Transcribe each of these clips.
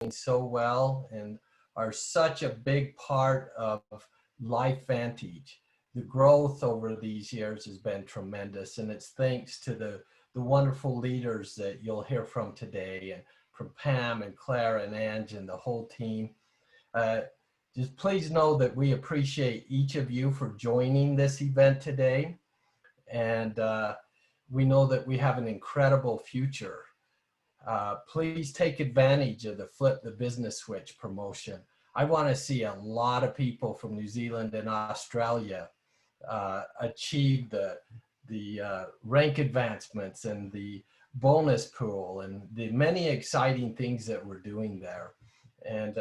so well and are such a big part of LifeVantage. The growth over these years has been tremendous, and it's thanks to the wonderful leaders that you'll hear from today, and from Pam and Claire and Ange and the whole team. Uh, just please know that we appreciate each of you for joining this event today. And we know that we have an incredible future. Please take advantage of the Flip the Business Switch promotion. I want to see a lot of people from New Zealand and Australia achieve the rank advancements and the bonus pool and the many exciting things that we're doing there. And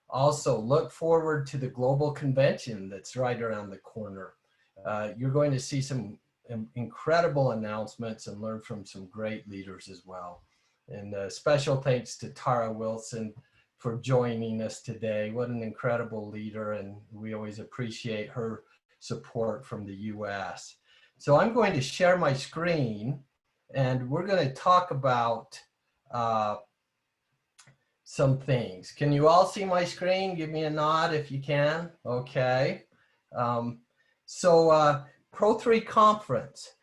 also look forward to the global convention that's right around the corner. You're going to see some incredible announcements and learn from some great leaders as well. And special thanks to Tara Wilson for joining us today. What an incredible leader, and we always appreciate her support from the US. So I'm going to share my screen, and we're going to talk about some things. Can you all see my screen? Give me a nod if you can. Okay. Pro3 Conference.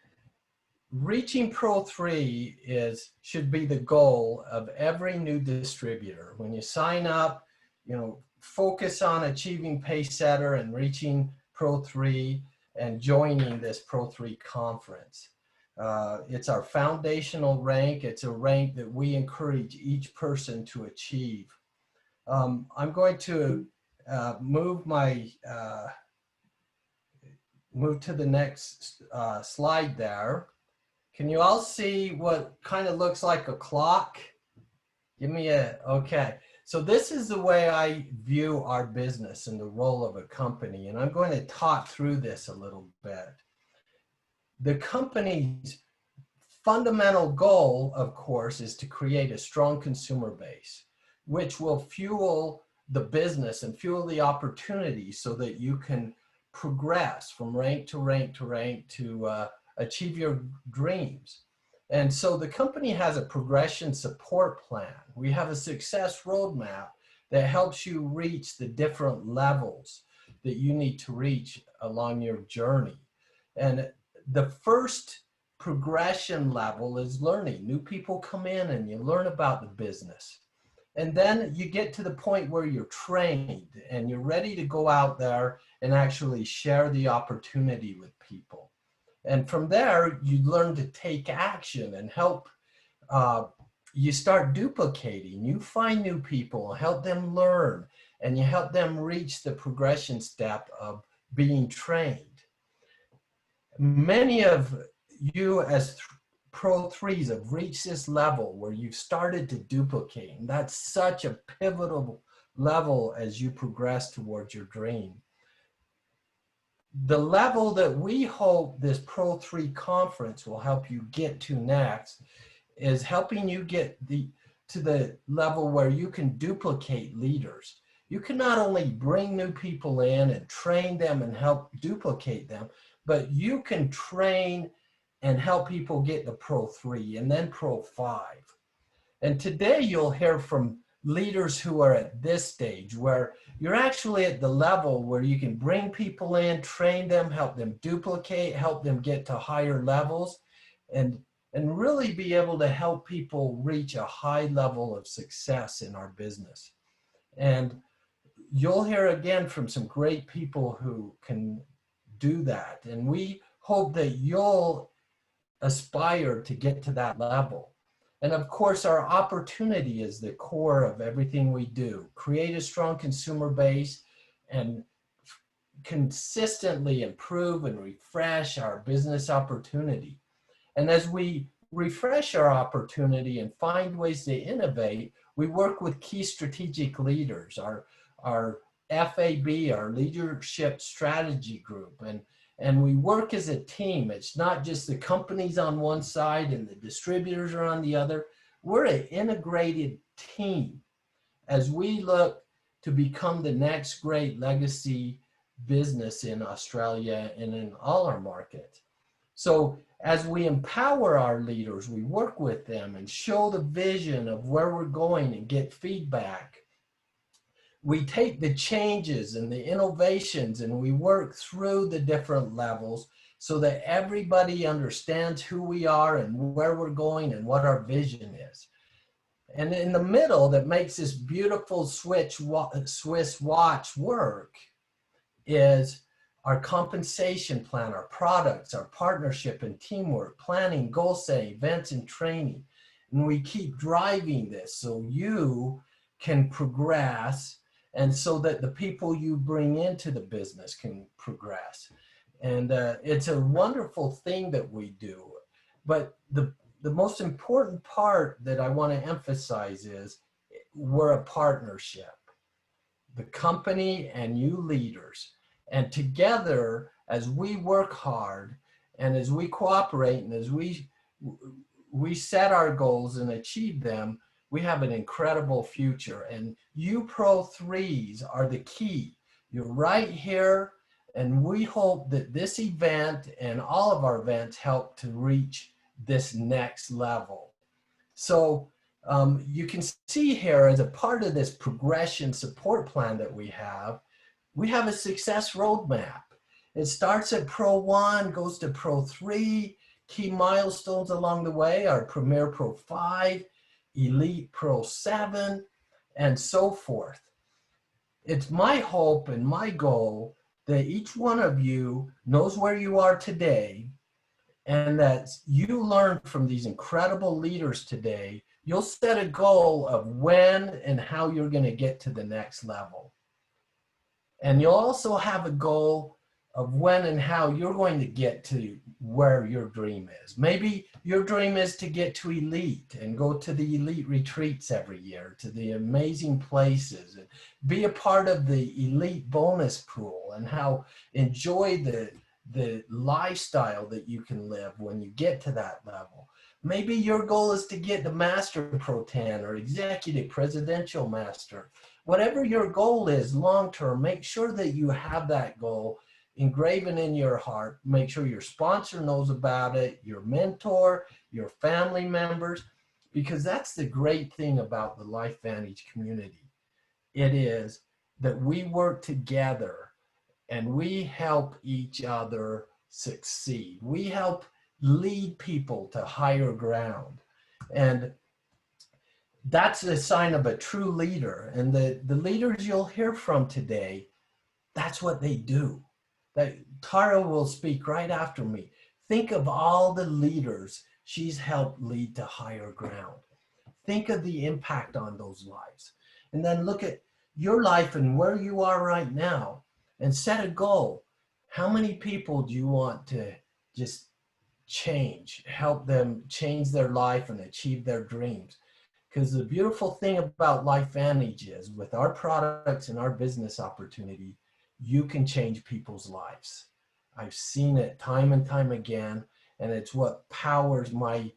Reaching Pro3 should be the goal of every new distributor. When you sign up, focus on achieving Pacesetter and reaching Pro3 and joining this Pro3 conference. It's our foundational rank. It's a rank that we encourage each person to achieve. I'm going to move to the next slide there. Can you all see what kind of looks like a clock? Okay. So this is the way I view our business and the role of a company. And I'm going to talk through this a little bit. The company's fundamental goal, of course, is to create a strong consumer base, which will fuel the business and fuel the opportunity so that you can progress from rank to rank to rank to achieve your dreams. And so the company has a progression support plan. We have a success roadmap that helps you reach the different levels that you need to reach along your journey. And the first progression level is learning. New people come in and you learn about the business. And then you get to the point where you're trained and you're ready to go out there and actually share the opportunity with people. And from there, you learn to take action and help. You start duplicating. You find new people, help them learn, and you help them reach the progression step of being trained. Many of you as Pro3s have reached this level where you've started to duplicate. And that's such a pivotal level as you progress towards your dream. The level that we hope this Pro3 conference will help you get to next is helping you get to the level where you can duplicate leaders. You can not only bring new people in and train them and help duplicate them, but you can train and help people get to Pro3 and then Pro5. And today you'll hear from leaders who are at this stage where you're actually at the level where you can bring people in, train them, help them duplicate, help them get to higher levels, and really be able to help people reach a high level of success in our business. And you'll hear again from some great people who can do that. And we hope that you'll aspire to get to that level. And of course, our opportunity is the core of everything we do. Create a strong consumer base and consistently improve and refresh our business opportunity. And as we refresh our opportunity and find ways to innovate, we work with key strategic leaders, our FAB, our Leadership Strategy Group, and we work as a team. It's not just the companies on one side and the distributors are on the other. We're an integrated team as we look to become the next great legacy business in Australia and in all our markets. So as we empower our leaders, we work with them and show the vision of where we're going and get feedback. We take the changes and the innovations and we work through the different levels so that everybody understands who we are and where we're going and what our vision is. And in the middle, that makes this beautiful Swiss watch work, is our compensation plan, our products, our partnership and teamwork, planning, goal setting, events and training. And we keep driving this so you can progress and so that the people you bring into the business can progress. And it's a wonderful thing that we do. But the most important part that I want to emphasize is we're a partnership, the company and you leaders. And together, as we work hard and as we cooperate and as we set our goals and achieve them, we have an incredible future. And you Pro 3s are the key. You're right here. And we hope that this event and all of our events help to reach this next level. So you can see here, as a part of this progression support plan that we have a success roadmap. It starts at Pro 1, goes to Pro 3, key milestones along the way are Premier Pro 5, Elite Pro 7, and so forth. It's my hope and my goal that each one of you knows where you are today and that you learn from these incredible leaders today. You'll set a goal of when and how you're going to get to the next level. And you'll also have a goal of when and how you're going to get to where your dream is. Maybe your dream is to get to Elite and go to the Elite retreats every year, to the amazing places, and be a part of the Elite bonus pool and how enjoy the lifestyle that you can live when you get to that level. Maybe your goal is to get the Master Pro 10 or Executive Presidential Master. Whatever your goal is long-term, make sure that you have that goal engraven in your heart. Make sure your sponsor knows about it, your mentor, your family members, because that's the great thing about the LifeVantage community. It is that we work together and we help each other succeed. We help lead people to higher ground. And that's a sign of a true leader. And the leaders you'll hear from today, that's what they do. That Tara will speak right after me. Think of all the leaders she's helped lead to higher ground. Think of the impact on those lives. And then look at your life and where you are right now and set a goal. How many people do you want to just change, help them change their life and achieve their dreams? Because the beautiful thing about LifeVantage is with our products and our business opportunity, you can change people's lives. I've seen it time and time again, and it's what powers my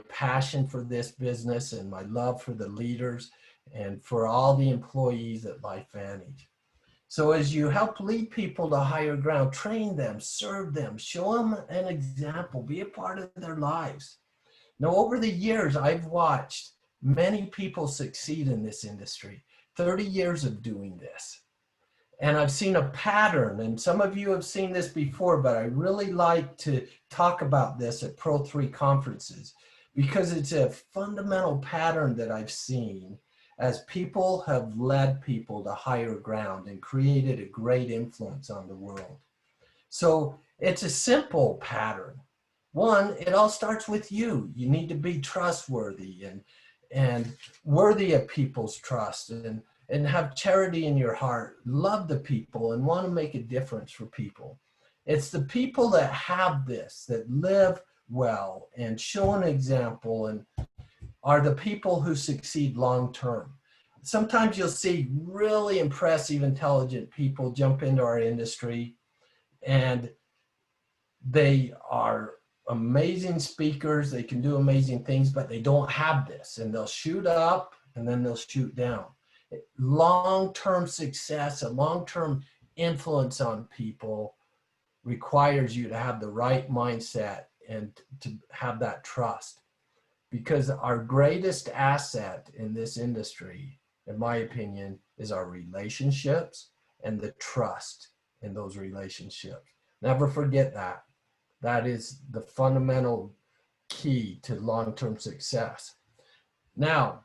passion for this business and my love for the leaders and for all the employees at LifeVantage. So as you help lead people to higher ground, train them, serve them, show them an example, be a part of their lives. Now, over the years, I've watched many people succeed in this industry, 30 years of doing this. And I've seen a pattern, and some of you have seen this before, but I really like to talk about this at Pro 3 conferences because it's a fundamental pattern that I've seen as people have led people to higher ground and created a great influence on the world. So it's a simple pattern. One, it all starts with you. You need to be trustworthy and worthy of people's trust and have charity in your heart, love the people and want to make a difference for people. It's the people that have this, that live well and show an example and are the people who succeed long-term. Sometimes you'll see really impressive, intelligent people jump into our industry and they are amazing speakers, they can do amazing things, but they don't have this and they'll shoot up and then they'll shoot down. Long-term success, a long-term influence on people requires you to have the right mindset and to have that trust. Because our greatest asset in this industry, in my opinion, is our relationships and the trust in those relationships. Never forget that. That is the fundamental key to long-term success. Now,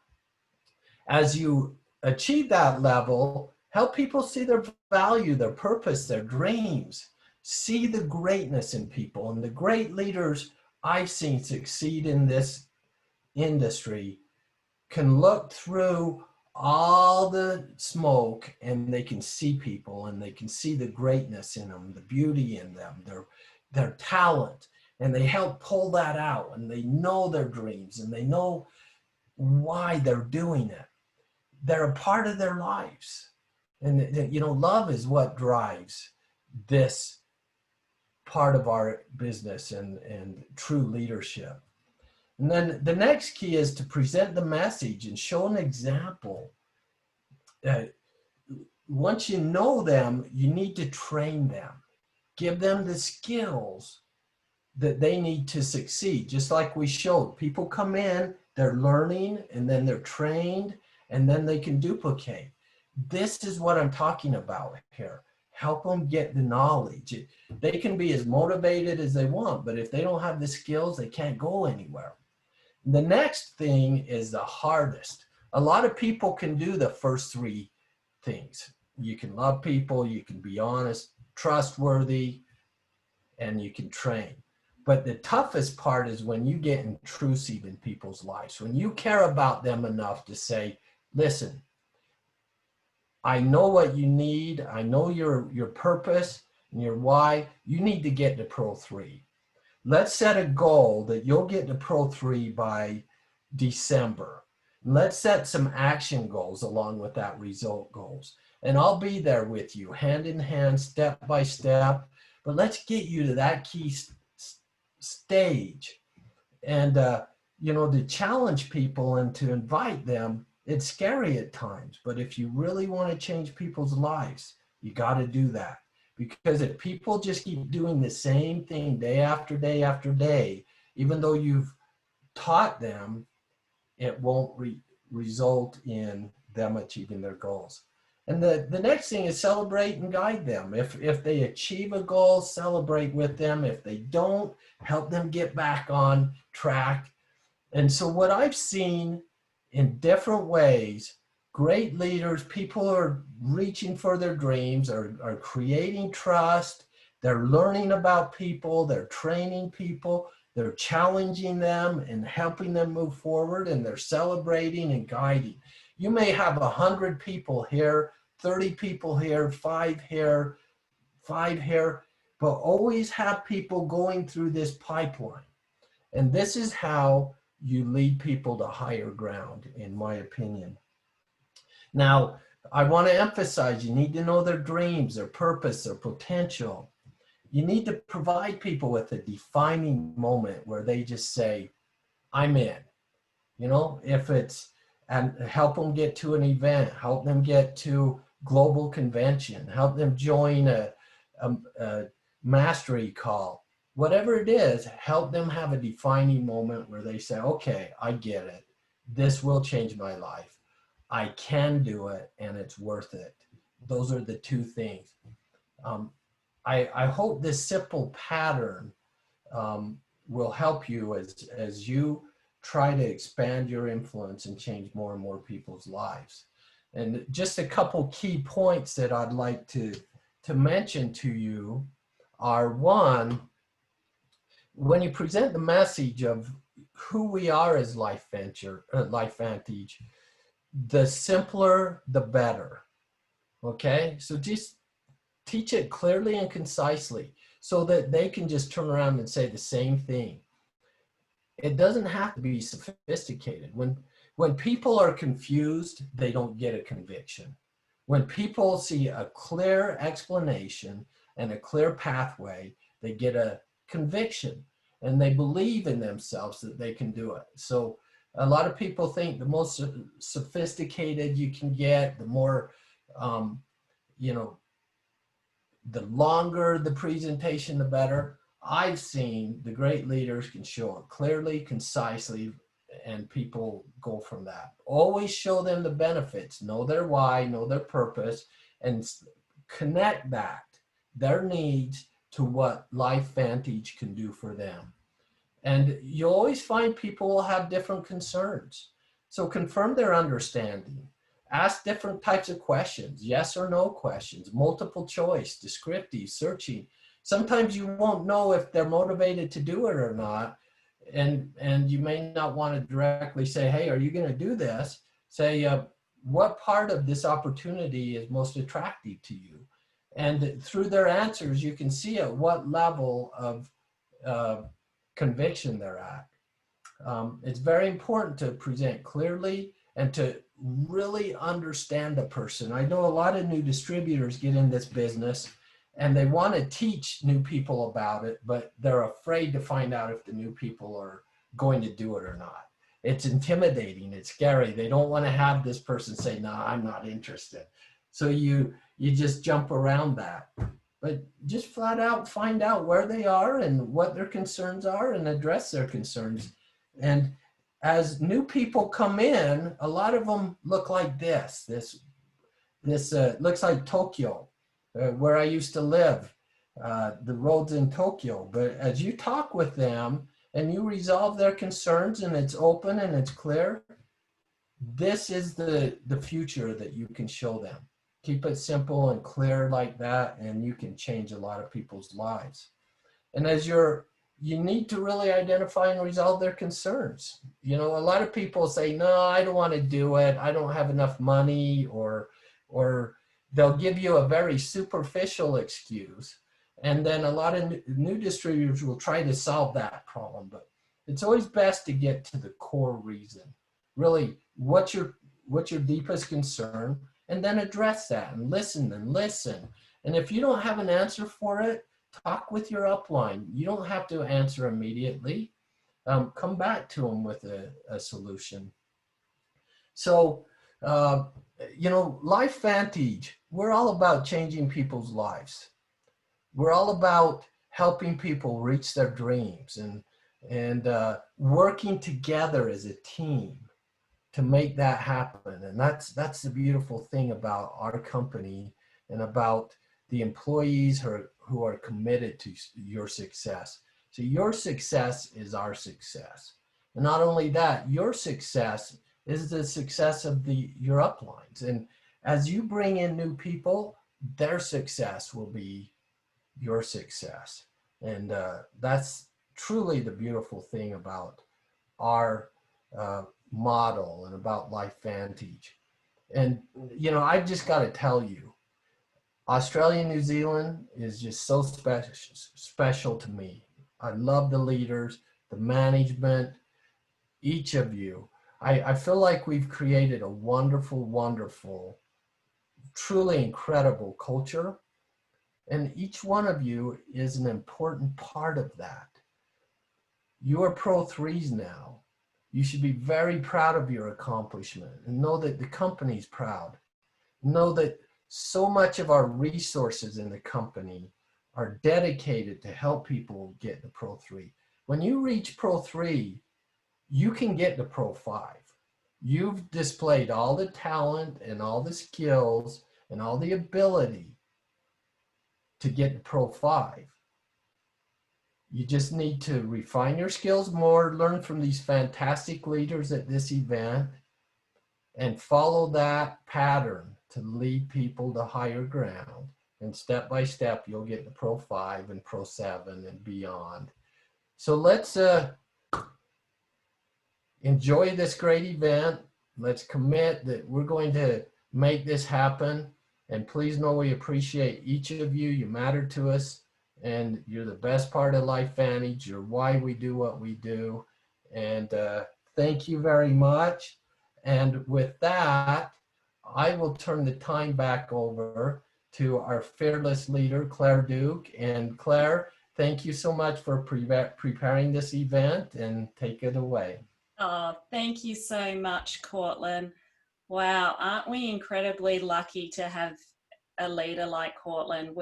as you achieve that level, help people see their value, their purpose, their dreams, see the greatness in people. And the great leaders I've seen succeed in this industry can look through all the smoke and they can see people and they can see the greatness in them, the beauty in them, their talent, and they help pull that out, and they know their dreams and they know why they're doing it. They're a part of their lives. And you know, love is what drives this part of our business and true leadership. And then the next key is to present the message and show an example. Once you know them, you need to train them. Give them the skills that they need to succeed. Just like we showed, people come in, they're learning, and then they're trained, and then they can duplicate. This is what I'm talking about here. Help them get the knowledge. They can be as motivated as they want, but if they don't have the skills, they can't go anywhere. The next thing is the hardest. A lot of people can do the first three things. You can love people, you can be honest, trustworthy, and you can train. But the toughest part is when you get intrusive in people's lives, when you care about them enough to say, listen, I know what you need. I know your purpose and your why. You need to get to Pro 3. Let's set a goal that you'll get to Pro 3 by December. Let's set some action goals along with that result goals. And I'll be there with you, hand in hand, step by step. But let's get you to that key stage. And, you know, to challenge people and to invite them, it's scary at times. But if you really want to change people's lives, you got to do that. Because if people just keep doing the same thing day after day after day, even though you've taught them, it won't result in them achieving their goals. And the next thing is celebrate and guide them. If they achieve a goal, celebrate with them. If they don't, help them get back on track. And so what I've seen in different ways, great leaders, people are reaching for their dreams, are creating trust, they're learning about people, they're training people, they're challenging them and helping them move forward, and they're celebrating and guiding. You may have 100 people here, 30 people here, 5 here, 5 here, but always have people going through this pipeline. And this is how you lead people to higher ground, in my opinion. Now, I want to emphasize, you need to know their dreams, their purpose, their potential. You need to provide people with a defining moment where they just say, I'm in. You know, if it's, and help them get to an event, help them get to global convention, help them join a mastery call. Whatever it is, help them have a defining moment where they say, okay, I get it. This will change my life. I can do it, and it's worth it. Those are the two things. I hope this simple pattern will help you as you try to expand your influence and change more and more people's lives. And just a couple key points that I'd like to mention to you are, one, when you present the message of who we are as LifeVantage, the simpler, the better. Okay, so just teach it clearly and concisely so that they can just turn around and say the same thing. It doesn't have to be sophisticated. When people are confused, they don't get a conviction. When people see a clear explanation and a clear pathway, they get a conviction and they believe in themselves that they can do it. So a lot of people think the most sophisticated you can get, the more, you know, the longer the presentation, the better. I've seen the great leaders can show it clearly, concisely, and people go from that. Always show them the benefits, know their why, know their purpose, and connect that, their needs, to what LifeVantage can do for them. And you'll always find people will have different concerns. So confirm their understanding. Ask different types of questions, yes or no questions, multiple choice, descriptive, searching. Sometimes you won't know if they're motivated to do it or not. And you may not want to directly say, hey, are you going to do this? Say, what part of this opportunity is most attractive to you? And through their answers, you can see at what level of conviction they're at. It's very important to present clearly and to really understand the person. I know a lot of new distributors get in this business and they want to teach new people about it, but they're afraid to find out if the new people are going to do it or not. It's intimidating, it's scary. They don't want to have this person say, no, I'm not interested. So you just jump around that. But just flat out find out where they are and what their concerns are and address their concerns. And as new people come in, a lot of them look like this. This looks like Tokyo, where I used to live, the roads in Tokyo. But as you talk with them and you resolve their concerns and it's open and it's clear, this is the future that you can show them. Keep it simple and clear like that, and you can change a lot of people's lives. And as you need to really identify and resolve their concerns. You know, a lot of people say, no, I don't want to do it. I don't have enough money, or they'll give you a very superficial excuse. And then a lot of new distributors will try to solve that problem, but it's always best to get to the core reason. Really, what's your deepest concern? And then address that and listen and listen. And if you don't have an answer for it, talk with your upline. You don't have to answer immediately. Come back to them with a solution. So, you know, LifeVantage, we're all about changing people's lives. We're all about helping people reach their dreams and working together as a team to make that happen. And that's the beautiful thing about our company and about the employees who are committed to your success. So your success is our success. And not only that, your success is the success of your uplines. And as you bring in new people, their success will be your success. And that's truly the beautiful thing about our model and about LifeVantage. And, you know, I've just got to tell you, Australia, New Zealand is just so special to me. I love the leaders, the management, each of you. I feel like we've created a wonderful, wonderful, truly incredible culture. And each one of you is an important part of that. You are Pro 3s now. You should be very proud of your accomplishment and know that the company's proud. Know that so much of our resources in the company are dedicated to help people get to Pro 3. When you reach Pro 3, you can get to Pro 5. You've displayed all the talent and all the skills and all the ability to get to Pro 5. You just need to refine your skills more, learn from these fantastic leaders at this event, and follow that pattern to lead people to higher ground. And step by step, you'll get to Pro 5 and Pro 7 and beyond. So let's enjoy this great event. Let's commit that we're going to make this happen. And please know we appreciate each of you. You matter to us. And you're the best part of LifeVantage. You're why we do what we do. And thank you very much. And with that, I will turn the time back over to our fearless leader, Claire Duke. And Claire, thank you so much for preparing this event, and take it away. Oh, thank you so much, Cortland. Wow, aren't we incredibly lucky to have a leader like Cortland?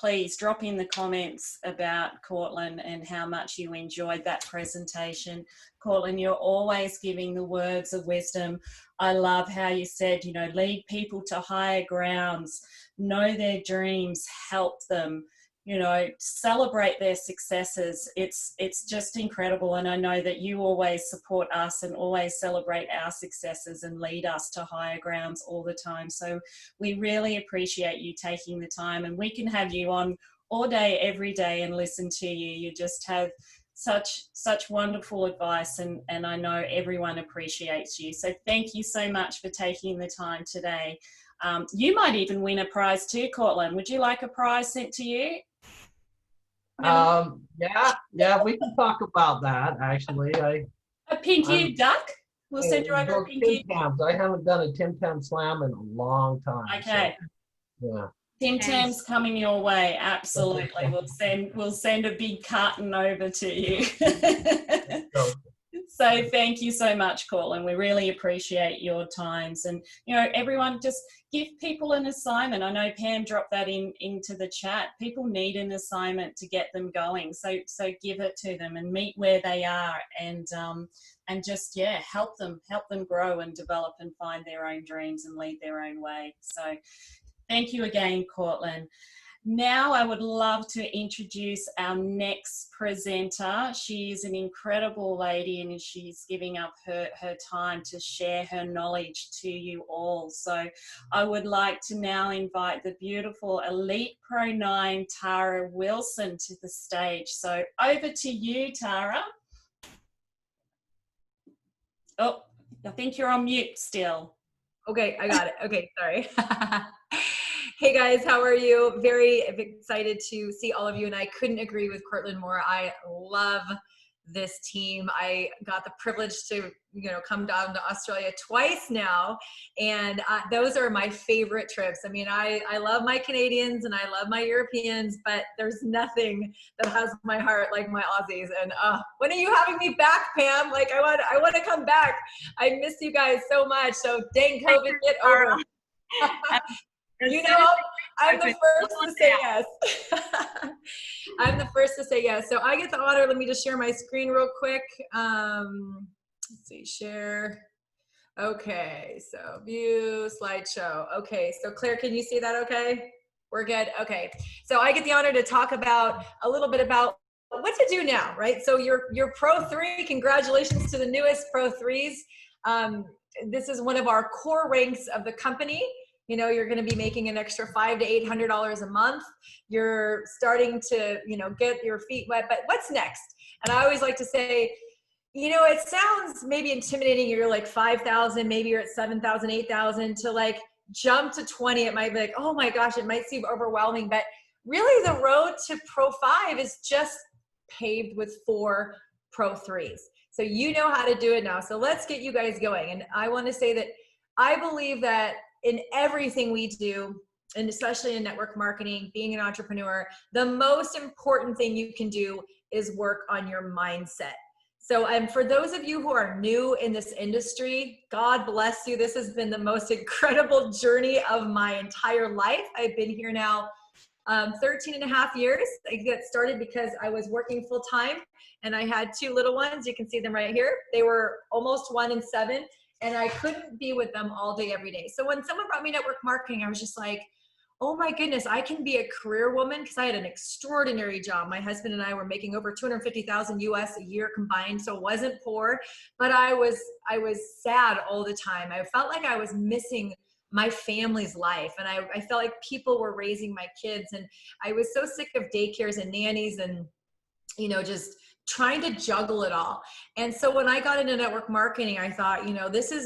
please drop in the comments about Cortland and how much you enjoyed that presentation. Cortland, you're always giving the words of wisdom. I love how you said, you know, lead people to higher grounds, know their dreams, help them, you know, celebrate their successes. It's just incredible. And I know that you always support us and always celebrate our successes and lead us to higher grounds all the time. So we really appreciate you taking the time, and we can have you on all day, every day, and listen to you. You just have such wonderful advice, and I know everyone appreciates you. So thank you so much for taking the time today. You might even win a prize too, Cortland. Would you like a prize sent to you? Yeah, we can talk about that. Actually, A pink eared duck. We'll send you over a pink eared. I haven't done a Tim Tam Slam in a long time. Okay. So, yeah. Tim Tam's coming your way. Absolutely. We'll send a big carton over to you. So thank you so much, Cortland. We really appreciate your times. And, you know, everyone, just give people an assignment. I know Pam dropped that into the chat. People need an assignment to get them going. So give it to them and meet where they are, and just, yeah, help them grow and develop and find their own dreams and lead their own way. So thank you again, Cortland. Now I would love to introduce our next presenter. She is an incredible lady, and she's giving up her time to share her knowledge to you all. So I would like to now invite the beautiful Elite Pro 9 Tara Wilson to the stage. So over to you, Tara. Oh, I think you're on mute still. Okay, I got it. Okay, sorry. Hey guys, how are you? Very excited to see all of you, and I couldn't agree with Cortland more. I love this team. I got the privilege to, you know, come down to Australia twice now, and those are my favorite trips. I mean, I love my Canadians and I love my Europeans, but there's nothing that has my heart like my Aussies. And when are you having me back, Pam? Like, I want to come back. I miss you guys so much. So dang COVID, get over. You know, I'm the first to say yes. I'm the first to say yes. So I get the honor. Let me just share my screen real quick. Let's see, share. Okay, so view, slideshow. Okay, so Claire, can you see that okay? We're good. Okay, so I get the honor to talk about a little bit about what to do now, right? So you're Pro 3. Congratulations to the newest Pro 3s. This is one of our core ranks of the company. You know, you're going to be making an extra $500 to $800 a month. You're starting to, you know, get your feet wet, but what's next? And I always like to say, you know, it sounds maybe intimidating. You're like 5,000, maybe you're at 7,000, 8,000 to like jump to 20. It might be like, oh my gosh, it might seem overwhelming, but really the road to Pro 5 is just paved with 4 Pro 3s. So you know how to do it now. So let's get you guys going. And I want to say that I believe that in everything we do, and especially in network marketing, being an entrepreneur, the most important thing you can do is work on your mindset. So for those of you who are new in this industry, God bless you. This has been the most incredible journey of my entire life. I've been here now 13 and a half years. I got started because I was working full time and I had 2 little ones. You can see them right here. They were almost 1 and 7. And I couldn't be with them all day, every day. So when someone brought me network marketing, I was just like, oh my goodness, I can be a career woman, because I had an extraordinary job. My husband and I were making over $250,000 US a year combined, so it wasn't poor, but I was sad all the time. I felt like I was missing my family's life, and I felt like people were raising my kids, and I was so sick of daycares and nannies and, you know, just trying to juggle it all. And so when I got into network marketing, I thought, you know, this is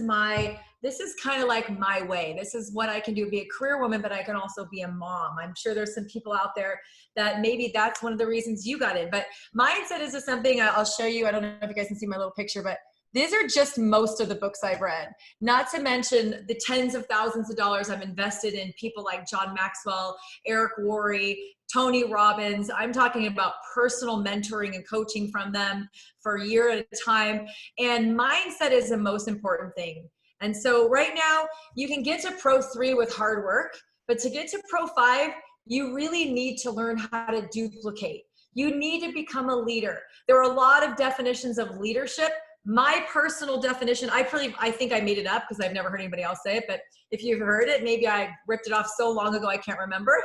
kind of like my way. This is what I can do, be a career woman, but I can also be a mom. I'm sure there's some people out there that maybe that's one of the reasons you got in. But mindset is something I'll show you. I don't know if you guys can see my little picture, but these are just most of the books I've read, not to mention the tens of thousands of dollars I've invested in people like John Maxwell, Eric Worre, Tony Robbins. I'm talking about personal mentoring and coaching from them for a year at a time. And mindset is the most important thing. And so right now you can get to Pro 3 with hard work, but to get to Pro 5, you really need to learn how to duplicate. You need to become a leader. There are a lot of definitions of leadership. My personal definition, I think I made it up because I've never heard anybody else say it, but if you've heard it, maybe I ripped it off so long ago I can't remember,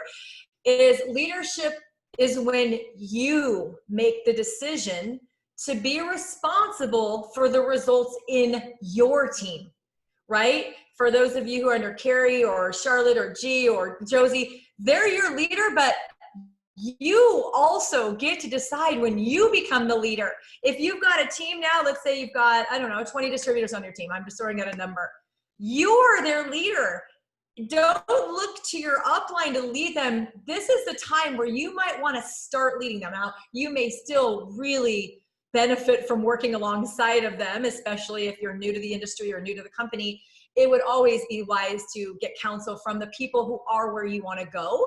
is leadership is when you make the decision to be responsible for the results in your team, right? For those of you who are under Carrie or Charlotte or G or Josie, they're your leader, but you also get to decide when you become the leader. If you've got a team now, let's say you've got, I don't know, 20 distributors on your team. I'm just throwing out a number. You're their leader. Don't look to your upline to lead them. This is the time where you might want to start leading them. Now, you may still really benefit from working alongside of them, especially if you're new to the industry or new to the company. It would always be wise to get counsel from the people who are where you want to go.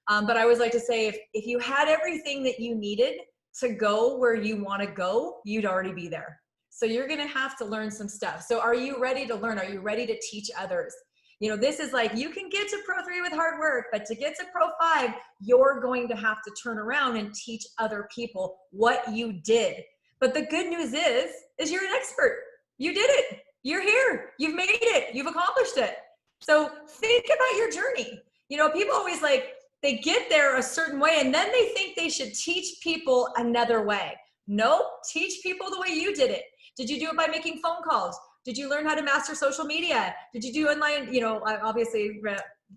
But I always like to say, if you had everything that you needed to go where you want to go, you'd already be there. So you're going to have to learn some stuff. So are you ready to learn? Are you ready to teach others? You know, this is like, you can get to Pro 3 with hard work, but to get to Pro 5, you're going to have to turn around and teach other people what you did. But the good news is you're an expert. You did it. You're here. You've made it. You've accomplished it. So think about your journey. You know, people always like, they get there a certain way and then they think they should teach people another way. No, teach people the way you did it. Did you do it by making phone calls? Did you learn how to master social media? Did you do online, you know, obviously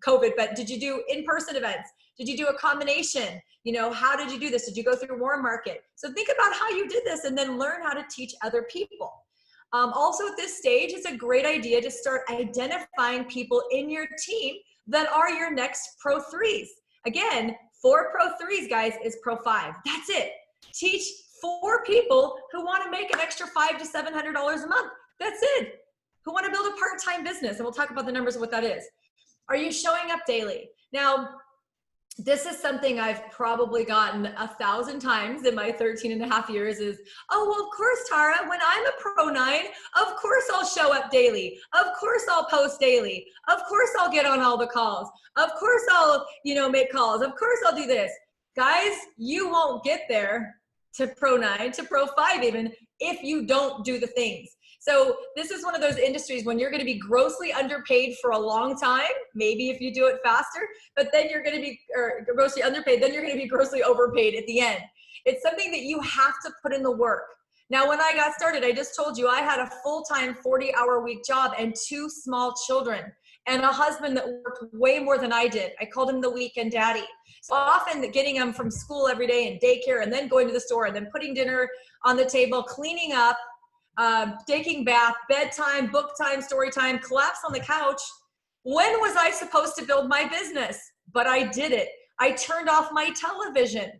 COVID, but did you do in-person events? Did you do a combination? You know, how did you do this? Did you go through Warm Market? So think about how you did this and then learn how to teach other people. Also at this stage, it's a great idea to start identifying people in your team that are your next Pro 3s. Again, 4 Pro 3s, guys, is Pro 5. That's it. Teach 4 people who want to make an extra $500 to $700 a month. That's it. Who want to build a part-time business. And we'll talk about the numbers of what that is. Are you showing up daily? Now, this is something I've probably gotten 1,000 times in my 13 and a half years is, oh, well, of course, Tara, when I'm a Pro 9, of course I'll show up daily. Of course I'll post daily. Of course I'll get on all the calls. Of course I'll, you know, make calls. Of course I'll do this. Guys, you won't get there to Pro 9, to Pro 5 even, if you don't do the things. So this is one of those industries when you're going to be grossly underpaid for a long time, maybe if you do it faster, but then you're going to be grossly underpaid, then you're going to be grossly overpaid at the end. It's something that you have to put in the work. Now, when I got started, I just told you I had a full-time 40-hour-a-week job and 2 small children and a husband that worked way more than I did. I called him the weekend daddy. So often getting him from school every day and daycare and then going to the store and then putting dinner on the table, cleaning up, taking bath, bedtime, book time, story time, collapse on the couch. When was I supposed to build my business? But I did it. I turned off my television.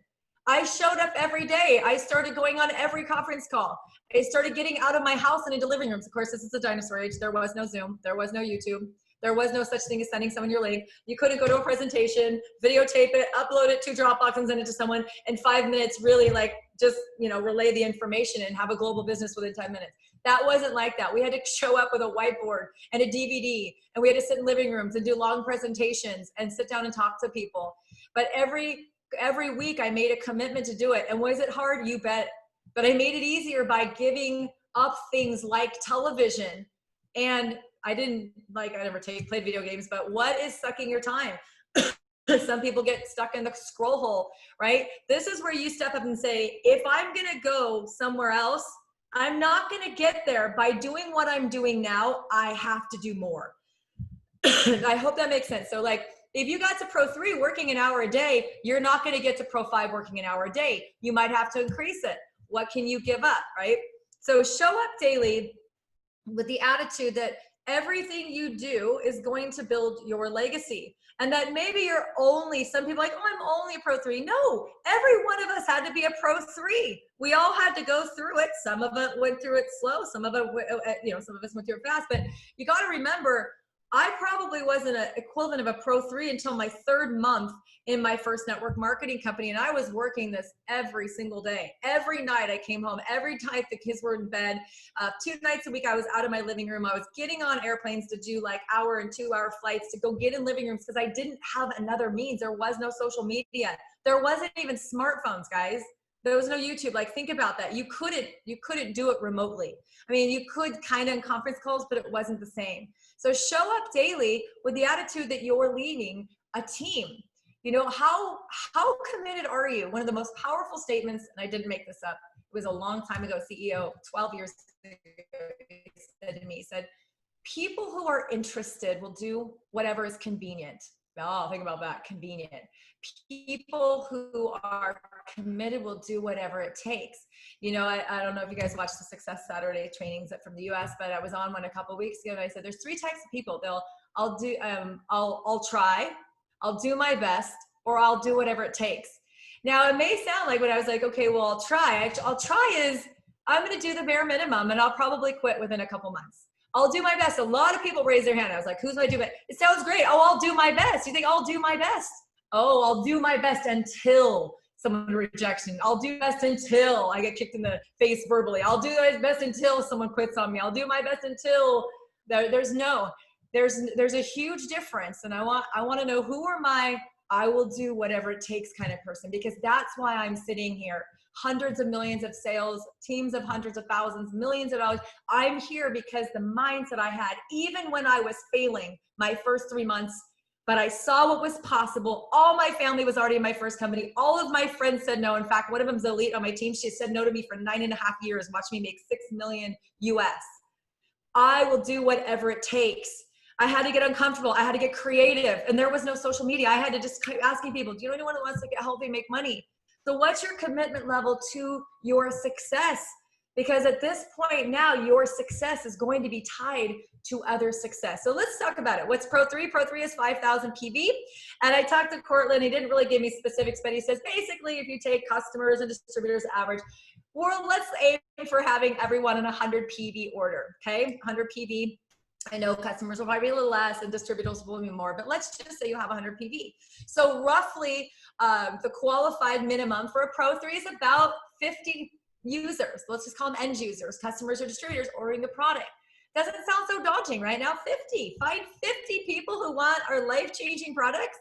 I showed up every day. I started going on every conference call. I started getting out of my house and into living rooms. Of course, this is the dinosaur age. There was no Zoom. There was no YouTube. There was no such thing as sending someone your link. You couldn't go to a presentation, videotape it, upload it to Dropbox and send it to someone in 5 minutes, really like just, you know, relay the information and have a global business within 10 minutes. That wasn't like that. We had to show up with a whiteboard and a DVD, and we had to sit in living rooms and do long presentations and sit down and talk to people. But every week I made a commitment to do it. And was it hard? You bet. But I made it easier by giving up things like television. And I never played video games, but what is sucking your time? Some people get stuck in the scroll hole, right? This is where you step up and say, if I'm going to go somewhere else, I'm not going to get there by doing what I'm doing now. I have to do more. I hope that makes sense. So like, if you got to Pro 3 working an hour a day, you're not going to get to Pro 5 working an hour a day. You might have to increase it. What can you give up, right? So show up daily with the attitude that everything you do is going to build your legacy. And that maybe some people are like, oh, I'm only a Pro 3. No, every one of us had to be a Pro 3. We all had to go through it. Some of it went through it slow. Some of us went through it fast. But you got to remember, I probably wasn't an equivalent of a Pro 3 until my 3rd month in my first network marketing company. And I was working this every single day. Every night I came home, every night the kids were in bed. 2 nights a week I was out of my living room. I was getting on airplanes to do like hour and 2-hour flights to go get in living rooms because I didn't have another means. There was no social media. There wasn't even smartphones, guys. There was no YouTube. Like, think about that. You couldn't do it remotely. I mean, you could kind of in conference calls, but it wasn't the same. So show up daily with the attitude that you're leading a team. You know, how committed are you? One of the most powerful statements, and I didn't make this up, it was a long time ago, CEO, 12 years ago, said to me, he said, people who are interested will do whatever is convenient. Oh, think about that, convenient. People who are committed will do whatever it takes. You know, I don't know if you guys watch the Success Saturday trainings from the US, but I was on one a couple of weeks ago and I said, there's 3 types of people. I'll try, I'll do my best, or I'll do whatever it takes. Now it may sound like when I was like, okay, well, I'll try is I'm going to do the bare minimum and I'll probably quit within a couple months. I'll do my best. A lot of people raise their hand. I was like, who's going to do it? It sounds great. Oh, I'll do my best. You think I'll do my best? Oh, I'll do my best until someone rejects me. I'll do my best until I get kicked in the face verbally. I'll do my best until someone quits on me. I'll do my best until there's a huge difference. And I want to know, who are my I will do whatever it takes kind of person, because that's why I'm sitting here. Hundreds of millions of sales, teams of hundreds of thousands, millions of dollars. I'm here because the mindset I had, even when I was failing my first 3 months, but I saw what was possible. All my family was already in my first company. All of my friends said no. In fact, one of them's elite on my team. She said no to me for 9.5 years. Watch me make 6 million US. I will do whatever it takes. I had to get uncomfortable. I had to get creative. And there was no social media. I had to just keep asking people, do you know anyone who wants to get healthy, make money? So what's your commitment level to your success? Because at this point now, your success is going to be tied to other success. So let's talk about it. What's Pro 3? Pro 3 is 5,000 PV. And I talked to Cortland. He didn't really give me specifics, but he says, basically, if you take customers and distributors average, well, let's aim for having everyone in 100 PV order, okay? 100 PV. I know customers will probably be a little less and distributors will be more, but let's just say you have 100 PV. So roughly the qualified minimum for a Pro 3 is about 50 users. Let's just call them end users, customers or distributors ordering the product. Doesn't sound so daunting, right? Now 50, find 50 people who want our life-changing products,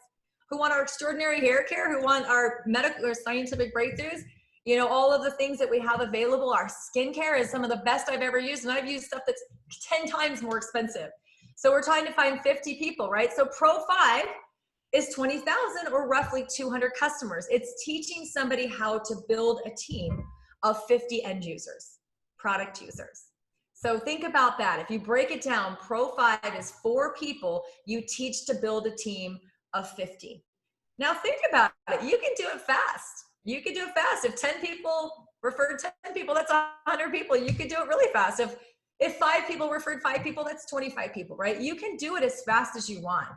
who want our extraordinary hair care, who want our medical or scientific breakthroughs. You know, all of the things that we have available. Our skincare is some of the best I've ever used, and I've used stuff that's 10 times more expensive. So we're trying to find 50 people, right? So Pro 5 is 20,000 or roughly 200 customers. It's teaching somebody how to build a team of 50 end users, product users. So think about that. If you break it down, Pro 5 is 4 people you teach to build a team of 50. Now think about it. You can do it fast. You can do it fast. If 10 people referred 10 people, that's 100 people. You can do it really fast. If 5 people referred 5 people, that's 25 people, right? You can do it as fast as you want.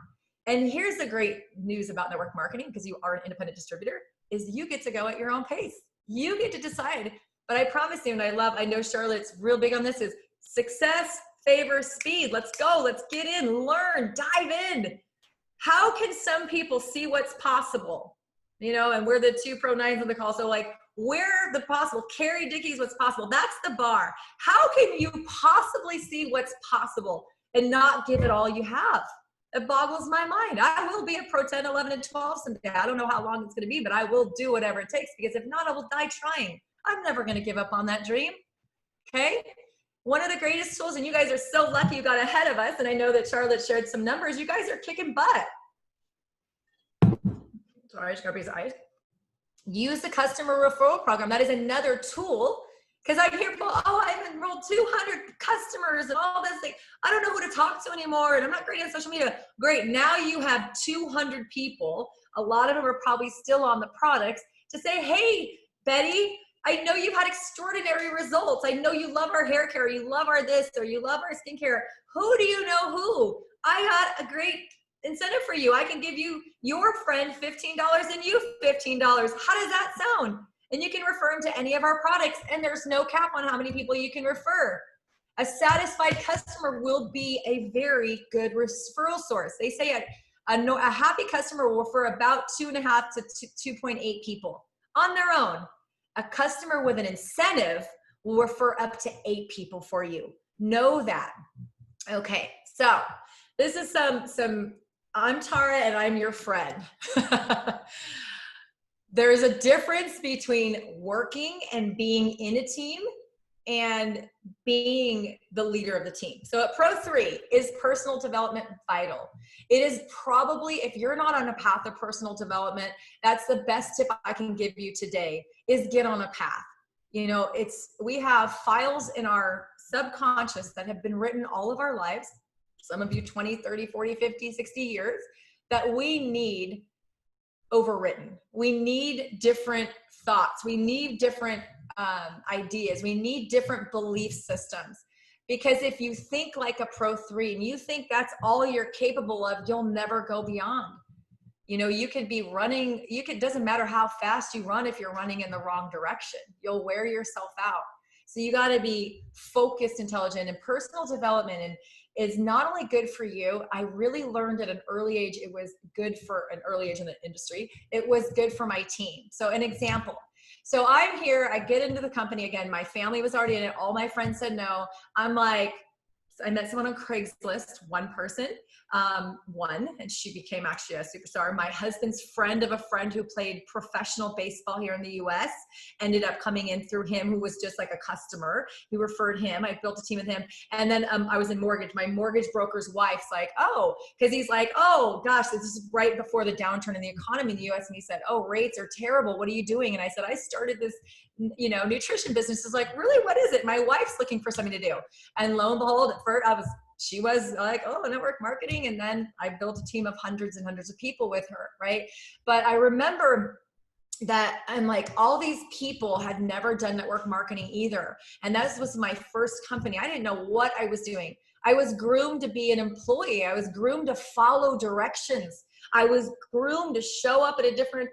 And here's the great news about network marketing, because you are an independent distributor, is you get to go at your own pace. You get to decide. But I promise you, and I know Charlotte's real big on this, is success favors speed. Let's go. Let's get in, learn, dive in. How can some people see what's possible? You know, and we're the 2 Pro 9s on the call. So like, where the possible, Carrie Dickey's what's possible. That's the bar. How can you possibly see what's possible and not give it all you have? It boggles my mind. I will be a Pro 10, 11, and 12 someday. I don't know how long it's going to be, but I will do whatever it takes, because if not, I will die trying. I'm never going to give up on that dream. Okay? One of the greatest tools, and you guys are so lucky you got ahead of us, and I know that Charlotte shared some numbers. You guys are kicking butt. Sorry, I just got to be eyes. Use the customer referral program. That is another tool, because I hear people, oh, I've enrolled 200 customers and all this thing. I don't know who to talk to anymore, and I'm not great on social media. Great, now you have 200 people. A lot of them are probably still on the products to say, hey, Betty, I know you've had extraordinary results. I know you love our hair care, you love our this, or you love our skincare. Who do you know who? I got a great incentive for you. I can give you your friend $15 and you $15. How does that sound? And you can refer them to any of our products, and there's no cap on how many people you can refer. A satisfied customer will be a very good referral source. They say a happy customer will refer about 2.5 to 2.8 people on their own. A customer with an incentive will refer up to 8 people for you. Know that. Okay, so this is I'm Tara and I'm your friend. There's a difference between working and being in a team and being the leader of the team. So at Pro 3, is personal development vital? It is probably, if you're not on a path of personal development, that's the best tip I can give you today, is get on a path. You know, we have files in our subconscious that have been written all of our lives, some of you 20, 30, 40, 50, 60 years, that we need overwritten. We need different thoughts. We need different ideas. We need different belief systems. Because if you think like a Pro 3 and you think that's all you're capable of, you'll never go beyond. You know, you could be running, doesn't matter how fast you run if you're running in the wrong direction. You'll wear yourself out. So you got to be focused, intelligent, and personal development is not only good for you. I really learned at an early age, it was good for an early age in the industry. It was good for my team. So an example. So I'm here, I get into the company again. My family was already in it. All my friends said no. I'm like, I met someone on Craigslist, one person, and she became actually a superstar. My husband's friend of a friend who played professional baseball here in the US ended up coming in through him, who was just like a customer. He referred him. I built a team with him. And then I was in mortgage. My mortgage broker's wife's like, oh, because he's like, oh gosh, this is right before the downturn in the economy in the US. And he said, oh, rates are terrible. What are you doing? And I said, I started this, nutrition business. Is like, really, what is it? My wife's looking for something to do. And lo and behold, at first she was like, oh, network marketing. And then I built a team of hundreds and hundreds of people with her. Right. But I remember that I'm like, all these people had never done network marketing either. And that was my first company. I didn't know what I was doing. I was groomed to be an employee. I was groomed to follow directions. I was groomed to show up at a different,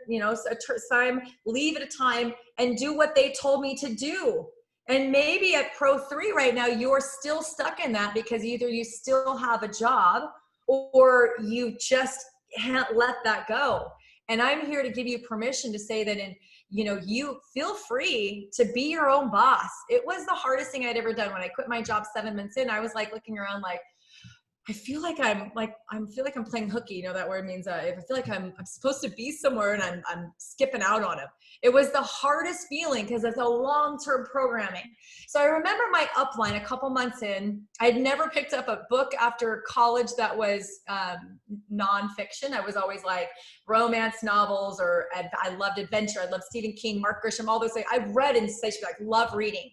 time, leave at a time, and do what they told me to do. And maybe at Pro 3 right now, you're still stuck in that because either you still have a job or you just can't let that go. And I'm here to give you permission to say that you feel free to be your own boss. It was the hardest thing I'd ever done. When I quit my job 7 months in, I was like looking around like, I feel like I'm playing hooky. You know that word means I feel like I'm supposed to be somewhere and I'm skipping out on it. It was the hardest feeling because it's a long-term programming. So I remember my upline a couple months in. I'd never picked up a book after college that was nonfiction. I was always like romance novels, or I loved adventure. I loved Stephen King, Mark Grisham, all those things. I've read and love reading,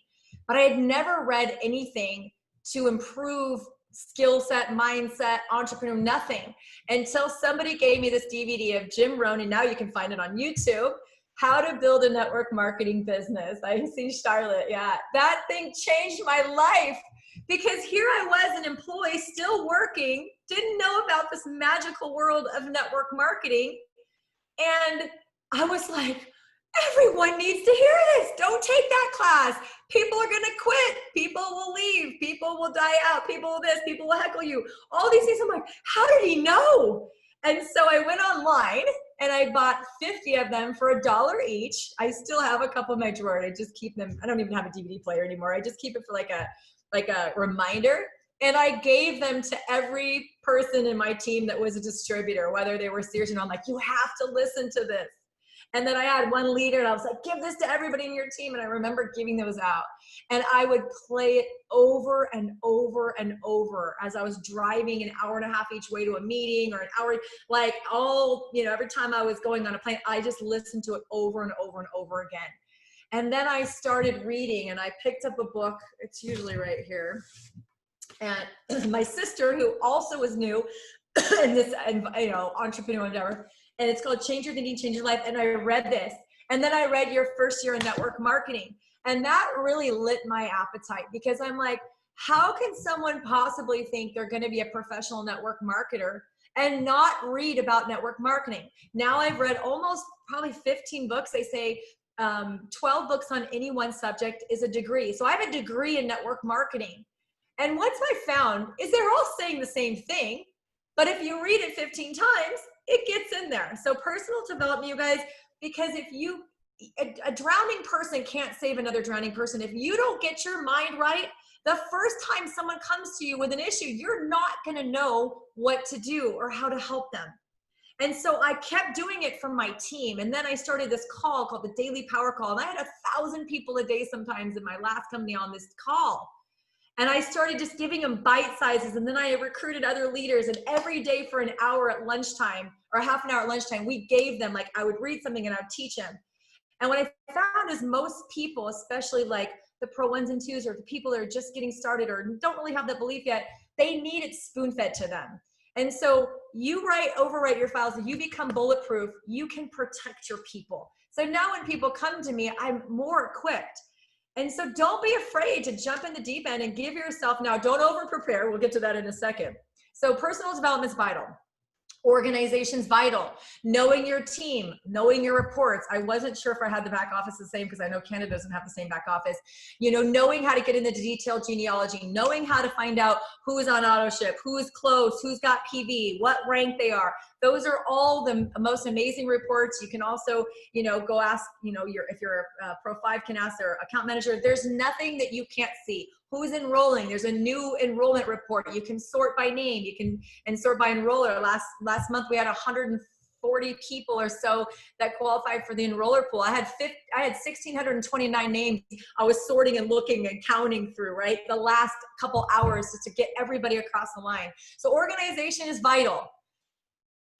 but I had never read anything to improve skill set, mindset, entrepreneur, nothing, until somebody gave me this DVD of Jim Rohn, and now you can find it on YouTube, How to Build a Network Marketing Business. I see Charlotte. Yeah, that thing changed my life, because here I was, an employee still working, didn't know about this magical world of network marketing. And I was like, everyone needs to hear this. Don't take that class. People are going to quit. People will leave. People will die out. People will this. People will heckle you. All these things. I'm like, how did he know? And so I went online and I bought 50 of them for $1 each. I still have a couple in my drawer. I just keep them. I don't even have a DVD player anymore. I just keep it for like a reminder. And I gave them to every person in my team that was a distributor, whether they were serious or not. I'm like, you have to listen to this. And then I had one leader and I was like, give this to everybody in your team. And I remember giving those out. And I would play it over and over and over as I was driving an hour and a half each way to a meeting, or an hour, every time I was going on a plane, I just listened to it over and over and over again. And then I started reading, and I picked up a book. It's usually right here. And my sister, who also was new in this, entrepreneur endeavor, and it's called Change Your Thinking, Change Your Life. And I read this. And then I read Your First Year in Network Marketing. And that really lit my appetite, because I'm like, how can someone possibly think they're going to be a professional network marketer and not read about network marketing? Now I've read almost probably 15 books. They say 12 books on any one subject is a degree. So I have a degree in network marketing. And what's I found is they're all saying the same thing, but if you read it 15 times, it gets in there. So personal development, you guys, because if you, a drowning person can't save another drowning person. If you don't get your mind right, the first time someone comes to you with an issue, you're not going to know what to do or how to help them. And so I kept doing it from my team. And then I started this call called the Daily Power Call. And I had 1,000 people a day sometimes in my last company on this call. And I started just giving them bite sizes. And then I recruited other leaders. And every day for an hour at lunchtime or half an hour at lunchtime, we gave them, like, I would read something and I would teach them. And what I found is most people, especially like the pro ones and twos or the people that are just getting started or don't really have that belief yet, they need it spoon fed to them. And so you overwrite your files, and you become bulletproof, you can protect your people. So now when people come to me, I'm more equipped. And so don't be afraid to jump in the deep end and give yourself, now don't over prepare. We'll get to that in a second. So personal development is vital. Organization's vital. Knowing your team, knowing your reports. I wasn't sure if I had the back office the same because I know Canada doesn't have the same back office. You know, knowing how to get into detailed genealogy, knowing how to find out who is on auto ship, who is close, who's got PV, what rank they are. Those are all the most amazing reports. You can also, you know, go ask, you know, if you're a Pro 5 can ask their account manager. There's nothing that you can't see. Who's enrolling? There's a new enrollment report. You can sort by name. You can sort by enroller. Last month we had 140 people or so that qualified for the enroller pool. I had 1,629 names. I was sorting and looking and counting through, right? The last couple hours just to get everybody across the line. So organization is vital.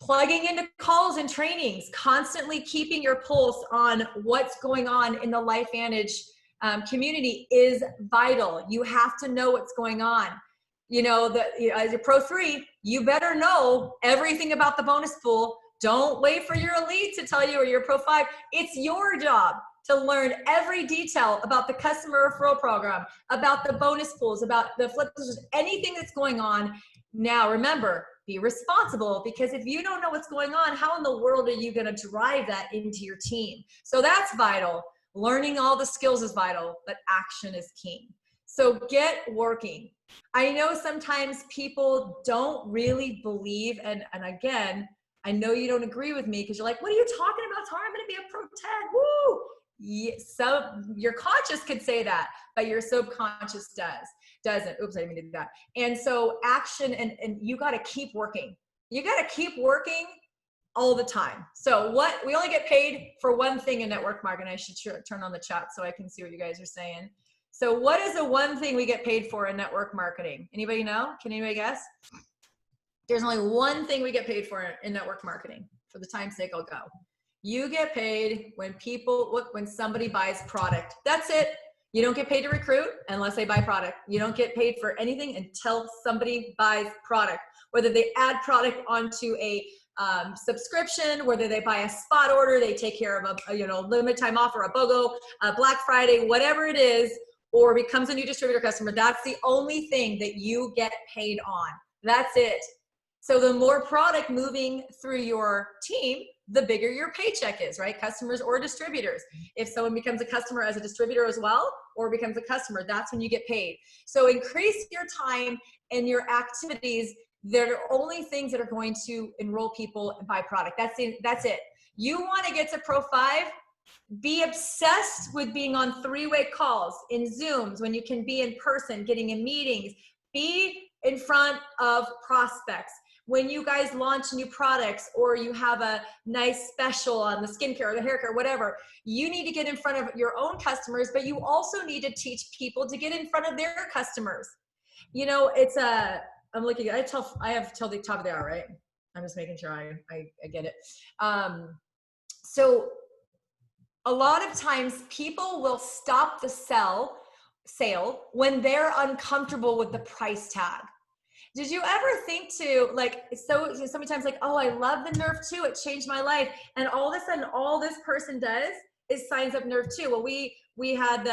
Plugging into calls and trainings, constantly keeping your pulse on what's going on in the LifeVantage community is vital. You have to know what's going on. You know, as a Pro 3, you better know everything about the bonus pool. Don't wait for your elite to tell you, or your Pro 5. It's your job to learn every detail about the customer referral program, about the bonus pools, about the flips, anything that's going on. Now, remember, be responsible, because if you don't know what's going on, how in the world are you going to drive that into your team? So that's vital. Learning all the skills is vital, but action is king. So get working. I know sometimes people don't really believe, and again, I know you don't agree with me because you're like, what are you talking about, Tara? I'm going to be a Pro 10. Woo! Yeah, so your conscious could say that, but your subconscious doesn't. Oops, I didn't mean to do that. And so action, and you got to keep working. You got to keep working all the time. So what, we only get paid for one thing in network marketing. I should turn on the chat so I can see what you guys are saying. So what is the one thing we get paid for in network marketing? Anybody know? Can anybody guess? There's only one thing we get paid for in network marketing. For the time's sake, I'll go. You get paid when somebody buys product. That's it. You don't get paid to recruit unless they buy product. You don't get paid for anything until somebody buys product. Whether they add product onto a subscription, whether they buy a spot order, they take care of a limited time offer, a BOGO, a Black Friday, whatever it is, or becomes a new distributor customer. That's the only thing that you get paid on. That's it. So the more product moving through your team, the bigger your paycheck is, right? Customers or distributors. If someone becomes a customer as a distributor as well, or becomes a customer, that's when you get paid. So increase your time and your activities. They're only things that are going to enroll people and buy product. That's it. You want to get to Pro 5? Be obsessed with being on three-way calls, in Zooms, when you can be in person, getting in meetings. Be in front of prospects. When you guys launch new products, or you have a nice special on the skincare or the hair care, whatever, you need to get in front of your own customers, but you also need to teach people to get in front of their customers. You know, I'm looking, I have till the top of the hour, right? I'm just making sure I get it. So a lot of times people will stop the sale when they're uncomfortable with the price tag. Did you ever think so many times like, oh, I love the Nerf 2, it changed my life. And all of a sudden, all this person does is signs up Nerf 2. Well, we had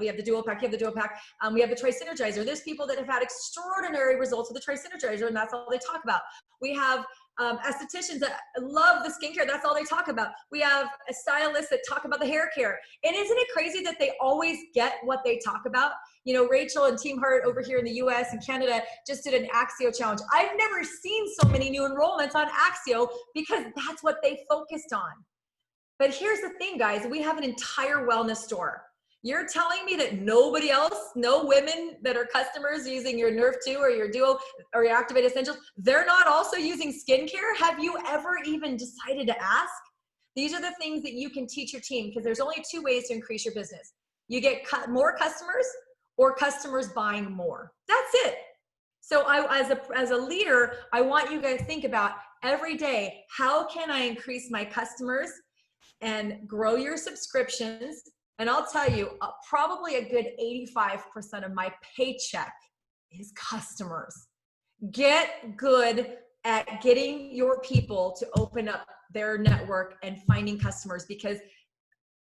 we have the dual pack, you have the dual pack. We have the Tri-Synergizer. There's people that have had extraordinary results with the Tri-Synergizer, and that's all they talk about. We have estheticians that love the skincare. That's all they talk about. We have a stylist that talk about the hair care. And isn't it crazy that they always get what they talk about? You know, Rachel and Team Heart over here in the US and Canada just did an Axio challenge. I've never seen so many new enrollments on Axio because that's what they focused on. But here's the thing, guys, we have an entire wellness store. You're telling me that nobody else, no women that are customers using your Nerve 2 or your Duo or your Activate Essentials, they're not also using skincare? Have you ever even decided to ask? These are the things that you can teach your team, because there's only two ways to increase your business. You get more customers or customers buying more. That's it. So as a leader, I want you guys to think about every day, how can I increase my customers and grow your subscriptions? And I'll tell you, probably a good 85% of my paycheck is customers. Get good at getting your people to open up their network and finding customers, because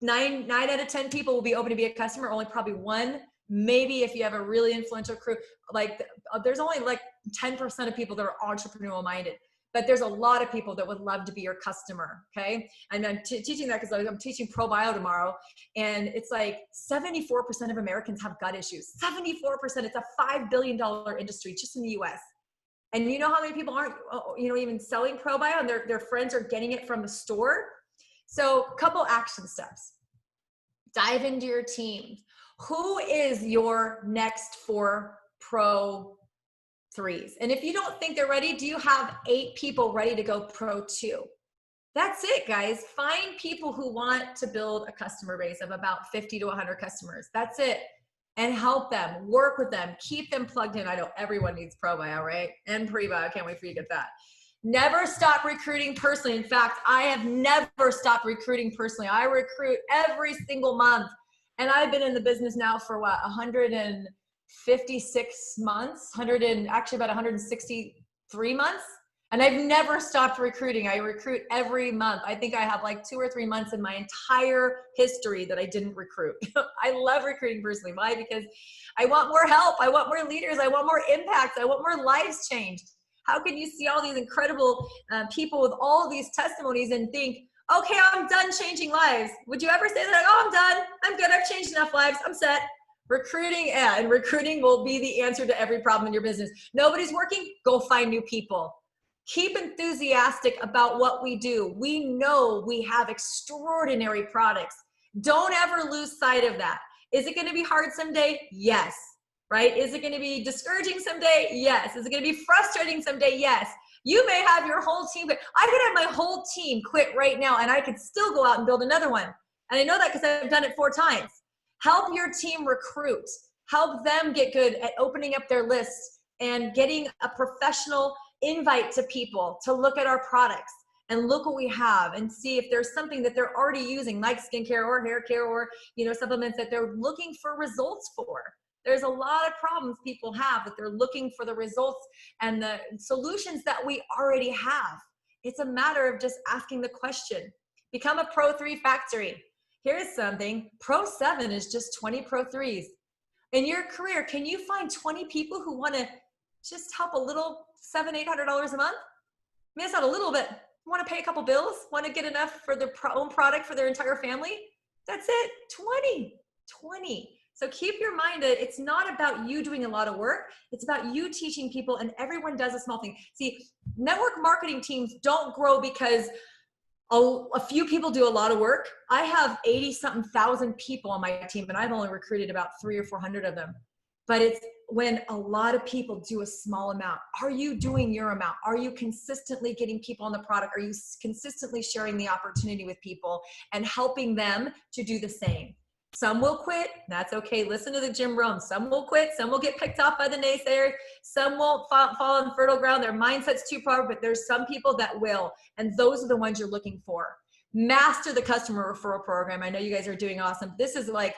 9 out of 10 people will be open to be a customer. Only probably one, maybe if you have a really influential crew, like there's only like 10% of people that are entrepreneurial minded. But there's a lot of people that would love to be your customer, okay? And I'm teaching that because I'm teaching ProBio tomorrow, and it's like 74% of Americans have gut issues. 74%, it's a $5 billion industry just in the US. And you know how many people aren't, even selling ProBio, and their friends are getting it from the store? So a couple action steps. Dive into your team. Who is your next 4 Pro 3s? And if you don't think they're ready, do you have 8 people ready to go Pro 2? That's it, guys. Find people who want to build a customer base of about 50 to 100 customers. That's it. And help them, work with them, keep them plugged in. I know everyone needs ProBio, right? And Prebio. I can't wait for you to get that. Never stop recruiting personally. In fact, I have never stopped recruiting personally. I recruit every single month. And I've been in the business now for what, 156 months, actually about 163 months. And I've never stopped recruiting. I recruit every month. I think I have like 2 or 3 months in my entire history that I didn't recruit. I love recruiting personally. Why? Because I want more help. I want more leaders. I want more impact. I want more lives changed. How can you see all these incredible people with all these testimonies and think, okay, I'm done changing lives? Would you ever say that? Oh, I'm done. I'm good. I've changed enough lives. I'm set. Recruiting, and recruiting will be the answer to every problem in your business. Nobody's working, go find new people. Keep enthusiastic about what we do. We know we have extraordinary products. Don't ever lose sight of that. Is it going to be hard someday? Yes. Right? Is it going to be discouraging someday? Yes. Is it going to be frustrating someday? Yes. You may have your whole team quit. I could have my whole team quit right now, and I could still go out and build another one. And I know that because I've done it 4 times. Help your team recruit. Help them get good at opening up their lists and getting a professional invite to people to look at our products and look what we have and see if there's something that they're already using, like skincare or hair care or supplements that they're looking for results for. There's a lot of problems people have that they're looking for the results and the solutions that we already have. It's a matter of just asking the question. Become a Pro 3 factory. Here's something. Pro 7 is just 20 Pro 3s. In your career, can you find 20 people who want to just help a little $700, $800 a month? I mean, it's not a little bit. Want to pay a couple bills? Want to get enough for their own product for their entire family? That's it. 20. So keep your mind that it's not about you doing a lot of work. It's about you teaching people, and everyone does a small thing. See, network marketing teams don't grow because a few people do a lot of work. I have 80-something thousand people on my team, and I've only recruited about 300 or 400 of them. But it's when a lot of people do a small amount. Are you doing your amount? Are you consistently getting people on the product? Are you consistently sharing the opportunity with people and helping them to do the same? Some will quit. That's okay. Listen to the Jim Rohn. Some will quit. Some will get picked off by the naysayers. Some won't fall on fertile ground. Their mindset's too powerful, but there's some people that will. And those are the ones you're looking for. Master the customer referral program. I know you guys are doing awesome. This is like,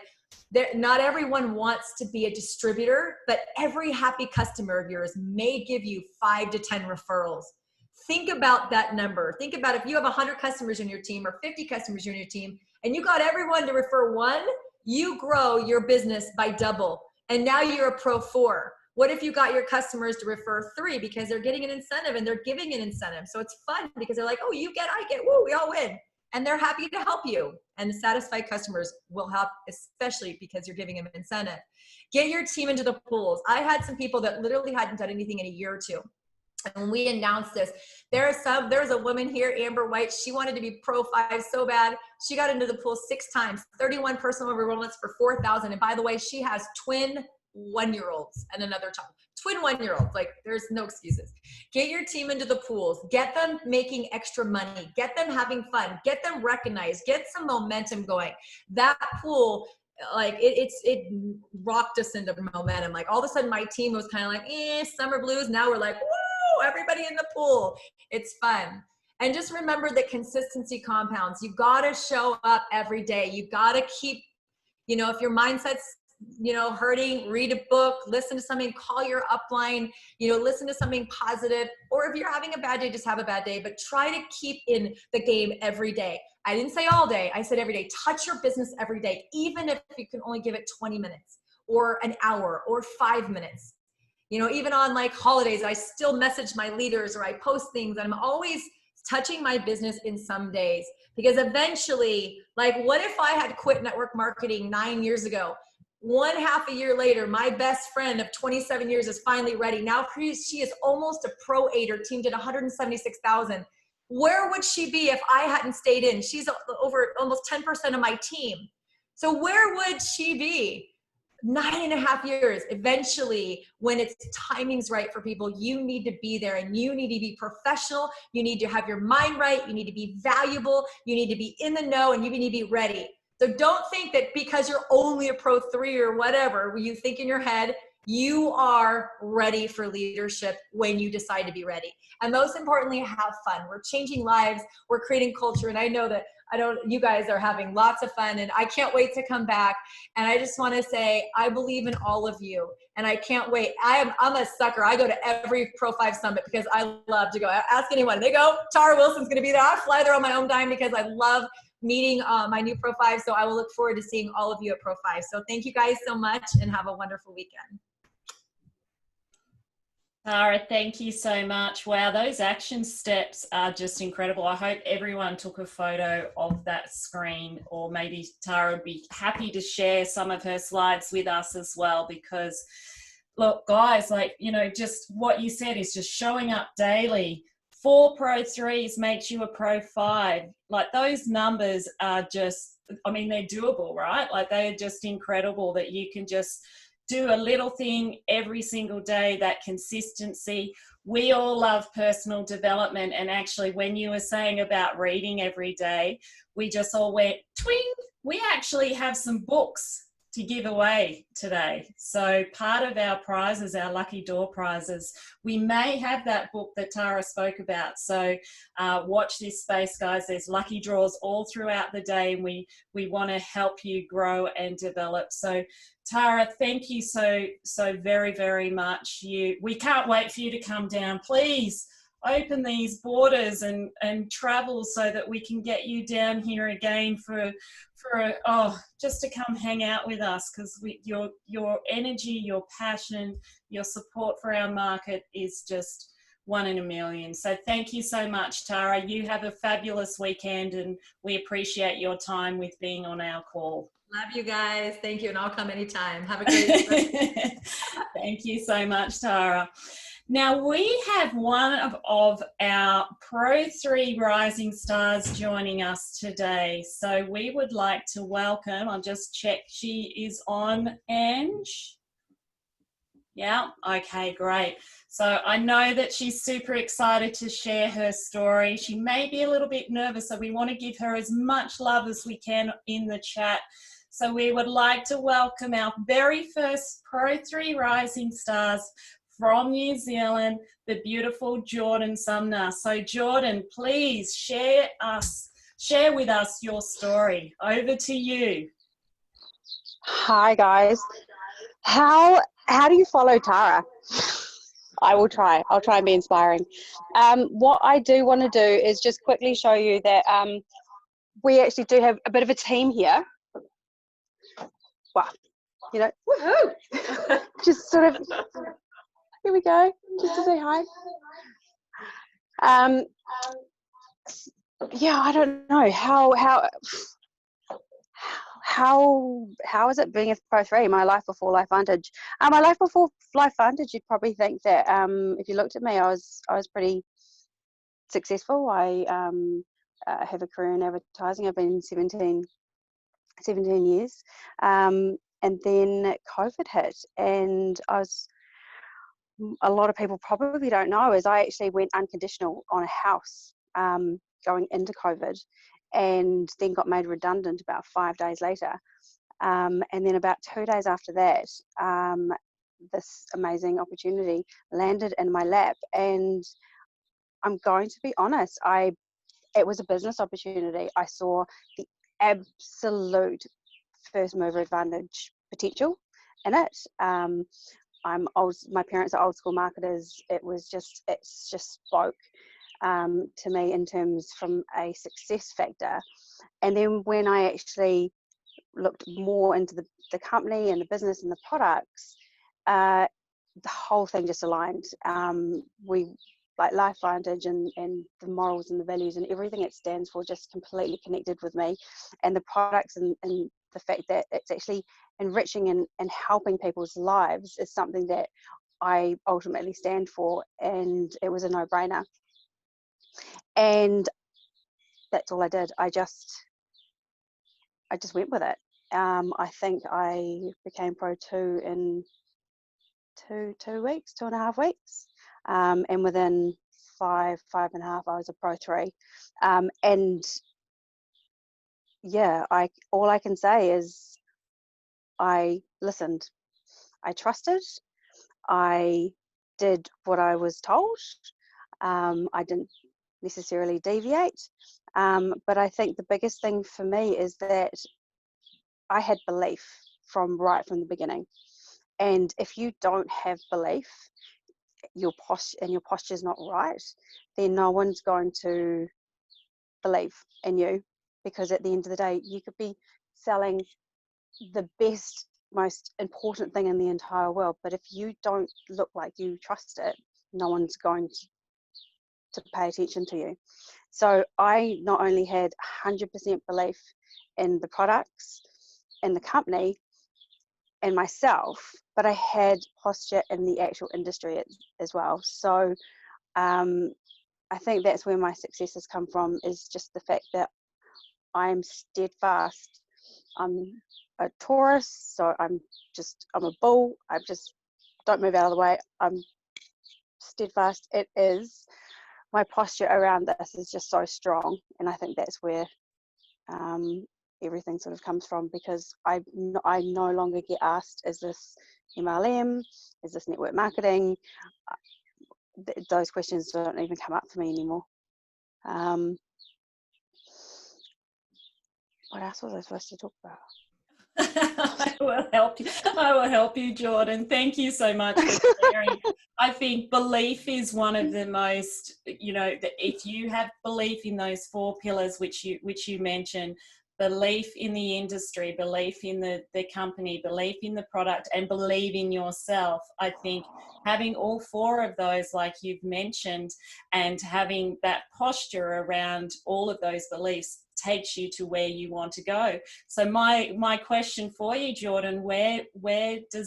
not everyone wants to be a distributor, but every happy customer of yours may give you 5 to 10 referrals. Think about that number. Think about if you have 100 customers in your team or 50 customers in your team, and you got everyone to refer 1, you grow your business by double. And now you're a Pro 4. What if you got your customers to refer 3 because they're getting an incentive and they're giving an incentive? So it's fun because they're like, oh, you get, I get, woo, we all win. And they're happy to help you. And satisfied customers will help, especially because you're giving them an incentive. Get your team into the pools. I had some people that literally hadn't done anything in a year or 2. And when we announced this, there's a woman here, Amber White. She wanted to be Pro 5 so bad. She got into the pool 6 times, 31 personal enrollments for 4,000. And by the way, she has twin 1-year-olds and another child. Twin 1-year-olds. Like, there's no excuses. Get your team into the pools. Get them making extra money. Get them having fun. Get them recognized. Get some momentum going. That pool, like, it rocked us into momentum. Like, all of a sudden my team was kind of like, summer blues. Now we're like, woo, everybody in the pool. It's fun. And just remember that consistency compounds. You got to show up every day. You got to keep, if your mindset's, hurting, read a book, listen to something, call your upline, listen to something positive. Or if you're having a bad day, just have a bad day, but try to keep in the game every day. I didn't say all day. I said every day. Touch your business every day, even if you can only give it 20 minutes or an hour or 5 minutes. Even on like holidays, I still message my leaders or I post things, and I'm always touching my business in some days, because eventually, like, what if I had quit network marketing 9 years ago? 1/2 a year later, my best friend of 27 years is finally ready. Now she is almost a Pro 8. Her team did 176,000. Where would she be if I hadn't stayed in? She's over almost 10% of my team. So where would she be? 9.5 years. Eventually, when it's timing's right for people, you need to be there, and you need to be professional. You need to have your mind right. You need to be valuable. You need to be in the know, and you need to be ready. So don't think that because you're only a Pro 3 or whatever, you think in your head, you are ready for leadership when you decide to be ready. And most importantly, have fun. We're changing lives. We're creating culture. And I know that you guys are having lots of fun, and I can't wait to come back. And I just want to say, I believe in all of you, and I can't wait. I'm a sucker. I go to every Pro 5 summit because I love to go. Ask anyone. They go, Tara Wilson's going to be there. I fly there on my own dime because I love meeting my new Pro 5. So I will look forward to seeing all of you at Pro 5. So thank you guys so much, and have a wonderful weekend. Tara, thank you so much. Wow, those action steps are just incredible. I hope everyone took a photo of that screen, or maybe Tara would be happy to share some of her slides with us as well, because look, guys, like, just what you said is just showing up daily. 4 Pro 3s makes you a Pro 5. Like, those numbers are just, they're doable, right? Like, they're just incredible that you can just do a little thing every single day, that consistency. We all love personal development. And actually, when you were saying about reading every day, we just all went, twing, we actually have some books to give away today. So part of our prizes, our Lucky Door prizes, we may have that book that Tara spoke about. So watch this space, guys. There's lucky draws all throughout the day, and we want to help you grow and develop. So Tara, thank you so very, very much. We can't wait for you to come down. Please open these borders and travel so that we can get you down here again for just to come hang out with us, because your energy, your passion, your support for our market is just 1 in a million. So thank you so much, Tara. You have a fabulous weekend, and we appreciate your time with being on our call. Love you guys. Thank you. And I'll come anytime. Have a great day. Thank you so much, Tara. Now, we have one of our Pro 3 Rising Stars joining us today. So we would like to welcome, I'll just check she is on, Ange. Yeah, okay, great. So I know that she's super excited to share her story. She may be a little bit nervous, so we want to give her as much love as we can in the chat. So we would like to welcome our very first Pro 3 Rising Stars from New Zealand, the beautiful Jordan Sumner. So Jordan, please share with us your story. Over to you. Hi guys. How do you follow Tara? I will try. I'll try and be inspiring. What I do want to do is just quickly show you that we actually do have a bit of a team here. Wow. Woohoo! Just sort of Here we go, just to say hi. Um, yeah, I don't know how is it being a Pro 3? My life before Life Vantage. My life before Life Vantage, you'd probably think that if you looked at me, I was pretty successful. I have a career in advertising. I've been 17 years, and then COVID hit, and a lot of people probably don't know is I actually went unconditional on a house going into COVID, and then got made redundant about 5 days later. And then about 2 days after that, this amazing opportunity landed in my lap. And I'm going to be honest, it was a business opportunity. I saw the absolute first mover advantage potential in it. I'm old. My parents are old school marketers. It's just spoke to me in terms from a success factor. And then when I actually looked more into the company and the business and the products, the whole thing just aligned. We like Life Vantage and the morals and the values and everything it stands for just completely connected with me, and the products and the fact that it's actually enriching and helping people's lives is something that I ultimately stand for, and it was a no-brainer. And that's all I did. I just went with it. I think I became Pro 2 in 2.5 weeks, and within five and a half, I was a Pro 3. And yeah, all I can say is I listened, I trusted, I did what I was told. I didn't necessarily deviate, but I think the biggest thing for me is that I had belief from the beginning. And if you don't have belief, your posture is not right, then no one's going to believe in you, because at the end of the day, you could be selling the best, most important thing in the entire world, but if you don't look like you trust it, no one's going to pay attention to you. So I not only had 100% belief in the products, in the company, and myself, but I had posture in the actual industry as well. So I think that's where my success has come from, is just the fact that I'm steadfast. I'm a Taurus, so I'm a bull. I just don't move out of the way. I'm steadfast. It is, my posture around this is just so strong, and I think that's where everything sort of comes from, because I no longer get asked, is this MLM, is this network marketing? Those questions don't even come up for me anymore. What else was I supposed to talk about? I will help you, Jordan. Thank you so much for sharing. I think belief is one of the most, if you have belief in those 4 pillars which you mentioned, belief in the industry, belief in the company, belief in the product, and believe in yourself. I think having all 4 of those, like you've mentioned, and having that posture around all of those beliefs takes you to where you want to go. So my question for you, Jordan, where do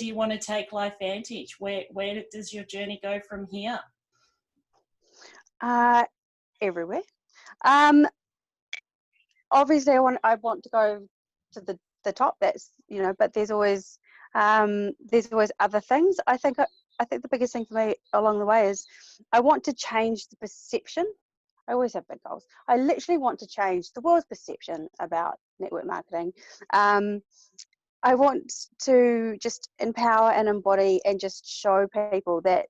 you want to take Life Vantage? Where does your journey go from here? Everywhere. Obviously I want to go to the top. That's, but there's always other things. I think the biggest thing for me along the way is I want to change the perception. I always have big goals. I literally want to change the world's perception about network marketing. I want to just empower and embody and just show people that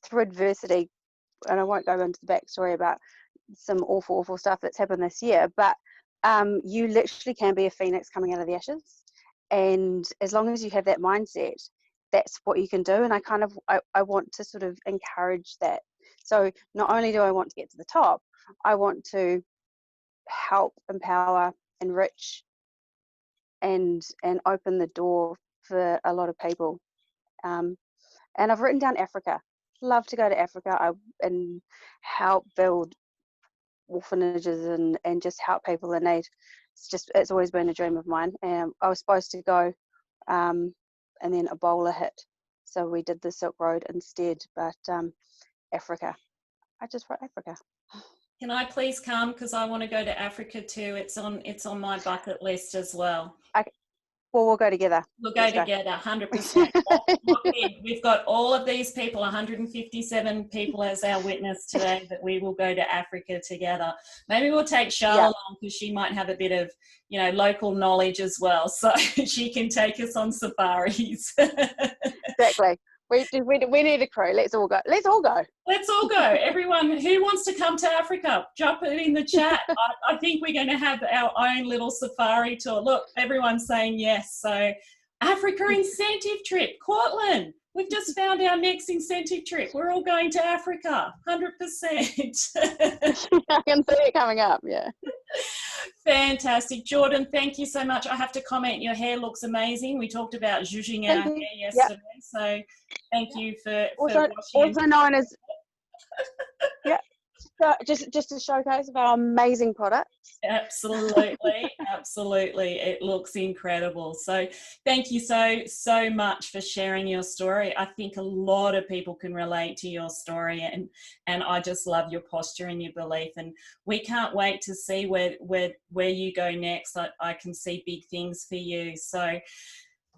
through adversity, and I won't go into the backstory about some awful stuff that's happened this year, but you literally can be a phoenix coming out of the ashes. And as long as you have that mindset, that's what you can do. And I want to sort of encourage that. So not only do I want to get to the top, I want to help, empower, enrich, and open the door for a lot of people. And I've written down Africa. Love to go to Africa and help build orphanages and just help people in need. It's always been a dream of mine. And I was supposed to go, and then Ebola hit, so we did the Silk Road instead. But Africa, I just wrote Africa. Can I please come, because I want to go to Africa too? It's on my bucket list as well. Well, we'll go together. We'll go together, 100%. We've got all of these people, 157 people as our witness today, that we will go to Africa together. Maybe we'll take Charlotte along, because she might have a bit of, local knowledge as well, so she can take us on safaris. Exactly. We need a crew. Let's all go. Let's all go. Let's all go. Everyone who wants to come to Africa, drop it in the chat. I think we're going to have our own little safari tour. Look, everyone's saying yes. So Africa incentive trip. Cortland, we've just found our next incentive trip. We're all going to Africa, 100%. I can see it coming up, yeah. Fantastic. Jordan, thank you so much. I have to comment, your hair looks amazing. We talked about zhuzhing our hair yesterday, so thank you for also known as so just to showcase our amazing products. Absolutely, absolutely. It looks incredible. So thank you so much for sharing your story. I think a lot of people can relate to your story, and I just love your posture and your belief, and we can't wait to see where you go next. I can see big things for you. So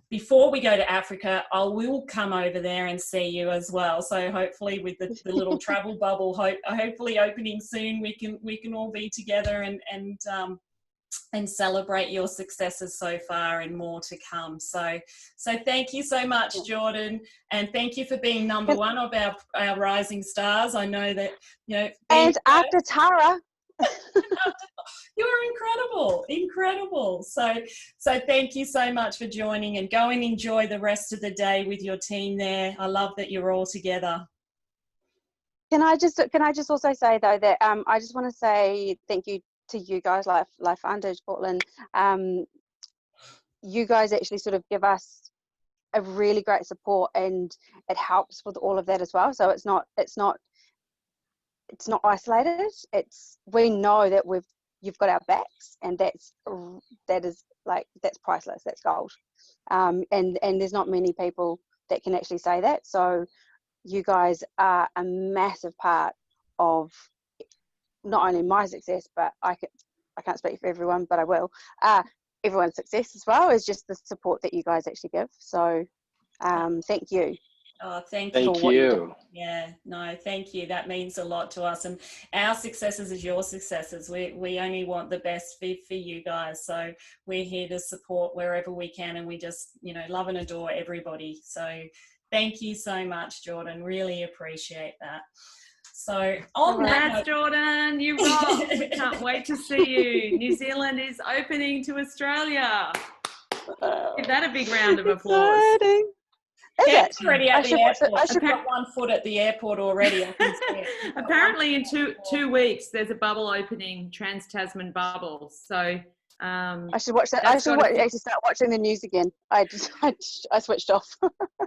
before we go to Africa, I will come over there and see you as well. So hopefully, with the little travel bubble, hopefully opening soon, we can all be together and celebrate your successes so far and more to come. So thank you so much, Jordan, and thank you for being number one of our rising stars. I know that and after Tara. You're incredible. So thank you so much for joining, and go and enjoy the rest of the day with your team there. I love that you're all together. Can I just also say though that I just want to say thank you to you guys, Life Vantage, Portland. You guys actually sort of give us a really great support, and it helps with all of that as well. So it's not isolated. We know that you've got our backs, and that's priceless. That's gold. And there's not many people that can actually say that. So you guys are a massive part of not only my success, but I can't speak for everyone, but I will. Everyone's success as well is just the support that you guys actually give. So thank you. Oh, thank you. Thank you. Yeah, no, thank you. That means a lot to us, and our successes is your successes. We only want the best for you guys. So we're here to support wherever we can, and we just, love and adore everybody. So thank you so much, Jordan. Really appreciate that. So congrats, Jordan, you rock. We can't wait to see you. New Zealand is opening to Australia. Give that a big round of applause. Exciting. Cam's already at the airport. I've got 1 foot at the airport already. I can see it. Apparently in two weeks there's a bubble opening, Trans-Tasman bubble. So I should watch that. I should actually start watching the news again. I switched off.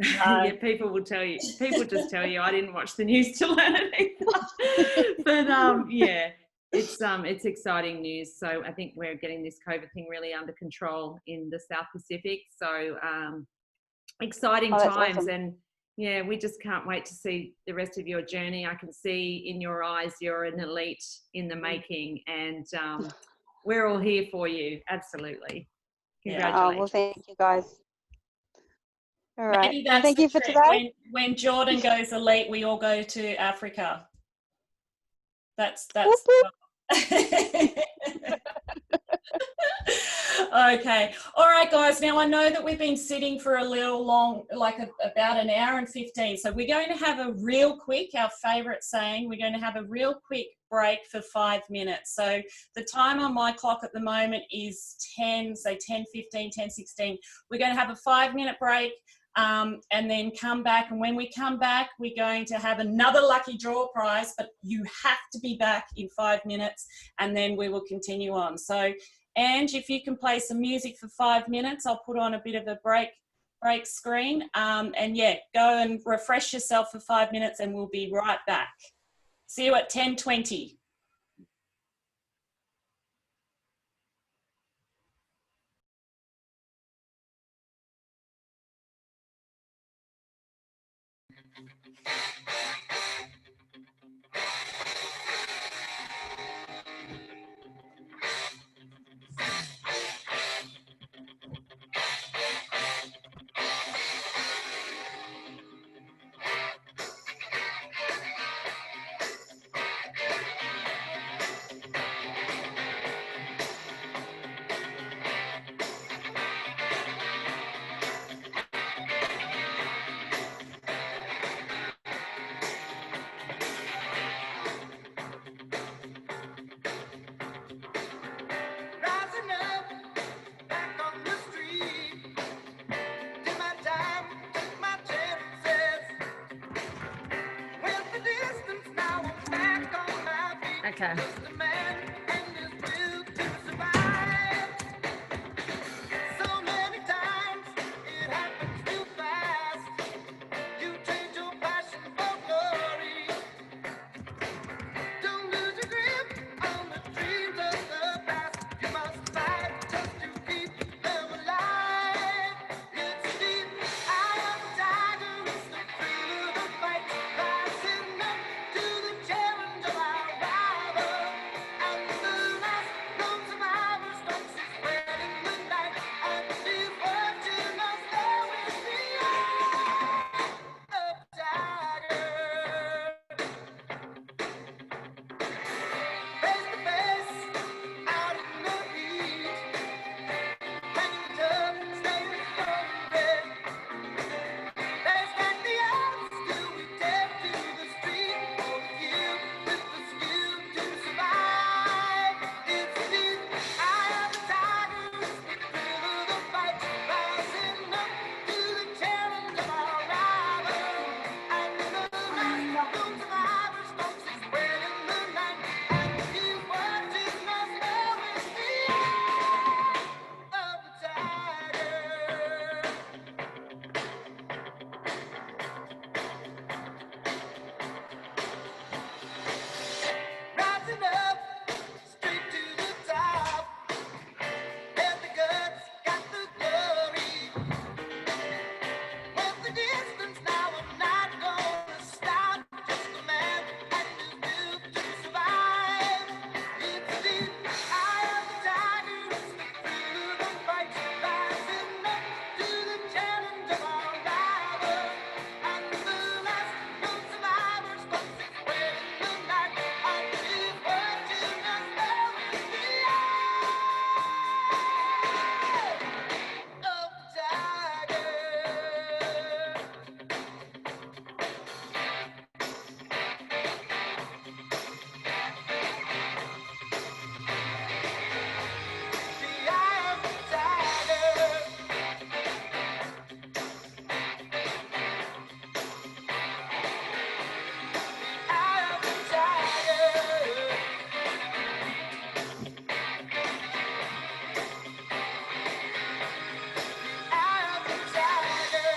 Yeah, people will tell you. People just tell you I didn't watch the news to learn it either. But yeah, it's exciting news. So I think we're getting this COVID thing really under control in the South Pacific. So exciting times. Awesome. And yeah, we just can't wait to see the rest of your journey. I can see in your eyes you're an elite in the making, and we're all here for you. Absolutely. Congratulations. Oh, well, thank you guys. All right. Thank you for trick. today. When Jordan goes elite, we all go to Africa. That's Okay. All right, guys. Now, I know that we've been sitting for a little long, about an hour and 15. So we're going to have a real quick, our favourite saying, we're going to have a real quick break for 5 minutes. So the time on my clock at the moment is 10:15, 10:16. We're going to have a 5-minute break. And then come back, and when we come back, we're going to have another lucky draw prize, but you have to be back in 5 minutes, and then we will continue on. So Ange, if you can play some music for 5 minutes, I'll put on a bit of a break break screen. And yeah, go and refresh yourself for 5 minutes and we'll be right back. See you at 10:20. Rising up, back on the street. Did my time, took my chances. Went the distance, now I'm back on my feet. Okay. Just a man and his will to survive. So many times it happens too fast. You trade your passion for glory. Don't lose your grip on the dreams of the past. You must fight just to keep them alive. It's deep, eye of the tiger, it's the thrill of the fight. Rising up to the challenge of our rival. And the last known survivor stalks his spread in the night. And he's watching us there with the eye of the tiger. Face to face, out in the heat, hanging tough, staying hungry. They stack the odds till we take to the street for the kill with the skill to survive. It's deep, eye of the tiger, it's the thrill of the fight, rising up to the challenge of our rival. And the last known survivor stalks his spread in the night, and he's watching us now with the eye of the tiger. Rising up, straight to the top. Had the guts, got the glory. Went the distance, now I'm not gonna stop. Just a man and his will to survive. It's deep, eye of the tiger, it's the thrill of the fight. Rising up to the challenge of our rival. And the last known survivor stalks his spread in the night. And he's watching us now with the eye of the tiger. The eye of the tiger. Eye of the tiger. Eye of the tiger.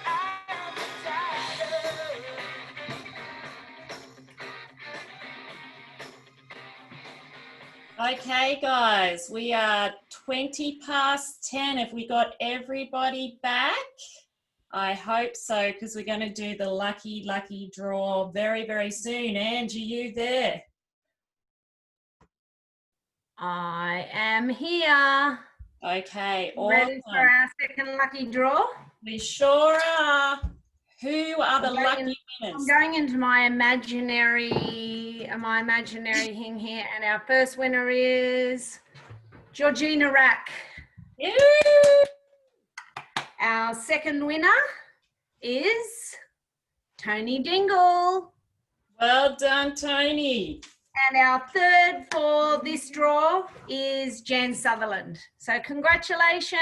Eye of the tiger. Okay, guys, we are 20 past 10. Have we got everybody back? I hope so, because we're going to do the lucky draw very, very soon. Angie, you there? I am here. Okay, Ready for awesome. our second lucky draw? We sure are. Who are the I'm going lucky winners? I'm going into my imaginary thing here, and our first winner is Georgina Rack. Woo! Our second winner is Tony Dingle. Well done, Tony. And our third for this draw is Jan Sutherland. So congratulations.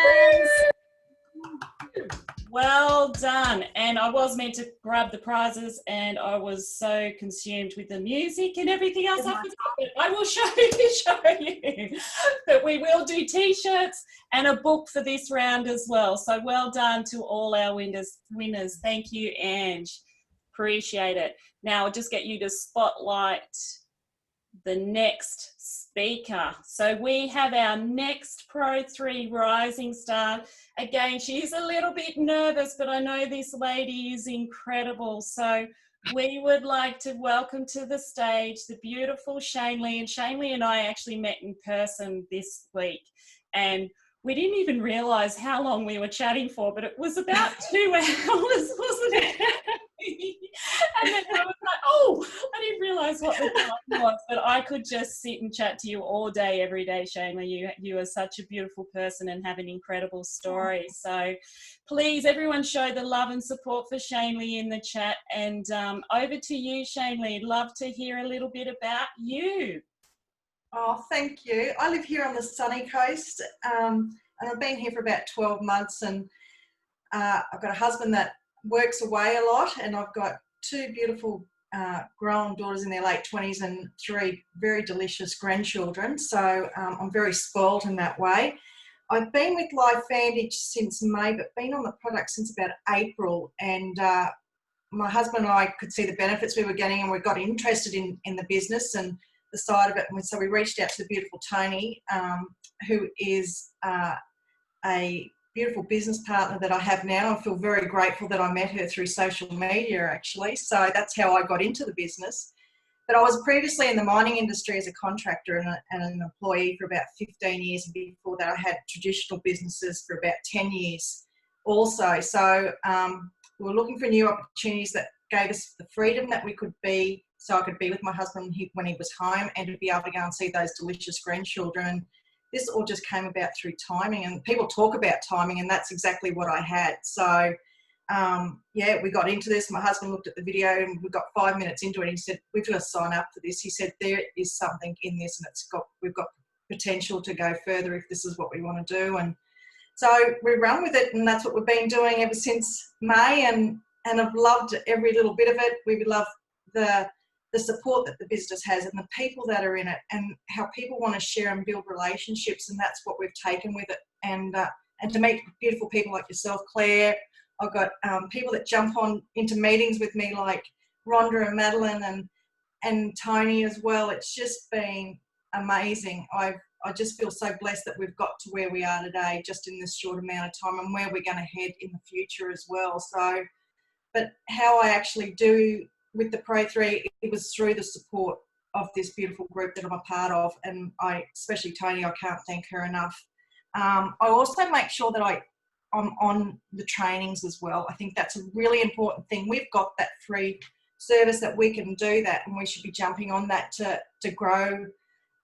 Well done. And I was meant to grab the prizes and I was so consumed with the music and everything else. I forgot, but I will show you that we will do t-shirts and a book for this round as well. So well done to all our winners. Thank you, Ange. Appreciate it. Now I'll just get you to spotlight the next speaker. So we have our next Pro 3 Rising Star. Again, she's a little bit nervous, but I know this lady is incredible. So we would like to welcome to the stage the beautiful Shane Lee. And Shane Lee and I actually met in person this week. And we didn't even realise how long we were chatting for, but it was about 2 hours, wasn't it? And then I was like, oh, I didn't realise what the time was, but I could just sit and chat to you all day, every day, Shayla. You are such a beautiful person and have an incredible story. So please, everyone show the love and support for Shane Lee in the chat. And over to you, Shane Lee. Love to hear a little bit about you. Oh, thank you. I live here on the sunny coast, and I've been here for about 12 months, and I've got a husband that works away a lot, and I've got 2 beautiful grown daughters in their late 20s and 3 very delicious grandchildren. So I'm very spoiled in that way. I've been with LifeVantage since May, but been on the product since about April, and my husband and I could see the benefits we were getting, and we got interested in the business and the side of it. And so we reached out to the beautiful Tony, who is a beautiful business partner that I have now. I feel very grateful that I met her through social media, actually. So that's how I got into the business. But I was previously in the mining industry as a contractor and an employee for about 15 years. And before that, I had traditional businesses for about 10 years also. So we were looking for new opportunities that gave us the freedom that we could be, so I could be with my husband when he was home, and to be able to go and see those delicious grandchildren. And this all just came about through timing, and people talk about timing, and that's exactly what I had. So yeah, we got into this. My husband looked at the video, and we got 5 minutes into it. He said, we've got to sign up for this. He said, there is something in this, and we've got potential to go further if this is what we want to do. And so we run with it, and that's what we've been doing ever since May, and I've loved every little bit of it. We love the support that the business has, and the people that are in it, and how people want to share and build relationships, and that's what we've taken with it. And to meet beautiful people like yourself, Claire. I've got people that jump on into meetings with me like Rhonda and Madeline and Tony as well. It's just been amazing. I just feel so blessed that we've got to where we are today, just in this short amount of time, and where we're going to head in the future as well. So, but how I actually do with the Pro 3, it was through the support of this beautiful group that I'm a part of, and especially Tony, I can't thank her enough. I also make sure that I'm on the trainings as well. I think that's a really important thing. We've got that free service that we can do that, and we should be jumping on that to grow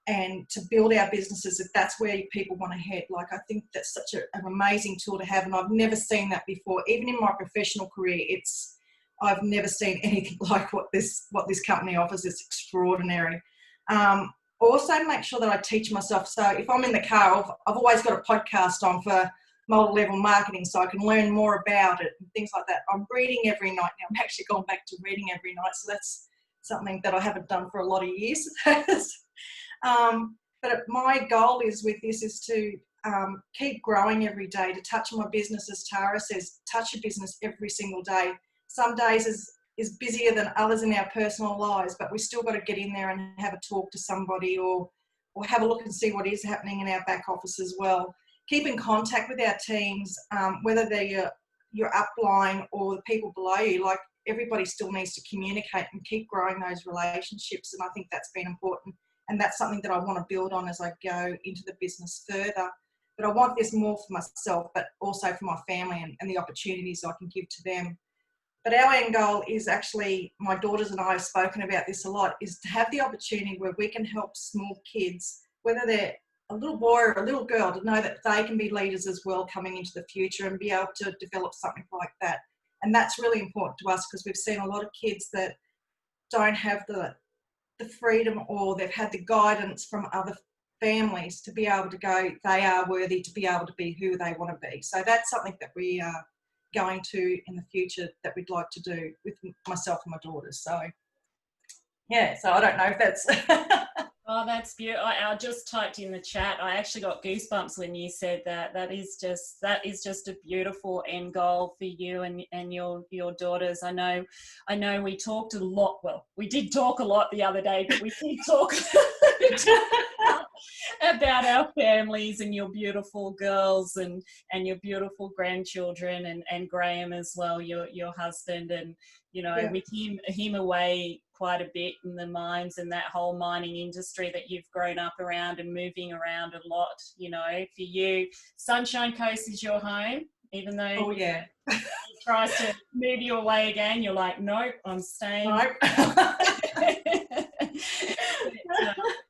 and to build our businesses if that's where people want to head. Like, I think that's such an amazing tool to have, and I've never seen that before. Even in my professional career, I've never seen anything like what this company offers. It's extraordinary. Also make sure that I teach myself. So if I'm in the car, I've always got a podcast on for multi-level marketing, so I can learn more about it and things like that. I'm reading every night now. I'm actually going back to reading every night, so that's something that I haven't done for a lot of years. But my goal is with this is to keep growing every day, to touch my business, as Tara says, touch your business every single day. Some days is busier than others in our personal lives, but we still got to get in there and have a talk to somebody, or have a look and see what is happening in our back office as well. Keep in contact with our teams, whether they're your upline or the people below you. Like, everybody still needs to communicate and keep growing those relationships, and I think that's been important, and that's something that I want to build on as I go into the business further. But I want this more for myself, but also for my family and the opportunities I can give to them. But our end goal is actually, my daughters and I have spoken about this a lot, is to have the opportunity where we can help small kids, whether they're a little boy or a little girl, to know that they can be leaders as well coming into the future, and be able to develop something like that. And that's really important to us, because we've seen a lot of kids that don't have the freedom, or they've had the guidance from other families to be able to go, they are worthy to be able to be who they want to be. So that's something that we going to in the future that we'd like to do with myself and my daughters. So yeah, so I don't know if that's Oh, that's beautiful. I just typed in the chat. I actually got goosebumps when you said that. That is just a beautiful end goal for you and your daughters. I know we talked a lot. Well, we did talk a lot the other day, but we did talk about our families and your beautiful girls and your beautiful grandchildren and Graham as well, your husband, and Yeah. with him away quite a bit in the mines and that whole mining industry that you've grown up around and moving around a lot. For you, Sunshine Coast is your home, even though oh yeah. he tries to move you away again. You're like, nope, I'm staying. Nope.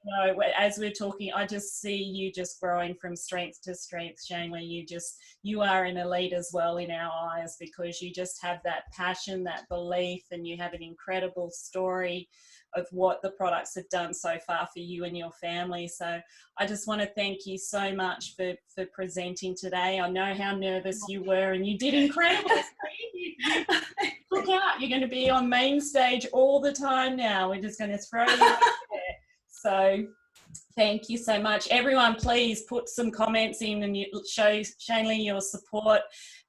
No, as we're talking, I just see you just growing from strength to strength, Shanley. You are an elite as well in our eyes, because you just have that passion, that belief, and you have an incredible story of what the products have done so far for you and your family. So I just want to thank you so much for presenting today. I know how nervous you were, and you did incredible. Look out, you're going to be on main stage all the time now. We're just going to throw you out there. So thank you so much. Everyone, please put some comments in and show Shanley your support,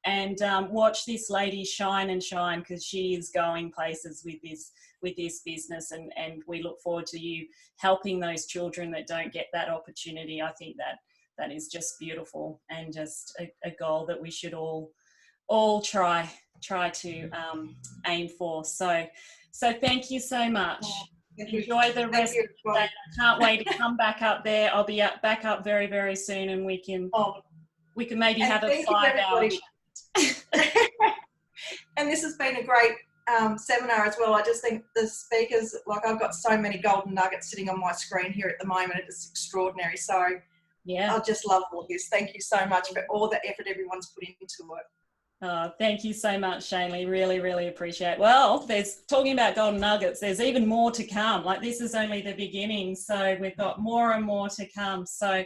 and watch this lady shine and shine, because she is going places with this business, and we look forward to you helping those children that don't get that opportunity. I think that is just beautiful, and just a goal that we should all try to aim for. So thank you so much. Enjoy the rest of the day. I can't wait to come back up there. I'll be back up very, very soon, and we can maybe have a 5-hour chat. And this has been a great seminar as well. I just think the speakers, like, I've got so many golden nuggets sitting on my screen here at the moment. It's extraordinary. So Yeah. I just love all this. Thank you so much for all the effort everyone's put into it. Oh, thank you so much, Shanley. Really, really appreciate it. Well, talking about golden nuggets, there's even more to come. Like, this is only the beginning. So we've got more and more to come. So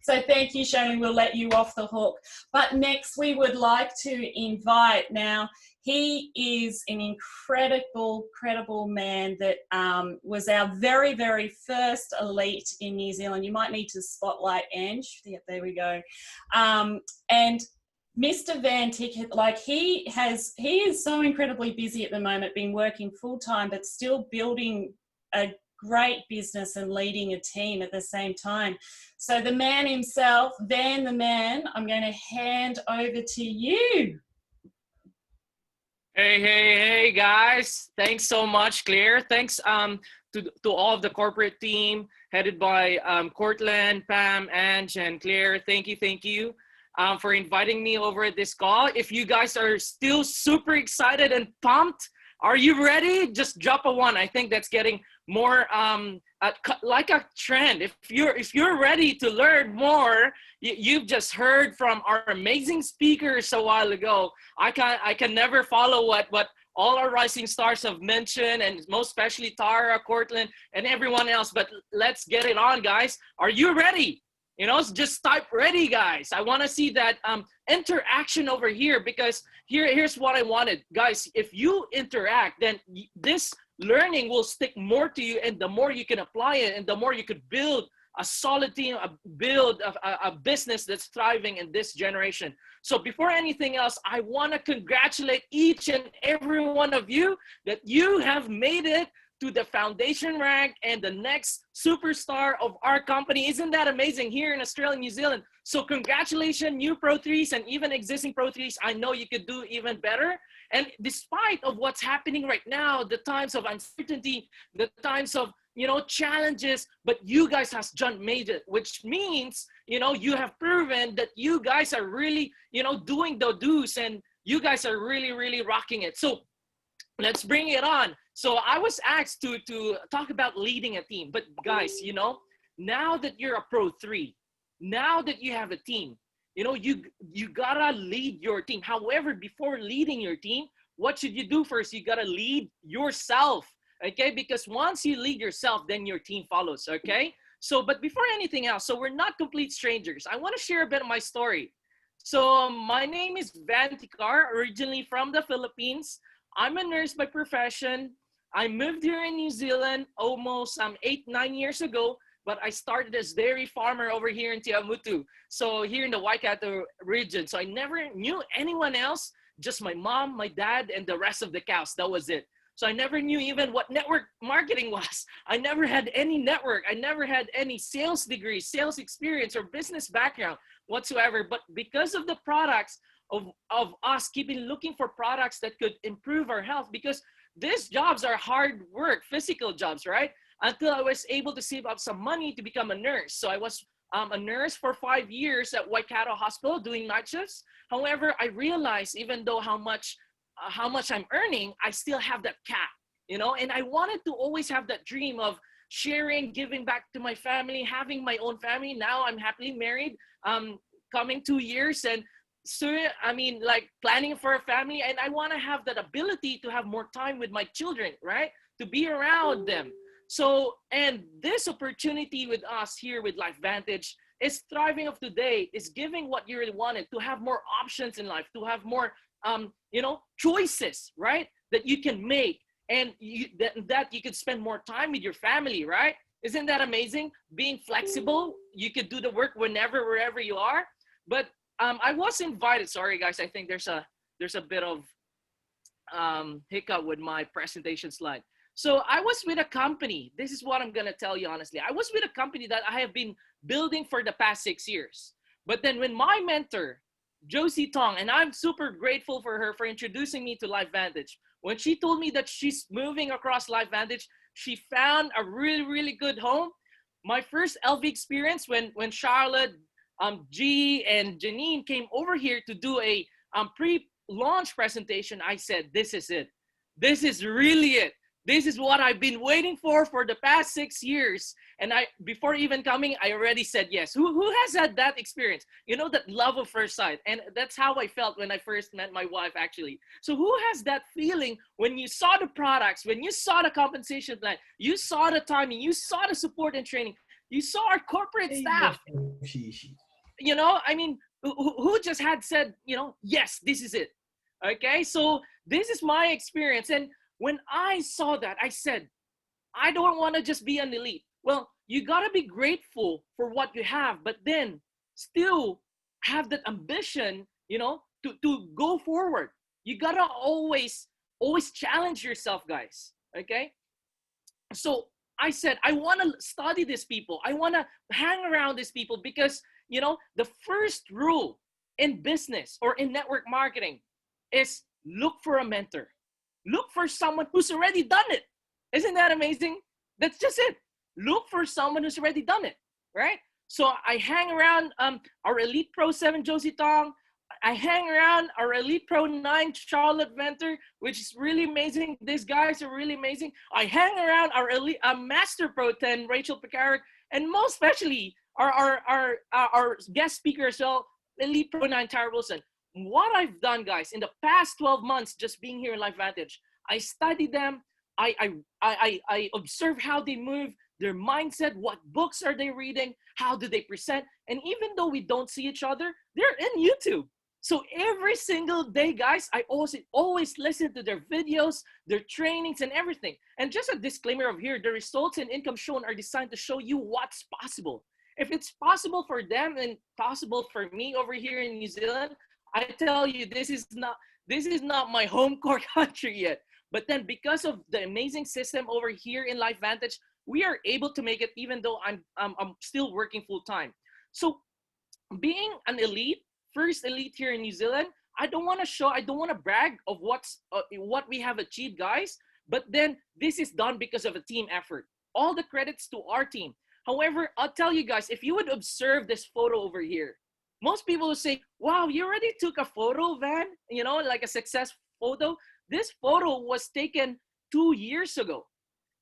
thank you, Shanley. We'll let you off the hook. But next, we would like to invite, now, he is an incredible man that was our very, very first elite in New Zealand. You might need to spotlight Ange. Yeah, there we go. And Mr. Van Tick, like, he is so incredibly busy at the moment, been working full time, but still building a great business and leading a team at the same time. So the man himself, Van the Man, I'm going to hand over to you. Hey, guys. Thanks so much, Claire. Thanks to all of the corporate team headed by Courtland, Pam, Ange, and Claire. Thank you for inviting me over at this call. If you guys are still super excited and pumped, are you ready? Just drop a 1. I think that's getting more like a trend. If you're ready to learn more, you've just heard from our amazing speakers a while ago. I can never follow what all our rising stars have mentioned, and most especially Tara, Courtland, and everyone else. But let's get it on, guys. Are you ready? Just type ready, guys. I want to see that interaction over here, because here's what I wanted. Guys, if you interact, then this learning will stick more to you, and the more you can apply it, and the more you could build a solid team, build a business that's thriving in this generation. So before anything else, I want to congratulate each and every one of you that you have made it to the foundation rank and the next superstar of our company. Isn't that amazing, here in Australia, New Zealand? So congratulations, new Pro 3s and even existing Pro 3s. I know you could do even better. And despite of what's happening right now, the times of uncertainty, the times of, challenges, but you guys have just made it, which means, you have proven that you guys are really, doing the do's, and you guys are really, really rocking it. So let's bring it on. So I was asked to talk about leading a team, but guys, now that you're a Pro 3, now that you have a team, you gotta lead your team. However, before leading your team, what should you do first? You gotta lead yourself, okay? Because once you lead yourself, then your team follows, okay? So, but before anything else, so we're not complete strangers. I wanna share a bit of my story. So my name is Van Tikar, originally from the Philippines. I'm a nurse by profession. I moved here in New Zealand almost 8-9 years ago, but I started as dairy farmer over here in Tiamutu. So here in the Waikato region. So I never knew anyone else, just my mom, my dad, and the rest of the cows. That was it. So I never knew even what network marketing was. I never had any network. I never had any sales degree, sales experience, or business background whatsoever. But because of the products of us keeping looking for products that could improve our health, because these jobs are hard work, physical jobs, right? Until I was able to save up some money to become a nurse. So I was a nurse for 5 years at Waikato Hospital doing night shifts. However, I realized even though how much I'm earning, I still have that cap, you know, and I wanted to always have that dream of sharing, giving back to my family, having my own family. Now I'm happily married, coming 2 years, and soon, I mean, like planning for a family, and I want to have that ability to have more time with my children, right? To be around them. So, and this opportunity with us here with LifeVantage is thriving of today, is giving what you really wanted, to have more options in life, to have more you know, choices, right? That you can make, and that you could spend more time with your family, right? Isn't that amazing? Being flexible, you could do the work whenever, wherever you are. But I was invited. Sorry, guys. I think there's a bit of hiccup with my presentation slide. So I was with a company. This is what I'm gonna tell you honestly. I was with a company that I have been building for the past 6 years. But then when my mentor, Josie Tong, and I'm super grateful for her for introducing me to LifeVantage. When she told me that she's moving across LifeVantage, she found a really, really good home. My first LV experience when Charlotte, G, and Janine came over here to do a pre-launch presentation, I said, this is it. This is really it. This is what I've been waiting for the past 6 years. And before even coming, I already said yes. Who has had that experience? You know, that love of first sight. And that's how I felt when I first met my wife, actually. So who has that feeling when you saw the products, when you saw the compensation plan, you saw the timing, you saw the support and training, you saw our corporate staff. You know, I mean, who just had said, you know, yes, this is it. Okay, so this is my experience. And when I saw that, I said, I don't want to just be an elite. Well, you got to be grateful for what you have, but then still have that ambition, you know, to go forward. You got to always challenge yourself, guys. Okay. So I said, I want to study these people. I want to hang around these people because, you know, the first rule in business or in network marketing is look for a mentor. Look for someone who's already done it. Isn't that amazing? That's just it. Look for someone who's already done it, right? So I hang around our Elite Pro 7, Josie Tong. I hang around our Elite Pro 9, Charlotte Venter, which is really amazing. These guys are really amazing. I hang around our Elite Master Pro 10, Rachel Picard, and most especially our guest speaker as well, Elite Pro 9, Tara Wilson. What I've done, guys, in the past 12 months, just being here in LifeVantage, I study them. I observe how they move, their mindset, what books are they reading, how do they present. And even though we don't see each other, they're in YouTube. So every single day, guys, I always listen to their videos, their trainings and everything. And just a disclaimer of here, the results and income shown are designed to show you what's possible. If it's possible for them and possible for me over here in New Zealand, I tell you, this is not my home core country yet. But then because of the amazing system over here in LifeVantage, we are able to make it even though I'm still working full time. So being an elite, first elite here in New Zealand, I don't want to brag of what we have achieved, guys. But then this is done because of a team effort. All the credits to our team. However, I'll tell you guys, if you would observe this photo over here, most people will say, wow, you already took a photo, Van, you know, like a success photo. This photo was taken 2 years ago.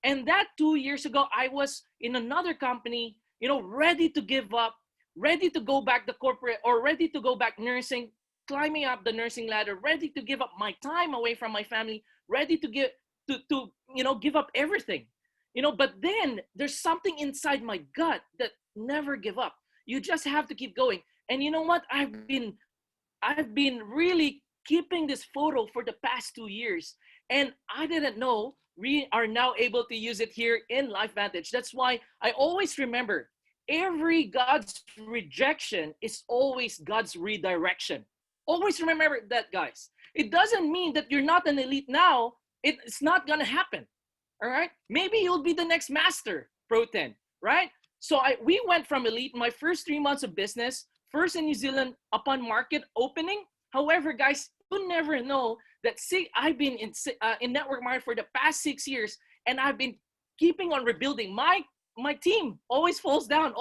And that 2 years ago, I was in another company, you know, ready to give up, ready to go back to corporate or ready to go back nursing, climbing up the nursing ladder, ready to give up my time away from my family, ready to give up everything, you know, but then there's something inside my gut that never give up. You just have to keep going. And you know what? I've been I've been really keeping this photo for the past 2 years, and I didn't know we are now able to use it here in LifeVantage. That's why I always remember every God's rejection is always God's redirection. Always remember that, guys. It doesn't mean that you're not an elite now. It's not gonna happen. All right. Maybe you'll be the next master Pro 10, right? So we went from elite my first 3 months of business, first in New Zealand upon market opening. However, guys, you never know that I've been in network marketing for the past 6 years, and I've been keeping on rebuilding. My team always falls down.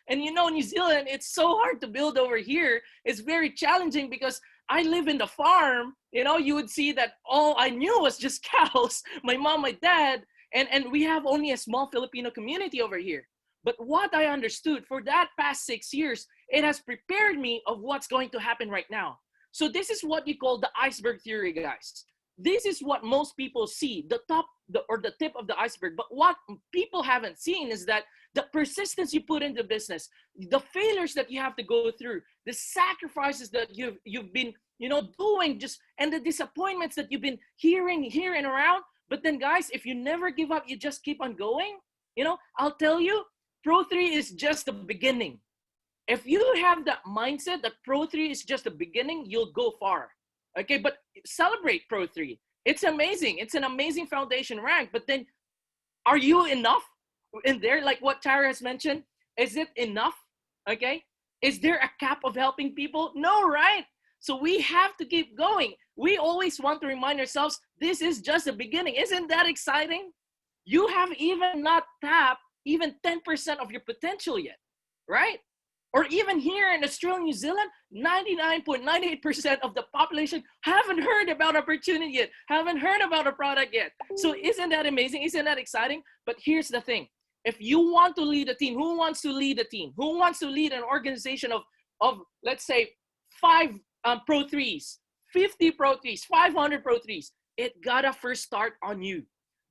And New Zealand, it's so hard to build over here. It's very challenging because I live in the farm. You would see that all I knew was just cows, my mom, my dad, and we have only a small Filipino community over here. But what I understood for that past 6 years, it has prepared me of what's going to happen right now. So this is what you call the iceberg theory, guys. This is what most people see, the tip of the iceberg. But what people haven't seen is that the persistence you put into business, the failures that you have to go through, the sacrifices that you've been doing, and the disappointments that you've been hearing here and around. But then, guys, if you never give up, you just keep on going. I'll tell you, Pro 3 is just the beginning. If you have that mindset that Pro 3 is just the beginning, you'll go far. Okay, but celebrate Pro 3. It's amazing. It's an amazing foundation rank. But then, are you enough in there? Like what Tara has mentioned, is it enough? Okay, is there a cap of helping people? No, right? So we have to keep going. We always want to remind ourselves, this is just the beginning. Isn't that exciting? You have even not tapped even 10% of your potential yet, right? Or even here in Australia, New Zealand, 99.98% of the population haven't heard about opportunity yet, haven't heard about a product yet. So isn't that amazing? Isn't that exciting? But here's the thing. If you want to lead a team, who wants to lead a team? Who wants to lead an organization of let's say, 5 Pro 3s, 50 Pro 3s, 500 Pro 3s? It gotta first start on you.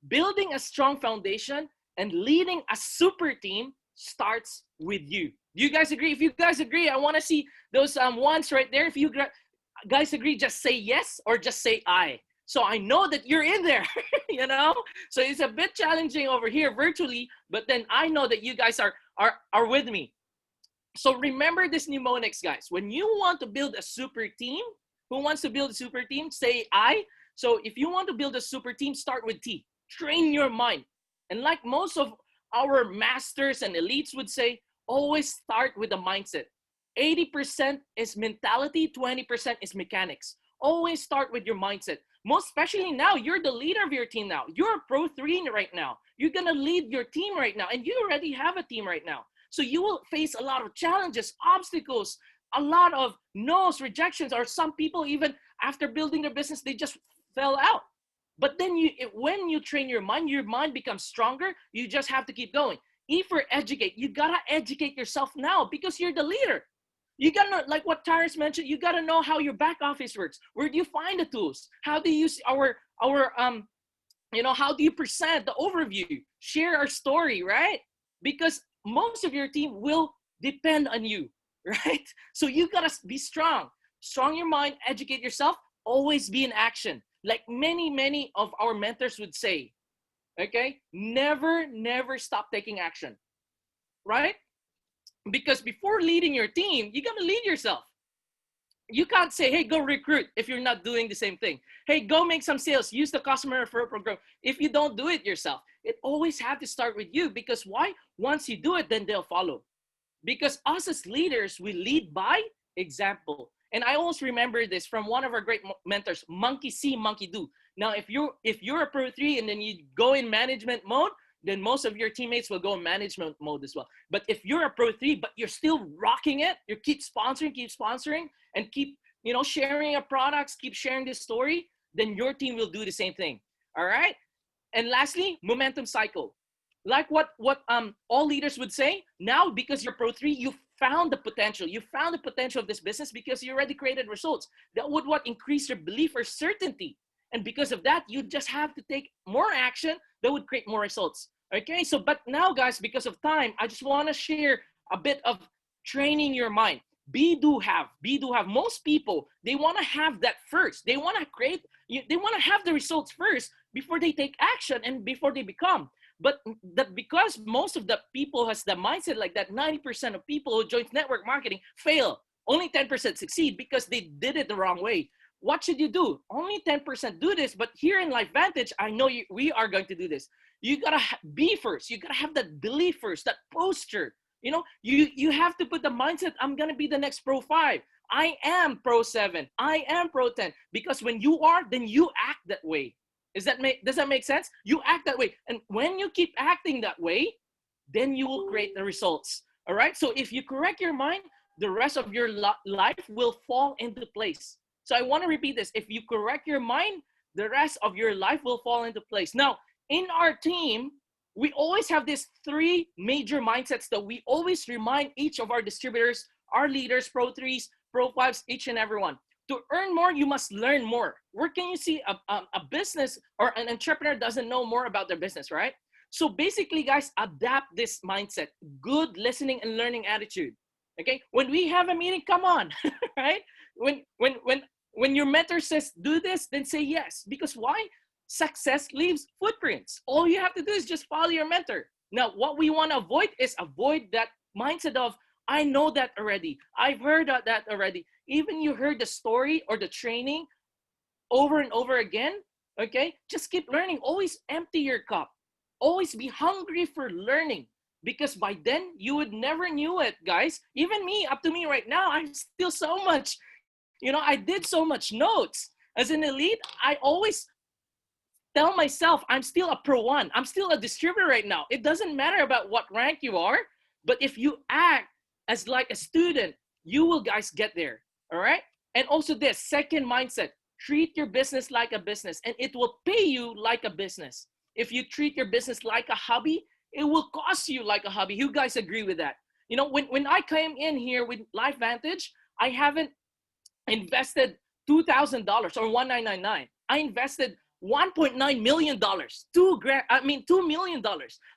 Building a strong foundation and leading a super team starts with you. Do you guys agree? If you guys agree, I want to see those ones right there. If you guys agree, just say yes or just say aye. So I know that you're in there, So it's a bit challenging over here virtually, but then I know that you guys are with me. So remember this mnemonics, guys. When you want to build a super team, who wants to build a super team? Say aye. So if you want to build a super team, start with T. Train your mind. And like most of our masters and elites would say, always start with the mindset. 80% is mentality, 20% is mechanics. Always start with your mindset. Most especially now, you're the leader of your team now. You're a Pro 3 right now. You're going to lead your team right now. And you already have a team right now. So you will face a lot of challenges, obstacles, a lot of no's, rejections, or some people even after building their business, they just fell out. But then when you train your mind becomes stronger. You just have to keep going. E for educate. You gotta educate yourself now because you're the leader. You gotta know, like what Tyrus mentioned, you gotta know how your back office works. Where do you find the tools? How do you use our how do you present the overview? Share our story, right? Because most of your team will depend on you, right? So you gotta be strong. Strong your mind, educate yourself, always be in action. Like many of our mentors would say, okay? Never stop taking action, right? Because before leading your team, you gotta lead yourself. You can't say, hey, go recruit if you're not doing the same thing. Hey, go make some sales, use the customer referral program if you don't do it yourself. It always have to start with you because why? Once you do it, then they'll follow. Because us as leaders, we lead by example. And I always remember this from one of our great mentors, monkey see, monkey do. Now, if you're a Pro 3 and then you go in management mode, then most of your teammates will go in management mode as well. But if you're a Pro 3, but you're still rocking it, you keep sponsoring, and keep sharing your products, keep sharing this story, then your team will do the same thing. All right. And lastly, momentum cycle. Like what all leaders would say, now because you're Pro 3, you found the potential. You found the potential of this business because you already created results. That would increase your belief or certainty. And because of that, you just have to take more action that would create more results. Okay, so but now guys, because of time, I just want to share a bit of training your mind. be do have. Most people, they want to have that first. They want to they want to have the results first before they take action and before they become. But because most of the people has the mindset like that, 90% of people who join network marketing fail. Only 10% succeed because they did it the wrong way. What should you do? Only 10% do this, but here in LifeVantage, I know we are going to do this. You gotta be first. You gotta have that belief first, that posture. You know, you have to put the mindset, I'm gonna be the next Pro 5. I am Pro 7. I am Pro 10. Because when you are, then you act that way. Does that make sense? You act that way. And when you keep acting that way, then you will create the results. All right? So if you correct your mind, the rest of your life will fall into place. So I want to repeat this. If you correct your mind, the rest of your life will fall into place. Now, in our team, we always have these 3 major mindsets that we always remind each of our distributors, our leaders, Pro 3s, Pro 5s, each and every one. To earn more, you must learn more. Where can you see a business or an entrepreneur doesn't know more about their business, right? So basically, guys, adapt this mindset. Good listening and learning attitude. Okay, when we have a meeting, come on, right? When your mentor says do this, then say yes. Because why? Success leaves footprints. All you have to do is just follow your mentor. Now, what we want to avoid is avoid that mindset of, I know that already. I've heard that already. Even you heard the story or the training over and over again, okay? Just keep learning. Always empty your cup. Always be hungry for learning. Because by then, you would never knew it, guys. Even me, up to me right now, I'm still so much, I did so much notes. As an elite, I always tell myself, I'm still a Pro 1. I'm still a distributor right now. It doesn't matter about what rank you are, but if you act as like a student, you will, guys, get there, all right? And also this, second mindset, treat your business like a business, and it will pay you like a business. If you treat your business like a hobby, it will cost you like a hobby. You guys agree with that? When I came in here with LifeVantage, I haven't invested $2,000 or $1,999. I invested $1.9 million, $2 million.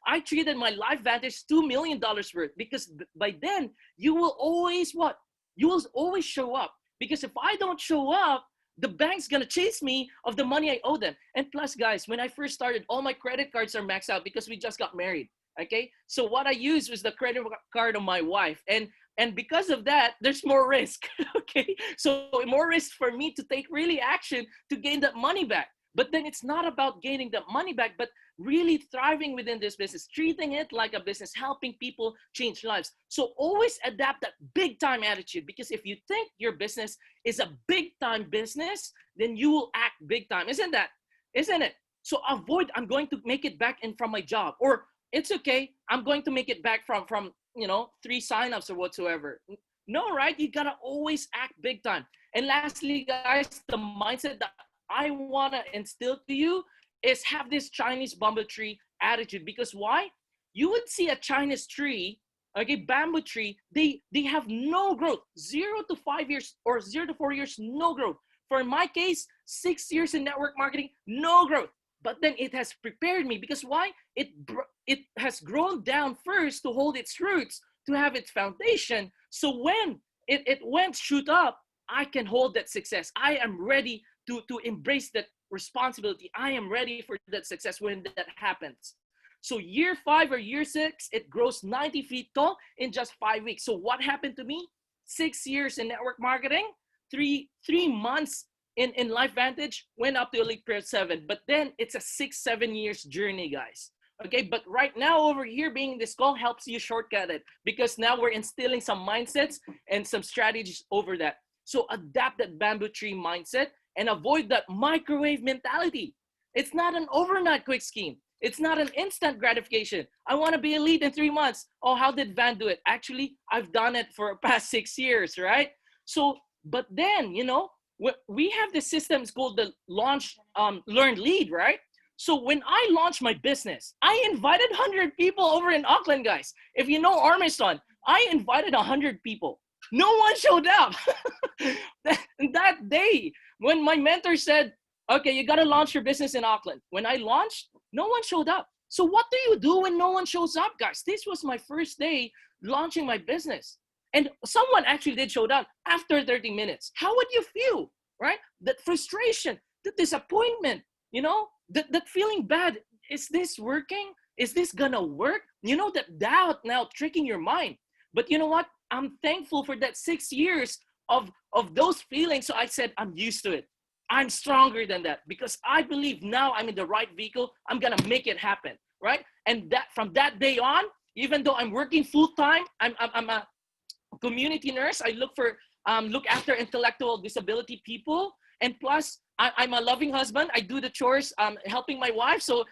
I treated my LifeVantage $2 million worth because by then you will always what? You will always show up. Because if I don't show up, the bank's gonna chase me of the money I owe them. And plus, guys, when I first started, all my credit cards are maxed out because we just got married. Okay, so what I used was the credit card of my wife, and because of that, there's more risk. Okay, so more risk for me to take really action to gain that money back. But then it's not about gaining that money back, but really thriving within this business, treating it like a business, helping people change lives. So always adapt that big time attitude, because if you think your business is a big time business, then you will act big time. Isn't it? So avoid, I'm going to make it back in from my job, or it's okay, I'm going to make it back from 3 signups or whatsoever. No, right? You gotta always act big time. And lastly, guys, the mindset that I want to instill to you is have this Chinese bamboo tree attitude. Because why? You would see a Chinese tree, okay, bamboo tree, they have no growth, 0 to 5 years or 0 to 4 years, no growth. For my case, 6 years in network marketing, no growth. But then it has prepared me because why? It has grown down first to hold its roots, to have its foundation. So when it went shoot up, I can hold that success. I am ready to embrace that responsibility. I am ready for that success when that happens. So year 5 or year 6, it grows 90 feet tall in just 5 weeks. So what happened to me? 6 years in network marketing, 3 months in LifeVantage, went up to Elite Pro 7. But then it's a 6-7 years journey, guys. Okay, but right now over here, being in this call helps you shortcut it, because now we're instilling some mindsets and some strategies over that. So adapt that bamboo tree mindset and avoid that microwave mentality. It's not an overnight quick scheme. It's not an instant gratification. I want to be elite in 3 months. Oh, how did Van do it? Actually, I've done it for the past 6 years, right? So, but then, we have the systems called the launch, learn, lead, right? So when I launched my business, I invited 100 people over in Auckland, guys. If you know Armiston, I invited 100 people. No one showed up. That day, when my mentor said, okay, you got to launch your business in Auckland. When I launched, no one showed up. So what do you do when no one shows up, guys? This was my first day launching my business. And someone actually did show down after 30 minutes. How would you feel, right? That frustration, the disappointment, you know, that feeling bad. Is this working? Is this gonna work? You know, that doubt now tricking your mind. But you know what? I'm thankful for that 6 years of those feelings. So I said, I'm used to it. I'm stronger than that because I believe now I'm in the right vehicle. I'm gonna make it happen, right? And that from that day on, even though I'm working full time, I'm a community nurse. I look after intellectual disability people, and plus I'm a loving husband. I do the chores, helping my wife. So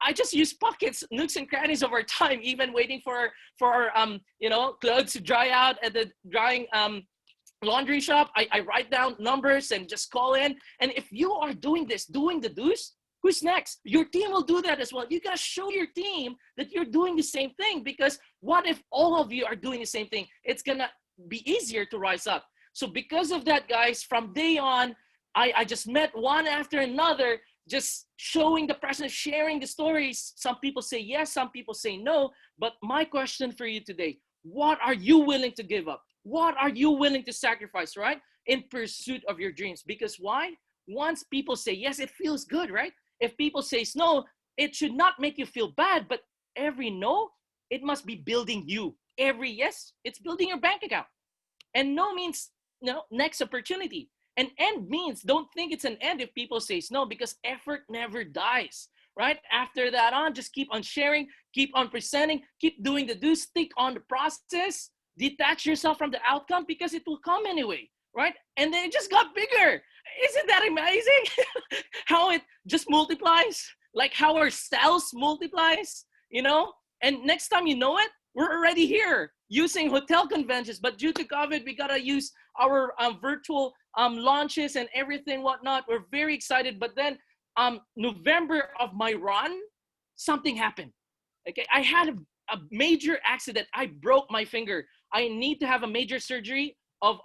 I just use pockets, nooks and crannies of our time, even waiting for you know, clothes to dry out at the drying laundry shop. I write down numbers and just call in. And if you are doing this, doing the do's, who's next? Your team will do that as well. You gotta show your team that you're doing the same thing, because what if all of you are doing the same thing? It's gonna be easier to rise up. So because of that, guys, from day on, I just met one after another, just showing the presence, sharing the stories. Some people say yes, some people say no. But my question for you today, what are you willing to give up? What are you willing to sacrifice, right? In pursuit of your dreams. Because why? Once people say yes, it feels good, right? If people say no, it should not make you feel bad. But every no, it must be building you. Every yes, it's building your bank account. And no means no, next opportunity. And end means don't think it's an end if people say no, because effort never dies, right? After that on, just keep on sharing, keep on presenting, keep doing the do, stick on the process, detach yourself from the outcome because it will come anyway, right? And then it just got bigger. Isn't that amazing? How it just multiplies, like how our cells multiplies, you know? And next time you know it, we're already here using hotel conventions, but due to COVID, we gotta use our virtual launches and everything, whatnot. We're very excited. But then November of my run, something happened. Okay, I had a major accident. I broke my finger. I need to have a major surgery of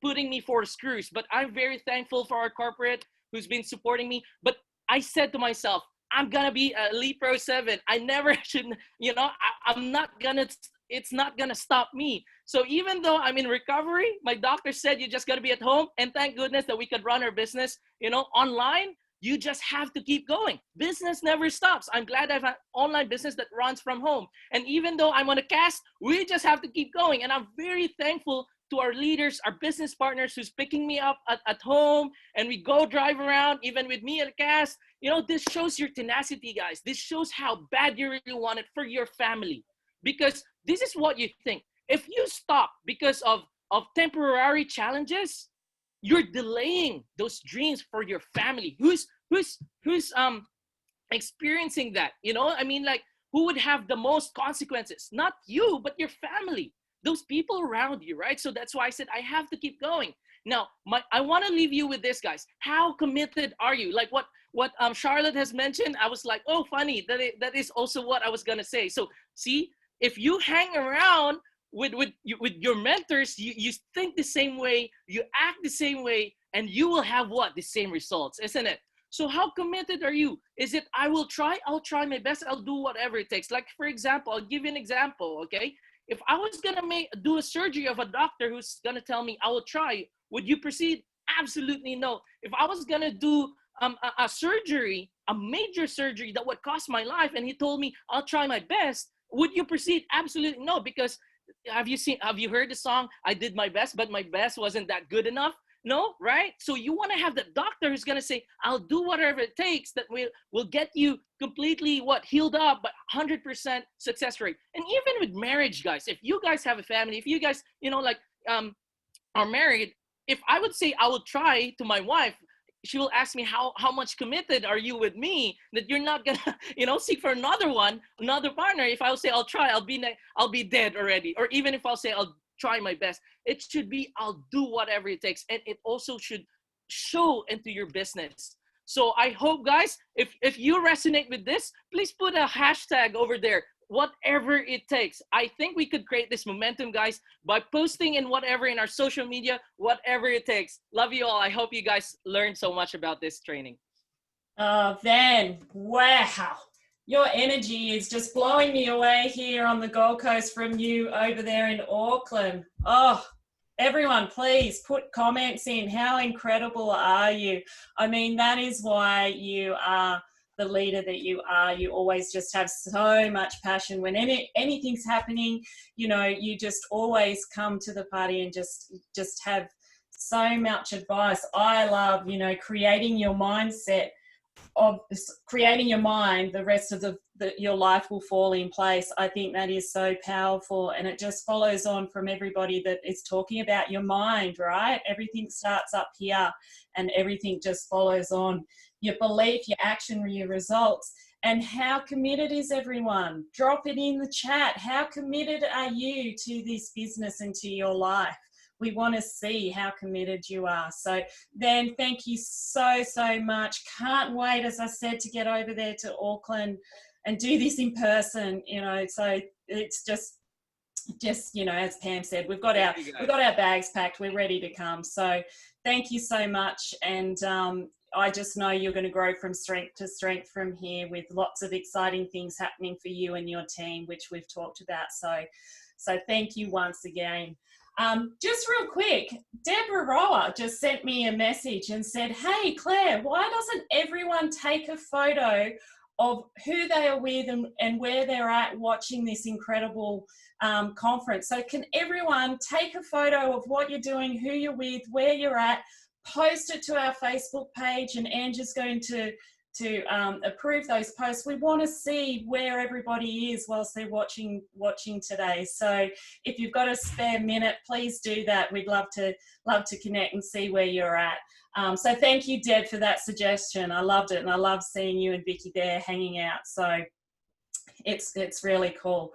putting me 4 screws. But I'm very thankful for our corporate who's been supporting me. But I said to myself, I'm gonna be a Elite Pro 7. I never should, you know, I'm not gonna, it's not gonna stop me. So even though I'm in recovery, my doctor said you just gotta be at home, and thank goodness that we could run our business, you know, online. You just have to keep going. Business never stops. I'm glad I have an online business that runs from home. And even though I'm on a cast, we just have to keep going. And I'm very thankful to our leaders, our business partners who's picking me up at home, and we go drive around even with me at a cast. You know, this shows your tenacity, guys. This shows how bad you really want it for your family, because this is what you think. If you stop because of temporary challenges, you're delaying those dreams for your family. Who's experiencing that? You know, I mean, like, who would have the most consequences? Not you, but your family, those people around you, right? So that's why I said I have to keep going. Now, I want to leave you with this, guys. How committed are you? Like what Charlotte has mentioned, I was like, oh, funny. That is also what I was gonna say. So see, if you hang around with your mentors, you think the same way, you act the same way, and you will have what? The same results, isn't it? So how committed are you? Is it, I'll try my best, I'll do whatever it takes. Like, for example, I'll give you an example, okay? If I was gonna do a surgery of a doctor who's gonna tell me I will try, would you proceed? Absolutely no. If I was gonna do a surgery, a major surgery that would cost my life, and he told me I'll try my best, would you proceed? Absolutely no, because have you heard the song, I did my best, but my best wasn't that good enough? No, right? So you want to have the doctor who's going to say, I'll do whatever it takes that will get you completely healed up, but 100% success rate. And even with marriage, guys, if you guys have a family, if you guys, you know, like are married, if I would say I will try to my wife, she will ask me how much committed are you with me, that you're not gonna, you know, seek for another partner. If I'll say I'll try, I'll be dead already. Or even if I'll say I'll try my best, it should be I'll do whatever it takes, and it also should show into your business. So I hope, guys, if you resonate with this, please put a hashtag over there, whatever it takes. I think we could create this momentum, guys, by posting in whatever in our social media, whatever it takes. Love you all. I hope you guys learned so much about this training. Van, wow. your energy is just blowing me away here on the Gold Coast from you over there in Auckland. Oh, everyone, please put comments in. How incredible are you? I mean, that is why you are the leader that you are. You always just have so much passion. When anything's happening, you know, you just always come to the party and just have so much advice. I love, you know, creating your mindset of creating your mind, the rest of your life will fall in place. I think that is so powerful, and it just follows on from everybody that is talking about your mind, right? Everything starts up here and everything just follows on. Your belief, your action, your results. And how committed is everyone? Drop it in the chat. How committed are you to this business and to your life? We want to see how committed you are. So then thank you so, so much. Can't wait, as I said, to get over there to Auckland and do this in person, you know. So it's just, you know, as Pam said, we've got our bags packed. We're ready to come. So thank you so much. And I just know you're going to grow from strength to strength from here with lots of exciting things happening for you and your team, which we've talked about. So thank you once again. Just real quick, Deborah Rower just sent me a message and said, hey, Claire, why doesn't everyone take a photo of who they are with and where they're at watching this incredible conference? So can everyone take a photo of what you're doing, who you're with, where you're at, post it to our Facebook page, and Angie's going to approve those posts. We want to see where everybody is whilst they're watching today. So if you've got a spare minute, please do that. We'd love to connect and see where you're at. So thank you, Deb, for that suggestion. I loved it, and I love seeing you and Vicky there hanging out. So it's really cool.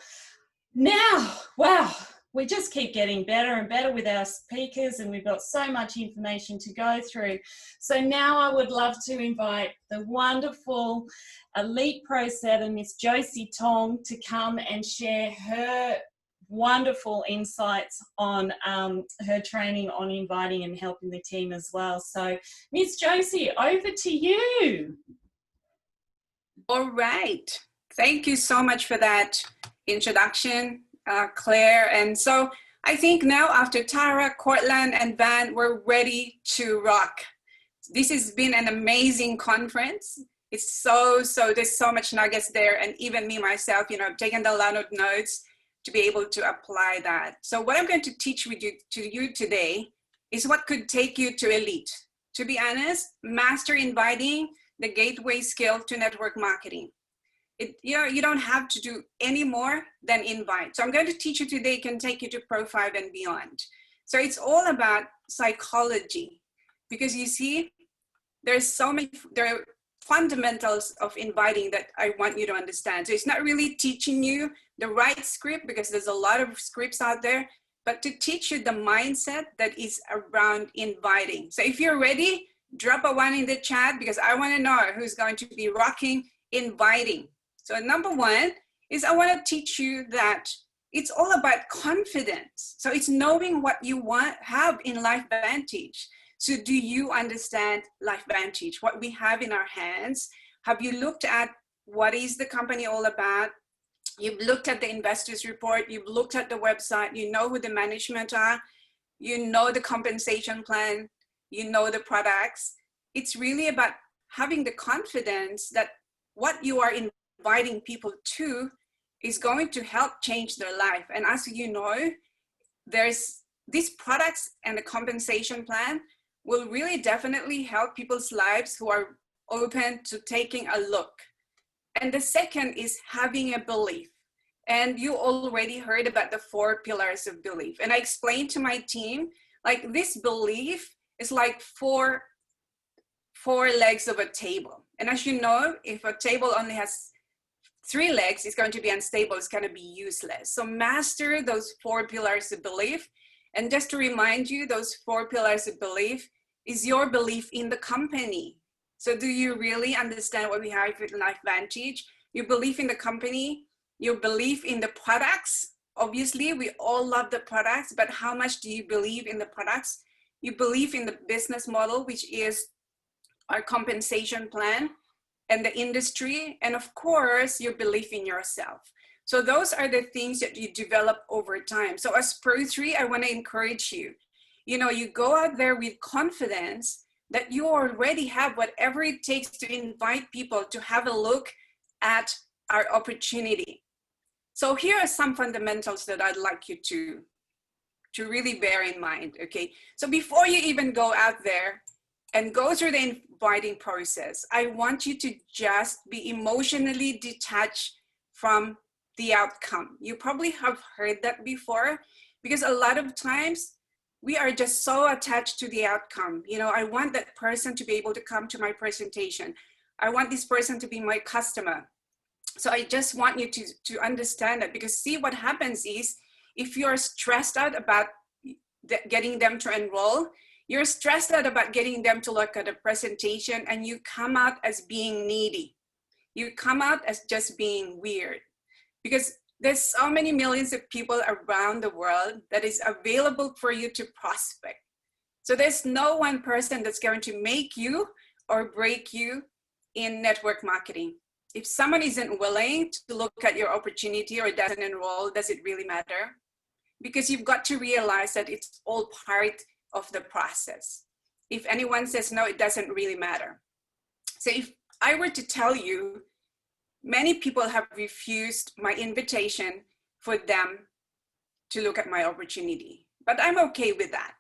Now, wow. We just keep getting better and better with our speakers, and we've got so much information to go through. So now I would love to invite the wonderful Elite Pro Setter, Miss Josie Tong, to come and share her wonderful insights on her training on inviting and helping the team as well. So Miss Josie, over to you. All right. Thank you so much for that introduction, Claire. And so I think now after Tara, Cortland, and Van, we're ready to rock. This has been an amazing conference. It's there's so much nuggets there. And even me, myself, you know, I've taken a lot of notes to be able to apply that. So what I'm going to teach to you today is what could take you to elite. To be honest, master inviting, the gateway skill to network marketing. You don't have to do any more than invite. So I'm going to teach you today, can take you to Pro 5 and beyond. So it's all about psychology, because you see, there are fundamentals of inviting that I want you to understand. So it's not really teaching you the right script, because there's a lot of scripts out there, but to teach you the mindset that is around inviting. So if you're ready, drop a 1 in the chat, because I want to know who's going to be rocking inviting. So number 1 is I want to teach you that it's all about confidence. So it's knowing what you have in LifeVantage. So do you understand LifeVantage, what we have in our hands? Have you looked at what is the company all about? You've looked at the investors report, you've looked at the website, you know who the management are, you know the compensation plan, you know the products. It's really about having the confidence that what you are inviting people to is going to help change their life. And as you know, there's these products and the compensation plan will really definitely help people's lives who are open to taking a look. And the second is having a belief. And you already heard about the 4 pillars of belief. And I explained to my team, like this belief is like four legs of a table. And as you know, if a table only has 3 legs, it's going to be unstable, it's going to be useless. So master those 4 pillars of belief. And just to remind you, those 4 pillars of belief is your belief in the company. So do you really understand what we have with LifeVantage? Your belief in the company, your belief in the products. Obviously, we all love the products, but how much do you believe in the products? You believe in the business model, which is our compensation plan. and the industry, and of course, your belief in yourself. So those are the things that you develop over time. So as Pro3, I want to encourage you, you go out there with confidence that you already have whatever it takes to invite people to have a look at our opportunity. So here are some fundamentals that I'd like you to really bear in mind, okay? So before you even go out there and go through the inviting process, I want you to just be emotionally detached from the outcome. You probably have heard that before, because a lot of times we are just so attached to the outcome. I want that person to be able to come to my presentation. I want this person to be my customer. So I just want you to understand that, because see, what happens is, if you're stressed out about getting them to enroll, you're stressed out about getting them to look at a presentation, and you come out as being needy. You come out as just being weird, because there's so many millions of people around the world that is available for you to prospect. So there's no one person that's going to make you or break you in network marketing. If someone isn't willing to look at your opportunity or doesn't enroll, does it really matter? Because you've got to realize that it's all part of the process. If anyone says no, it doesn't really matter. So if I were to tell you, many people have refused my invitation for them to look at my opportunity, but I'm okay with that.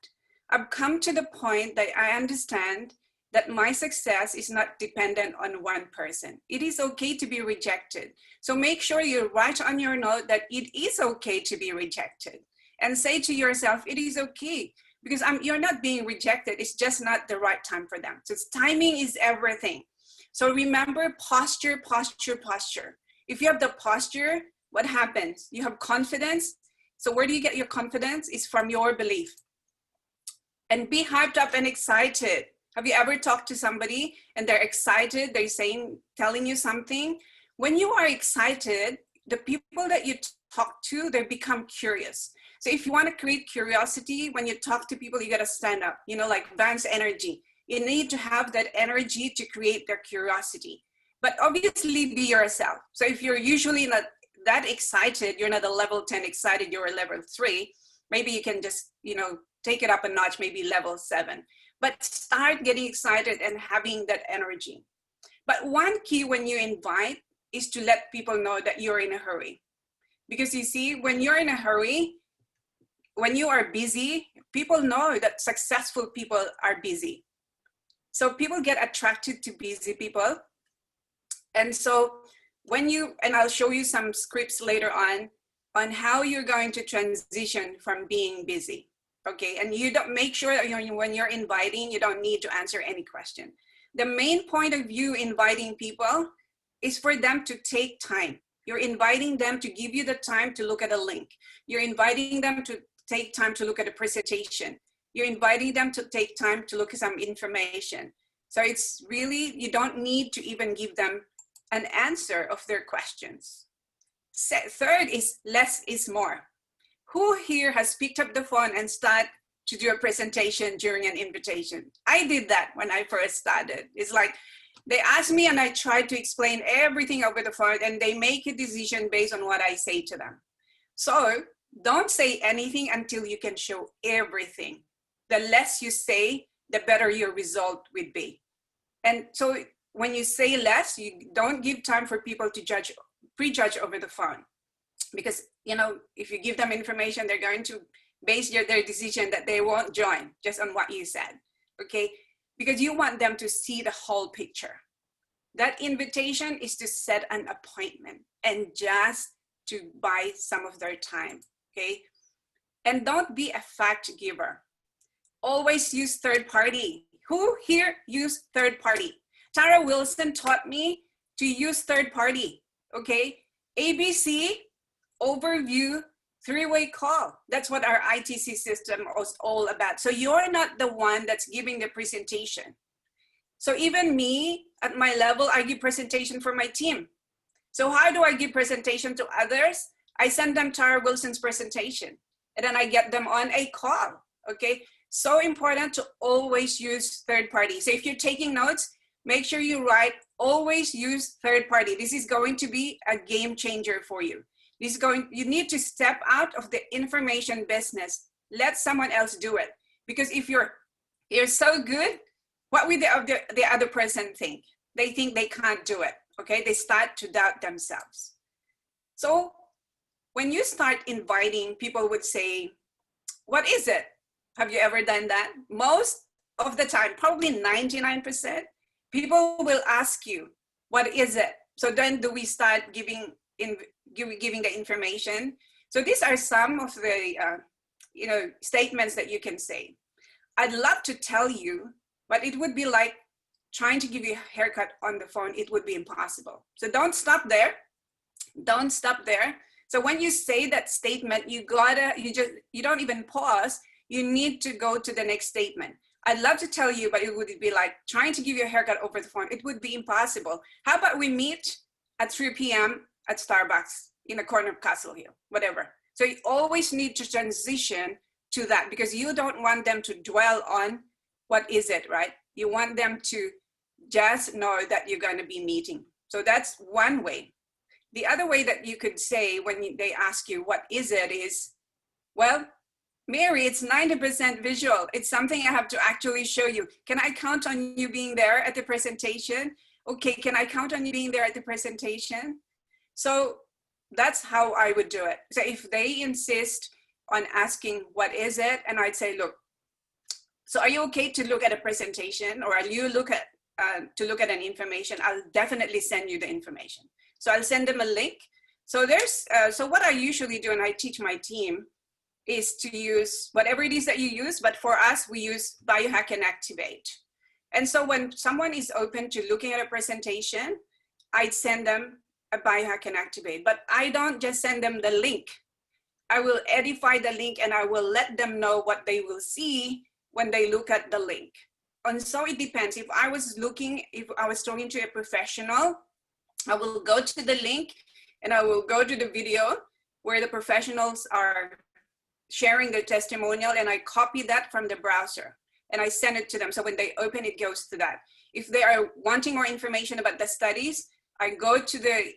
I've come to the point that I understand that my success is not dependent on one person. It is okay to be rejected. So make sure you write on your note that it is okay to be rejected, and say to yourself, it is okay, because you're not being rejected. It's just not the right time for them. So timing is everything. So remember, posture, posture, posture. If you have the posture, what happens? You have confidence. So where do you get your confidence? It's from your belief. And be hyped up and excited. Have you ever talked to somebody and they're excited, they're telling you something? When you are excited, the people that you talk to, they become curious. So if you want to create curiosity, when you talk to people, you got to stand up, like Van's energy. You need to have that energy to create their curiosity. But obviously be yourself. So if you're usually not that excited, you're not a level 10 excited, you're a level 3, maybe you can just, take it up a notch, maybe level 7. But start getting excited and having that energy. But one key when you invite is to let people know that you're in a hurry. Because you see, when you're in a hurry, when you are busy, people know that successful people are busy. So people get attracted to busy people. And so and I'll show you some scripts later on how you're going to transition from being busy. Okay, and you don't make sure that when you're inviting, you don't need to answer any question. The main point of you inviting people is for them to take time. You're inviting them to give you the time to look at a link. You're inviting them to take time to look at a presentation. You're inviting them to take time to look at some information. So it's really, you don't need to even give them an answer of their questions. Third is less is more. Who here has picked up the phone and started to do a presentation during an invitation? I did that when I first started. It's like they asked me and I tried to explain everything over the phone, and they make a decision based on what I say to them. So don't say anything until you can show everything. The less you say, the better your result would be. And so when you say less, you don't give time for people to prejudge over the phone. Because, if you give them information, they're going to base their decision that they won't join just on what you said, okay? Because you want them to see the whole picture. That invitation is to set an appointment and just to buy some of their time, okay? And don't be a fact giver. Always use third party. Who here use third party? Tara Wilson taught me to use third party, okay? ABC, overview, three-way call. That's what our ITC system is all about. So you're not the one that's giving the presentation. So even me, at my level, I give presentation for my team. So how do I give presentation to others? I send them Tara Wilson's presentation, and then I get them on a call, okay? So important to always use third party. So if you're taking notes, make sure you write, always use third party. This is going to be a game changer for you. You need to step out of the information business. Let someone else do it. Because if you're so good, what will the other person think? They think they can't do it, okay? They start to doubt themselves. So when you start inviting, people would say, what is it? Have you ever done that? Most of the time, probably 99%, people will ask you, what is it? So then do we start giving the information? So these are some of the statements that you can say. I'd love to tell you, but it would be like trying to give you a haircut on the phone. It would be impossible. So don't stop there. Don't stop there. So when you say that statement, you don't even pause. You need to go to the next statement. I'd love to tell you, but it would be like trying to give you a haircut over the phone. It would be impossible. How about we meet at 3 p.m. at Starbucks in the corner of Castle Hill, whatever. So you always need to transition to that, because you don't want them to dwell on what is it, right? You want them to just know that you're going to be meeting. So that's one way. The other way that you could say when they ask you, what is it, is, well, Mary, it's 90% visual. It's something I have to actually show you. Can I count on you being there at the presentation? Okay, can I count on you being there at the presentation? So that's how I would do it. So if they insist on asking, what is it? And I'd say, look, so are you okay to look at a presentation, or are you look at an information? I'll definitely send you the information. So I'll send them a link. So so what I usually do, and I teach my team, is to use whatever it is that you use, but for us, we use Biohack and Activate. And so when someone is open to looking at a presentation, I'd send them a Biohack and Activate, but I don't just send them the link. I will edify the link, and I will let them know what they will see when they look at the link. And so it depends. If I was talking to a professional, I will go to the link and I will go to the video where the professionals are sharing their testimonial, and I copy that from the browser and I send it to them. So when they open, it goes to that. If they are wanting more information about the studies, I go to the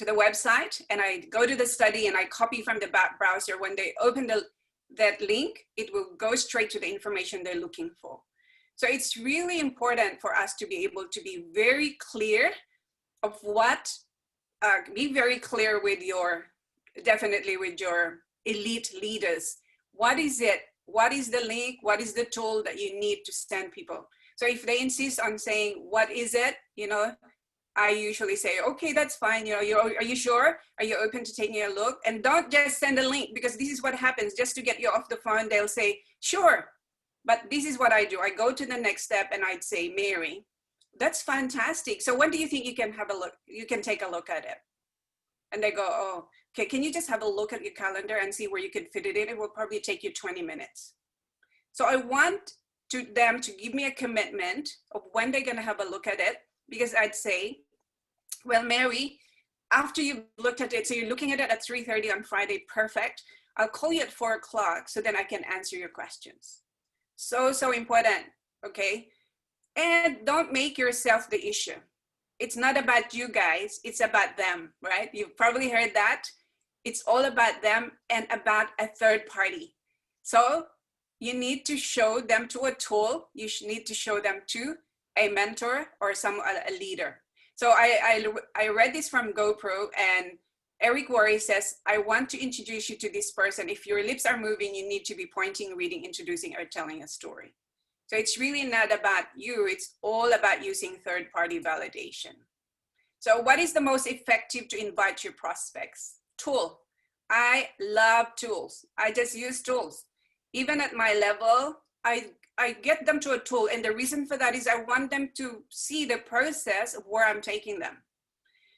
website and I go to the study and I copy from the browser. When they open that link, it will go straight to the information they're looking for. So it's really important for us to be able to be very clear of be very clear with your elite leaders. What is it? What is the link? What is the tool that you need to send people? So if they insist on saying, what is it? I usually say, okay, that's fine. Are you sure? Are you open to taking a look? And don't just send a link, because this is what happens. Just to get you off the phone, they'll say, sure. But this is what I do. I go to the next step and I'd say, Mary, that's fantastic. So when do you think you can have a look? You can take a look at it. And they go, oh, okay, can you just have a look at your calendar and see where you can fit it in? It will probably take you 20 minutes. So I want them to give me a commitment of when they're gonna have a look at it, because I'd say, well, Mary, after you've looked at it, so you're looking at it at 3:30 on Friday, perfect. I'll call you at 4 o'clock so then I can answer your questions. So important, okay? And don't make yourself the issue. It's not about you guys, it's about them, right? You've probably heard that. It's all about them and about a third party. So you need to show them to a tool. You need to show them to a mentor or a leader. So I read this from GoPro, and Eric Worre says, I want to introduce you to this person. If your lips are moving, you need to be pointing, reading, introducing, or telling a story. So it's really not about you. It's all about using third-party validation. So what is the most effective to invite your prospects? Tool. I love tools. I just use tools. Even at my level, I get them to a tool. And the reason for that is I want them to see the process of where I'm taking them.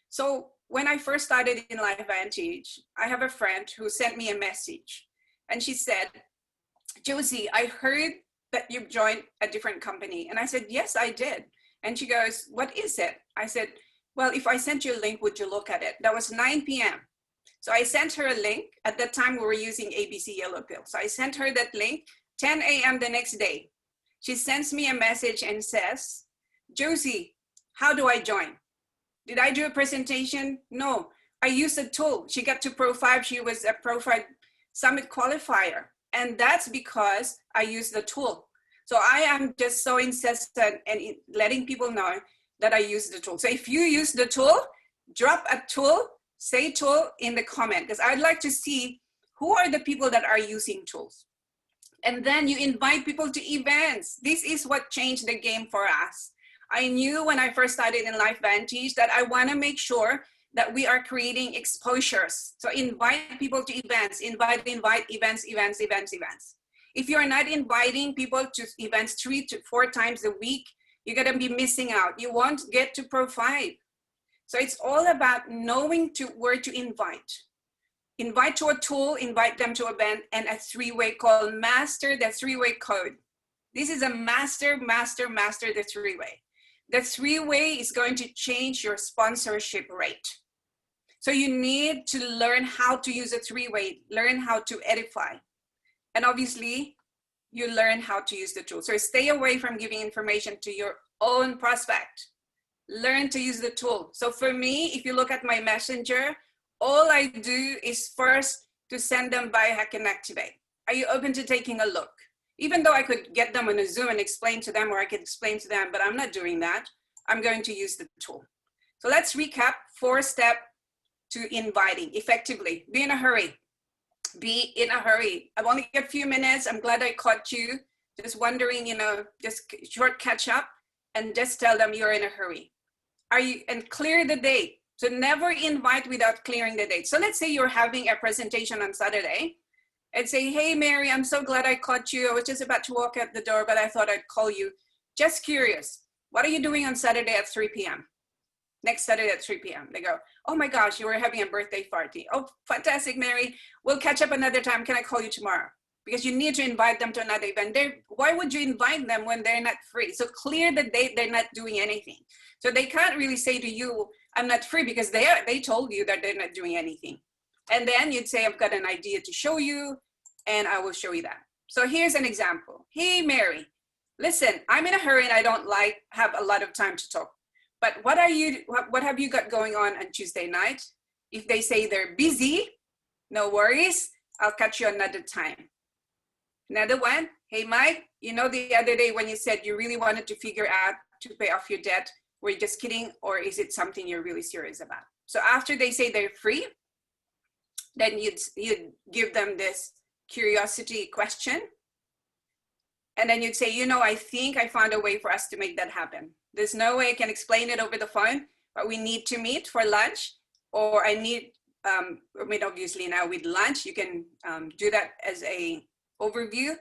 So when I first started in LifeVantage, I have a friend who sent me a message. And she said, Josie, I heard that you joined a different company. And I said, yes, I did. And she goes, what is it? I said, well, if I sent you a link, would you look at it? That was 9 p.m. So I sent her a link. At that time, we were using ABC Yellow Pill. So I sent her that link, 10 a.m. the next day. She sends me a message and says, Josie, how do I join? Did I do a presentation? No, I used a tool. She got to Pro 5. She was a Pro 5 Summit qualifier. And that's because I used the tool. So I am just so insistent and letting people know that I use the tool. So if you use the tool, drop a tool, say tool in the comment, because I'd like to see who are the people that are using tools. And then you invite people to events. This is what changed the game for us. I knew when I first started in LifeVantage that I want to make sure that we are creating exposures. So invite people to events, invite events. If you're not inviting people to events 3 to 4 times a week, you're gonna be missing out. You won't get to Pro 5. So it's all about knowing where to invite. Invite to a tool, invite them to an event, and a 3-way call. Master the 3-way code. This is a master the 3-way. The 3-way is going to change your sponsorship rate. So you need to learn how to use a 3-way, learn how to edify. And obviously, you learn how to use the tool. So stay away from giving information to your own prospect. Learn to use the tool. So for me, if you look at my messenger, all I do is first to send them Biohack and Activate. Are you open to taking a look? Even though I could get them on a Zoom and explain to them, or I could explain to them, but I'm not doing that. I'm going to use the tool. So let's recap 4-step to inviting effectively. Be in a hurry. Be in a hurry. I've only got a few minutes. I'm glad I caught you. Just wondering, just short catch up and just tell them you're in a hurry. And clear the date. So never invite without clearing the date. So let's say you're having a presentation on Saturday and say, hey, Mary, I'm so glad I caught you. I was just about to walk out the door, but I thought I'd call you. Just curious. What are you doing on Saturday at 3 p.m.? Next Saturday at 3 p.m. They go, oh my gosh, you were having a birthday party. Oh, fantastic, Mary. We'll catch up another time. Can I call you tomorrow? Because you need to invite them to another event. Why would you invite them when they're not free? So clear the date they're not doing anything. So they can't really say to you, I'm not free, because they told you that they're not doing anything. And then you'd say, I've got an idea to show you, and I will show you that. So here's an example. Hey, Mary, listen, I'm in a hurry and I don't have a lot of time to talk. But what have you got going on Tuesday night? If they say they're busy, no worries. I'll catch you another time. Another one. Hey, Mike, the other day when you said you really wanted to figure out to pay off your debt, were you just kidding, or is it something you're really serious about? So after they say they're free, then you'd give them this curiosity question. And then you'd say, I think I found a way for us to make that happen. There's no way I can explain it over the phone, but we need to meet for lunch, or I need, obviously now with lunch, you can do that as a overview.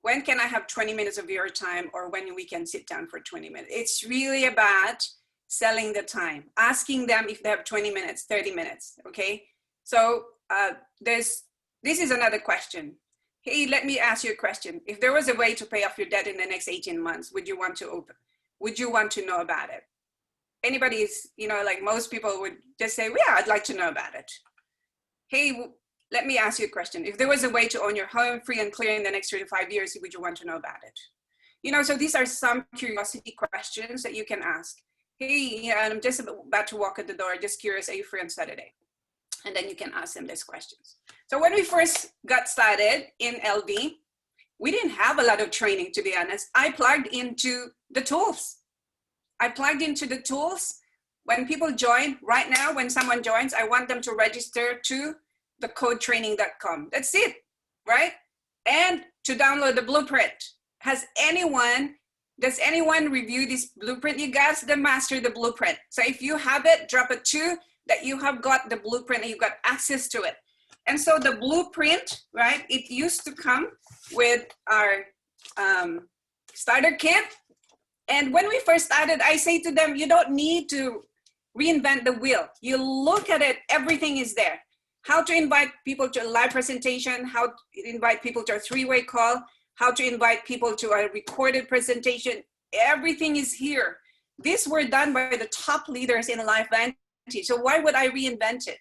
When can I have 20 minutes of your time, or when we can sit down for 20 minutes? It's really about selling the time, asking them if they have 20 minutes, 30 minutes, okay? So this is another question. Hey, let me ask you a question. If there was a way to pay off your debt in the next 18 months, would you want to know about it? Anybody is, like most people would just say, well, yeah, I'd like to know about it. Hey, let me ask you a question. If there was a way to own your home free and clear in the next 3 to 5 years, would you want to know about it? So these are some curiosity questions that you can ask. Hey, I'm just about to walk out the door. Just curious, are you free on Saturday? And then you can ask them these questions. So when we first got started in LV, we didn't have a lot of training, to be honest. I plugged into the tools. When people join, right now, when someone joins, I want them to register to thecodetraining.com. That's it, right? And to download the blueprint. Does anyone review this blueprint? You guys that master the blueprint. So if you have it, drop a 2 that you have got the blueprint and you've got access to it. And so the blueprint, right? It used to come with our starter kit. And when we first started, I say to them, you don't need to reinvent the wheel. You look at it, everything is there. How to invite people to a live presentation, how to invite people to a 3-way call, how to invite people to a recorded presentation. Everything is here. These were done by the top leaders in LifeVantage. So why would I reinvent it?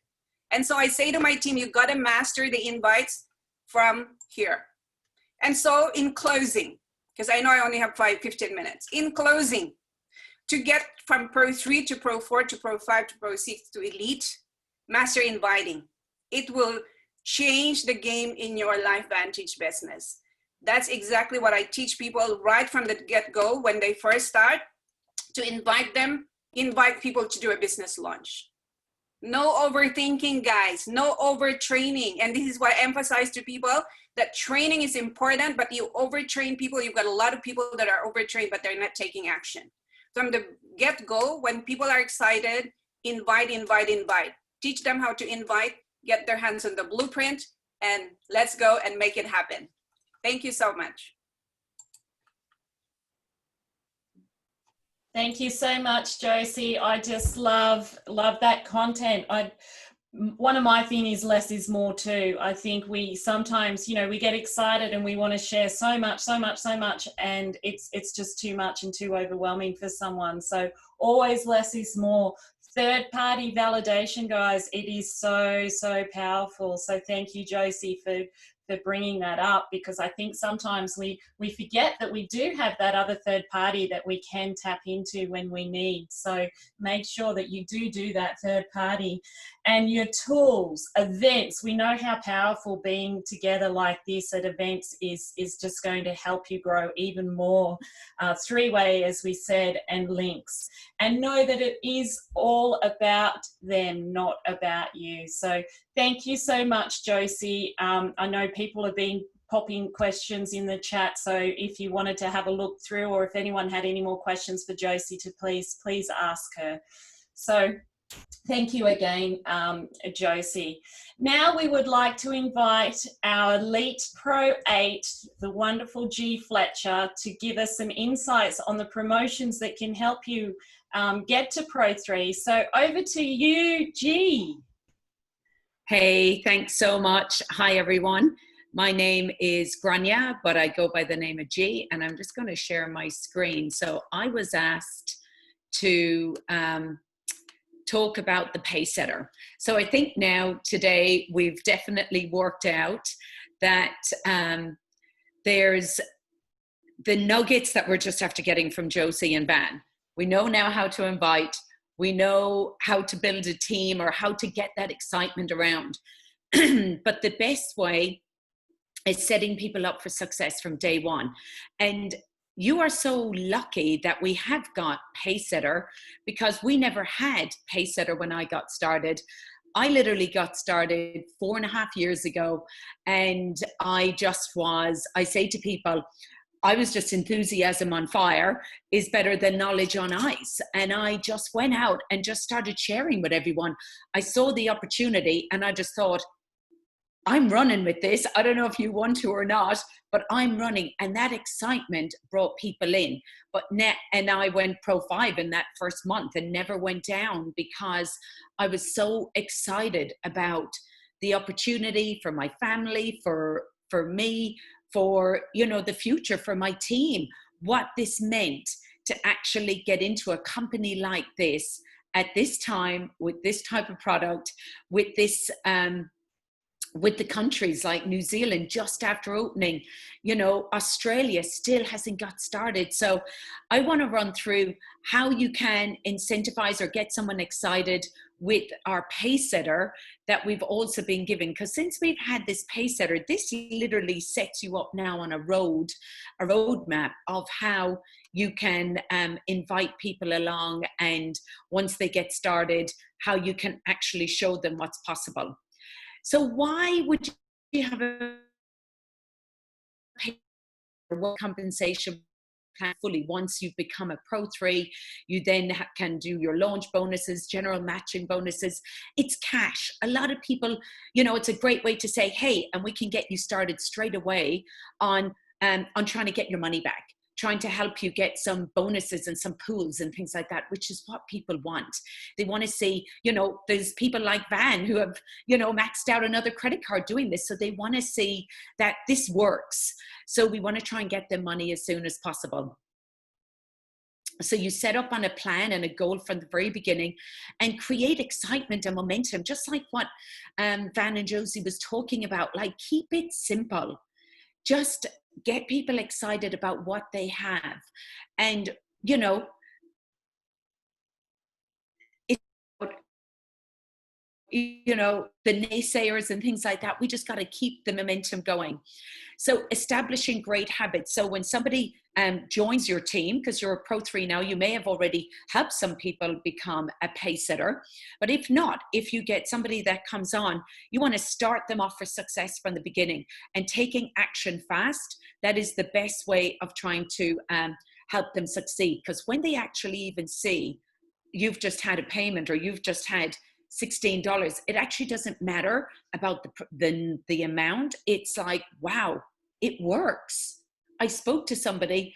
And so I say to my team, you've got to master the invites from here. And so in closing, because I know I only have 15 minutes. In closing, to get from Pro 3 to Pro 4 to Pro 5 to Pro 6 to Elite, master inviting. It will change the game in your LifeVantage business. That's exactly what I teach people right from the get-go when they first start, to invite people to do a business launch. No overthinking, guys, no overtraining. And this is what I emphasize to people, that training is important, but you overtrain people. You've got a lot of people that are overtrained, but they're not taking action. From the get-go, when people are excited, invite. Teach them how to invite, get their hands on the blueprint, and let's go and make it happen. Thank you so much. Thank you so much, Josie. I just love that content. One of my things is less is more too. I think we sometimes, you know, we get excited and we want to share so much, and it's just too much and too overwhelming for someone. So always less is more. Third-party validation, guys, it is so powerful. So thank you, Josie, for bringing that up, because I think sometimes we forget that we do have that other third party that we can tap into when we need. So make sure that you do that third party. And your tools, events, we know how powerful being together like this at events is just going to help you grow even more. Three-way, as we said, and links. And know that it is all about them, not about you. So thank you so much, Josie. I know people have been popping questions in the chat, so if you wanted to have a look through, or if anyone had any more questions for Josie, to please ask her. So thank you again, Josie. Now we would like to invite our Elite Pro 8, the wonderful G Fletcher, to give us some insights on the promotions that can help you get to Pro 3. So over to you, G. Hey, thanks so much. Hi, everyone. My name is Grania, but I go by the name of G, and I'm just going to share my screen. So I was asked to talk about the Pacesetter. So I think now today we've definitely worked out that there's the nuggets that we're just after getting from Josie and Van. We know now how to invite. We know how to build a team, or how to get that excitement around. But the best way is setting people up for success from day one. And you are so lucky that we have got Pacesetter, because we never had Pacesetter when I got started. I literally got started 4.5 years ago, and I say to people, I was just enthusiasm on fire is better than knowledge on ice. And I just went out and just started sharing with everyone. I saw the opportunity and I just thought, I'm running with this. I don't know if you want to or not, but I'm running. And that excitement brought people in. And I went Pro 5 in that first month and never went down, because I was so excited about the opportunity for my family, for me, for, you know, the future, for my team, what this meant to actually get into a company like this at this time, with this type of product, with this, with the countries like New Zealand just after opening. You know, Australia still hasn't got started. So I want to run through how you can incentivize or get someone excited with our Pacesetter that we've also been given. Because since we've had this Pacesetter, this literally sets you up now on a roadmap of how you can invite people along, and once they get started, how you can actually show them what's possible. So why would you have a compensation plan fully? Once you've become a Pro 3, you then can do your launch bonuses, general matching bonuses. It's cash. A lot of people, you know, it's a great way to say, hey, and we can get you started straight away on trying to get your money back, trying to help you get some bonuses and some pools and things like that, which is what people want. They want to see, you know, there's people like Van who have, you know, maxed out another credit card doing this. So they want to see that this works. So we want to try and get them money as soon as possible. So you set up on a plan and a goal from the very beginning and create excitement and momentum, just like what Van and Josie was talking about. Like, keep it simple. Just get people excited about what they have. And, you know, you know, the naysayers and things like that. We just got to keep the momentum going. So establishing great habits. So when somebody joins your team, because you're a Pro 3 now, you may have already helped some people become a pace setter. But if not, if you get somebody that comes on, you want to start them off for success from the beginning, and taking action fast. That is the best way of trying to help them succeed. Because when they actually even see you've just had a payment, or you've just had $16, it actually doesn't matter about the amount. It's like, wow, it works. I spoke to somebody,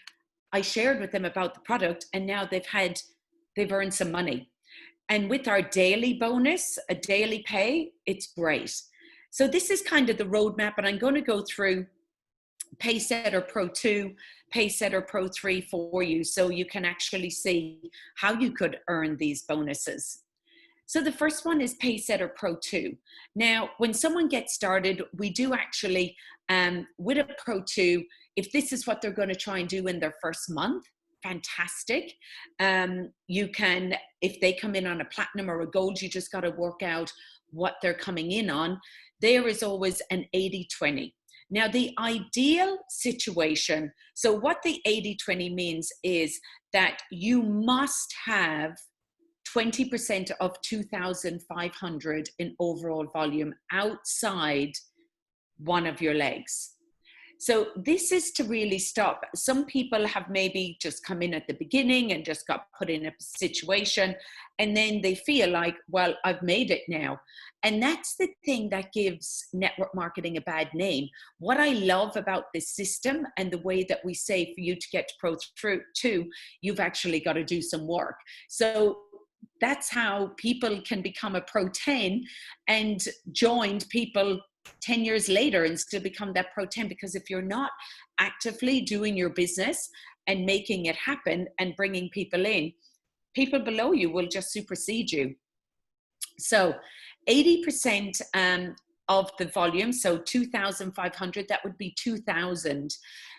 I shared with them about the product, and now they've earned some money. And with our daily bonus, a daily pay, it's great. So this is kind of the roadmap, and I'm going to go through Pacesetter Pro 2, Pacesetter Pro 3 for you, so you can actually see how you could earn these bonuses. So the first one is Pacesetter Pro 2. Now, when someone gets started, we do actually, with a Pro 2, if this is what they're going to try and do in their first month, fantastic. You can, if they come in on a platinum or a gold, you just got to work out what they're coming in on. There is always an 80-20. Now, the ideal situation, so what the 80-20 means is that you must have 20% of 2,500 in overall volume outside one of your legs. So this is to really stop. Some people have maybe just come in at the beginning and just got put in a situation, and then they feel like, well, I've made it now. And that's the thing that gives network marketing a bad name. What I love about this system and the way that we say for you to get to Pro 2, you've actually got to do some work. So that's how people can become a Pro 10 and joined people 10 years later and still become that Pro 10, because if you're not actively doing your business and making it happen and bringing people in, people below you will just supersede you. So 80% of the volume, so 2,500, that would be 2,000.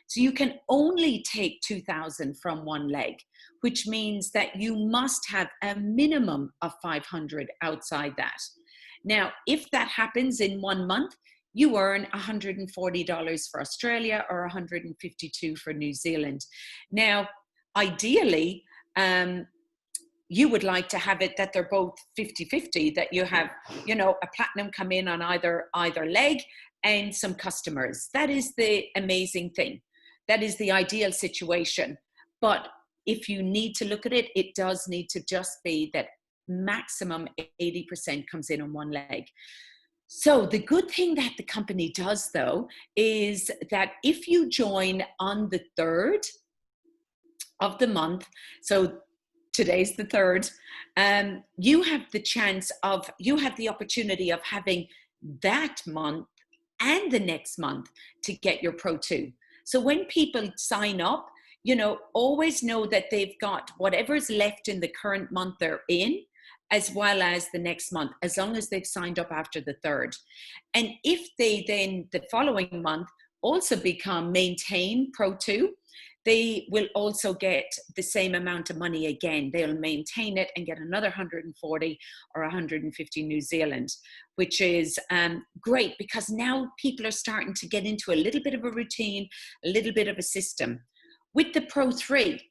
So you can only take 2,000 from one leg, which means that you must have a minimum of 500 outside that. Now, if that happens in 1 month, you earn $140 for Australia or $152 for New Zealand. Now, ideally, you would like to have it that they're both 50-50, that you have, you know, a platinum come in on either leg and some customers. That is the amazing thing. That is the ideal situation. But if you need to look at it, it does need to just be that maximum 80% comes in on one leg. So the good thing that the company does, though, is that if you join on the 3rd of the month, so today's the 3rd, you have the chance of, you have the opportunity of having that month and the next month to get your Pro 2. So when people sign up, you know, always know that they've got whatever's left in the current month they're in, as well as the next month, as long as they've signed up after the 3rd. And if they then, the following month, also become maintain Pro 2, they will also get the same amount of money again. They'll maintain it and get another 140 or 150 New Zealand, which is great, because now people are starting to get into a little bit of a routine, a little bit of a system. With the Pro 3,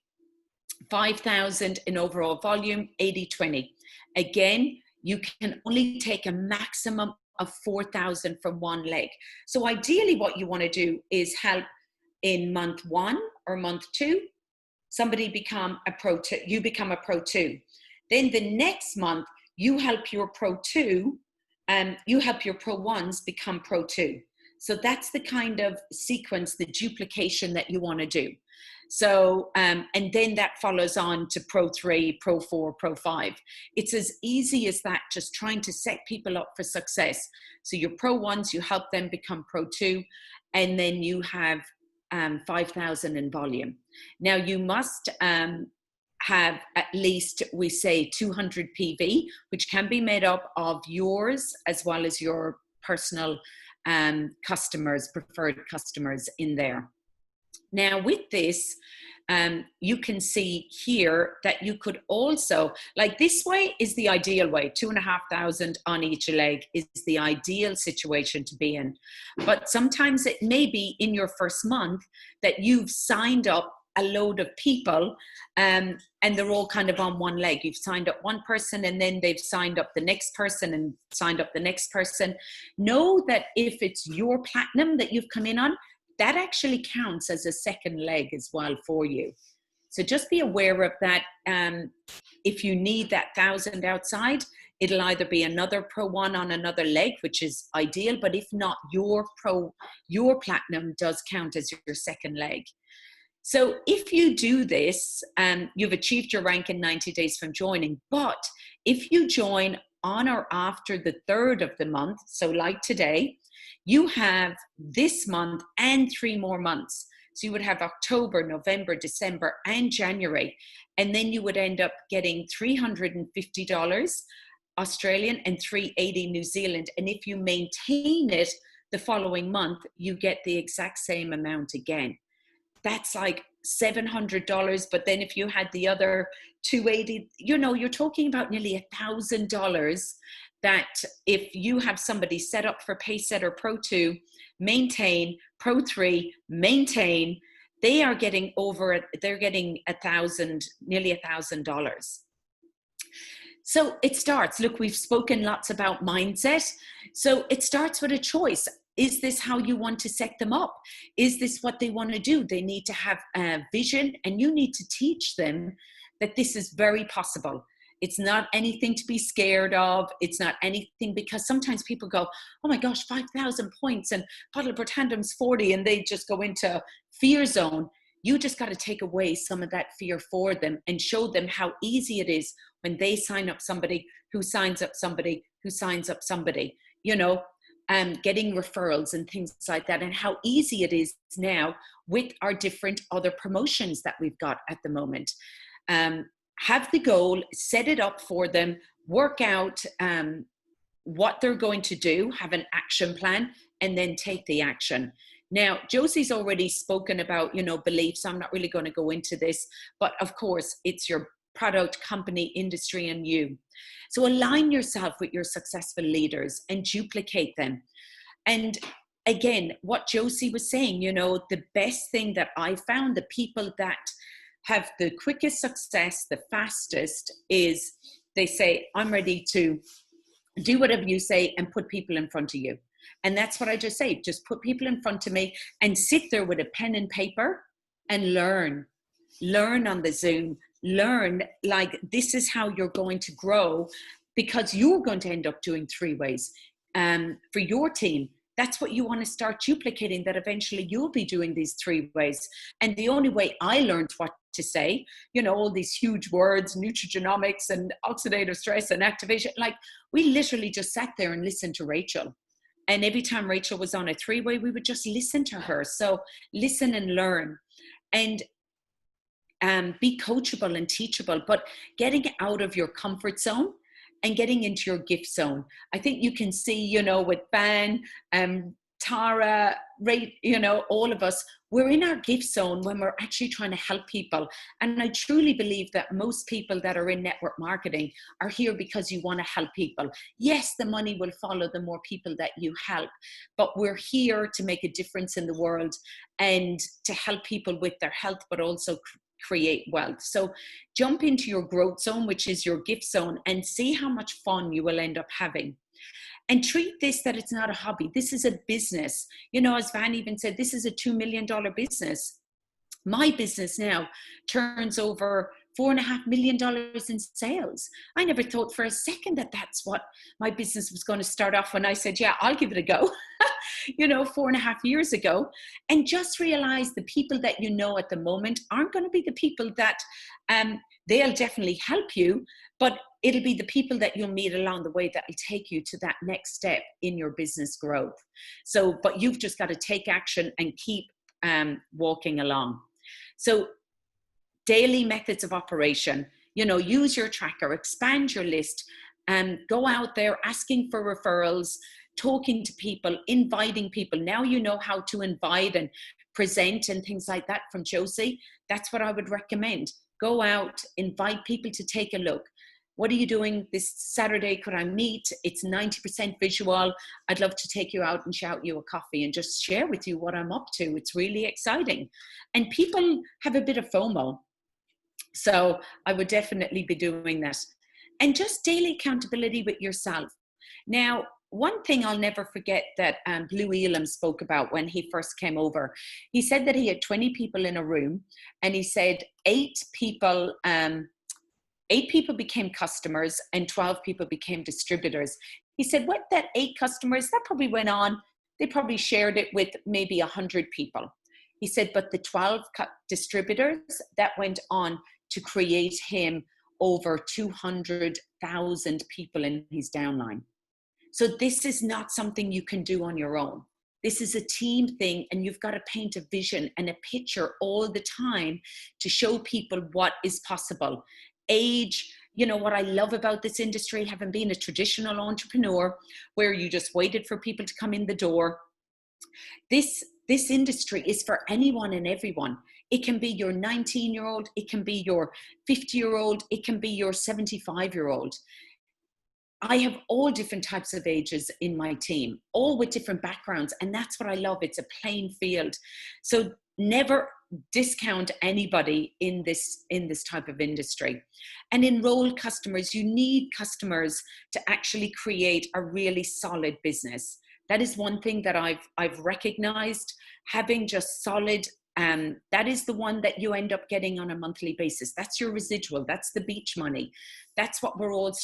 5,000 in overall volume, 80-20. Again, you can only take a maximum of 4,000 from one leg. So ideally what you want to do is help in month 1 or month 2, somebody become a Pro 2, you become a Pro 2. Then the next month, you help your Pro 2, and you help your Pro 1s become Pro 2. So that's the kind of sequence, the duplication that you want to do. So, and then that follows on to Pro 3, Pro 4, Pro 5. It's as easy as that, just trying to set people up for success. So your Pro 1s, you help them become Pro 2, and then you have 5,000 in volume. Now you must have at least, we say, 200 PV, which can be made up of yours as well as your personal customers, preferred customers in there. Now with this, you can see here that you could also, like this way is the ideal way, 2,500 on each leg is the ideal situation to be in. But sometimes it may be in your first month that you've signed up a load of people and they're all kind of on one leg. You've signed up one person and then they've signed up the next person and signed up the next person. Know that if it's your platinum that you've come in on, that actually counts as a second leg as well for you. So just be aware of that. If you need that 1,000 outside, it'll either be another Pro 1 on another leg, which is ideal, but if not, your platinum does count as your second leg. So if you do this, you've achieved your rank in 90 days from joining. But if you join on or after the 3rd of the month, so like today, you have this month and 3 more months. So you would have October, November, December, and January. And then you would end up getting $350 Australian and $380 New Zealand. And if you maintain it the following month, you get the exact same amount again. That's like $700. But then if you had the other $280, you know, you're talking about nearly $1,000 that if you have somebody set up for Pacesetter Pro 2, maintain, Pro 3, maintain, they are getting they're getting nearly $1,000. So it starts, look, we've spoken lots about mindset. So it starts with a choice. Is this how you want to set them up? Is this what they want to do? They need to have a vision, and you need to teach them that this is very possible. It's not anything to be scared of. It's not anything, because sometimes people go, oh my gosh, 5,000 points and Pottler-Bertandem's 40, and they just go into fear zone. You just got to take away some of that fear for them and show them how easy it is when they sign up somebody who signs up somebody who signs up somebody, you know, getting referrals and things like that, and how easy it is now with our different other promotions that we've got at the moment. Have the goal, set it up for them, work out what they're going to do, have an action plan, and then take the action. Now, Josie's already spoken about, you know, beliefs. I'm not really going to go into this, but of course, it's your product, company, industry, and you. So align yourself with your successful leaders and duplicate them. And again, what Josie was saying, you know, the best thing that I found, the people that have the quickest success, the fastest, is they say, I'm ready to do whatever you say and put people in front of you. And that's what I just say, just put people in front of me and sit there with a pen and paper and learn on the Zoom, learn, like, this is how you're going to grow, because you're going to end up doing 3 ways for your team. That's what you want to start duplicating, that eventually you'll be doing these 3 ways. And the only way I learned what to say, you know, all these huge words, nutrigenomics and oxidative stress and activation, like, we literally just sat there and listened to Rachel. And every time Rachel was on a 3-way, we would just listen to her. So listen and learn, and be coachable and teachable, but getting out of your comfort zone and getting into your gift zone. I think you can see, you know, with Van, Tara, Ray, you know, all of us, we're in our gift zone when we're actually trying to help people. And I truly believe that most people that are in network marketing are here because you want to help people. Yes, the money will follow the more people that you help, but we're here to make a difference in the world and to help people with their health, but also create wealth. So jump into your growth zone, which is your gift zone, and see how much fun you will end up having. And treat this that it's not a hobby. This is a business. You know, as Van even said, this is a $2 million business. My business now turns over $4.5 million in sales. I never thought for a second that that's what my business was going to start off when I said, yeah, I'll give it a go, you know, 4.5 years ago. And just realize the people that you know at the moment aren't going to be the people that they'll definitely help you, but it'll be the people that you'll meet along the way that will take you to that next step in your business growth. So, but you've just got to take action and keep walking along. So daily methods of operation, you know, use your tracker, expand your list, and go out there asking for referrals, talking to people, inviting people. Now you know how to invite and present and things like that from Josie, that's what I would recommend. Go out, invite people to take a look. What are you doing this Saturday? Could I meet? It's 90% visual. I'd love to take you out and shout you a coffee and just share with you what I'm up to. It's really exciting. And people have a bit of FOMO. So I would definitely be doing that. And just daily accountability with yourself. Now, one thing I'll never forget that Blue Elam spoke about when he first came over, he said that he had 20 people in a room, and he said 8 people became customers and 12 people became distributors. He said, what that 8 customers, that probably went on, they probably shared it with maybe 100 people. He said, but the 12 distributors, that went on to create him over 200,000 people in his downline. So this is not something you can do on your own. This is a team thing, and you've got to paint a vision and a picture all the time to show people what is possible. Age, you know, what I love about this industry, having been a traditional entrepreneur where you just waited for people to come in the door, this industry is for anyone and everyone. It can be your 19-year-old, it can be your 50-year-old, it can be your 75-year-old. I have all different types of ages in my team, all with different backgrounds, and that's what I love. It's a playing field. So never discount anybody in this type of industry. And enroll customers. You need customers to actually create a really solid business. That is one thing that I've recognized. Having just solid, that is the one that you end up getting on a monthly basis. That's your residual. That's the beach money. That's what we're all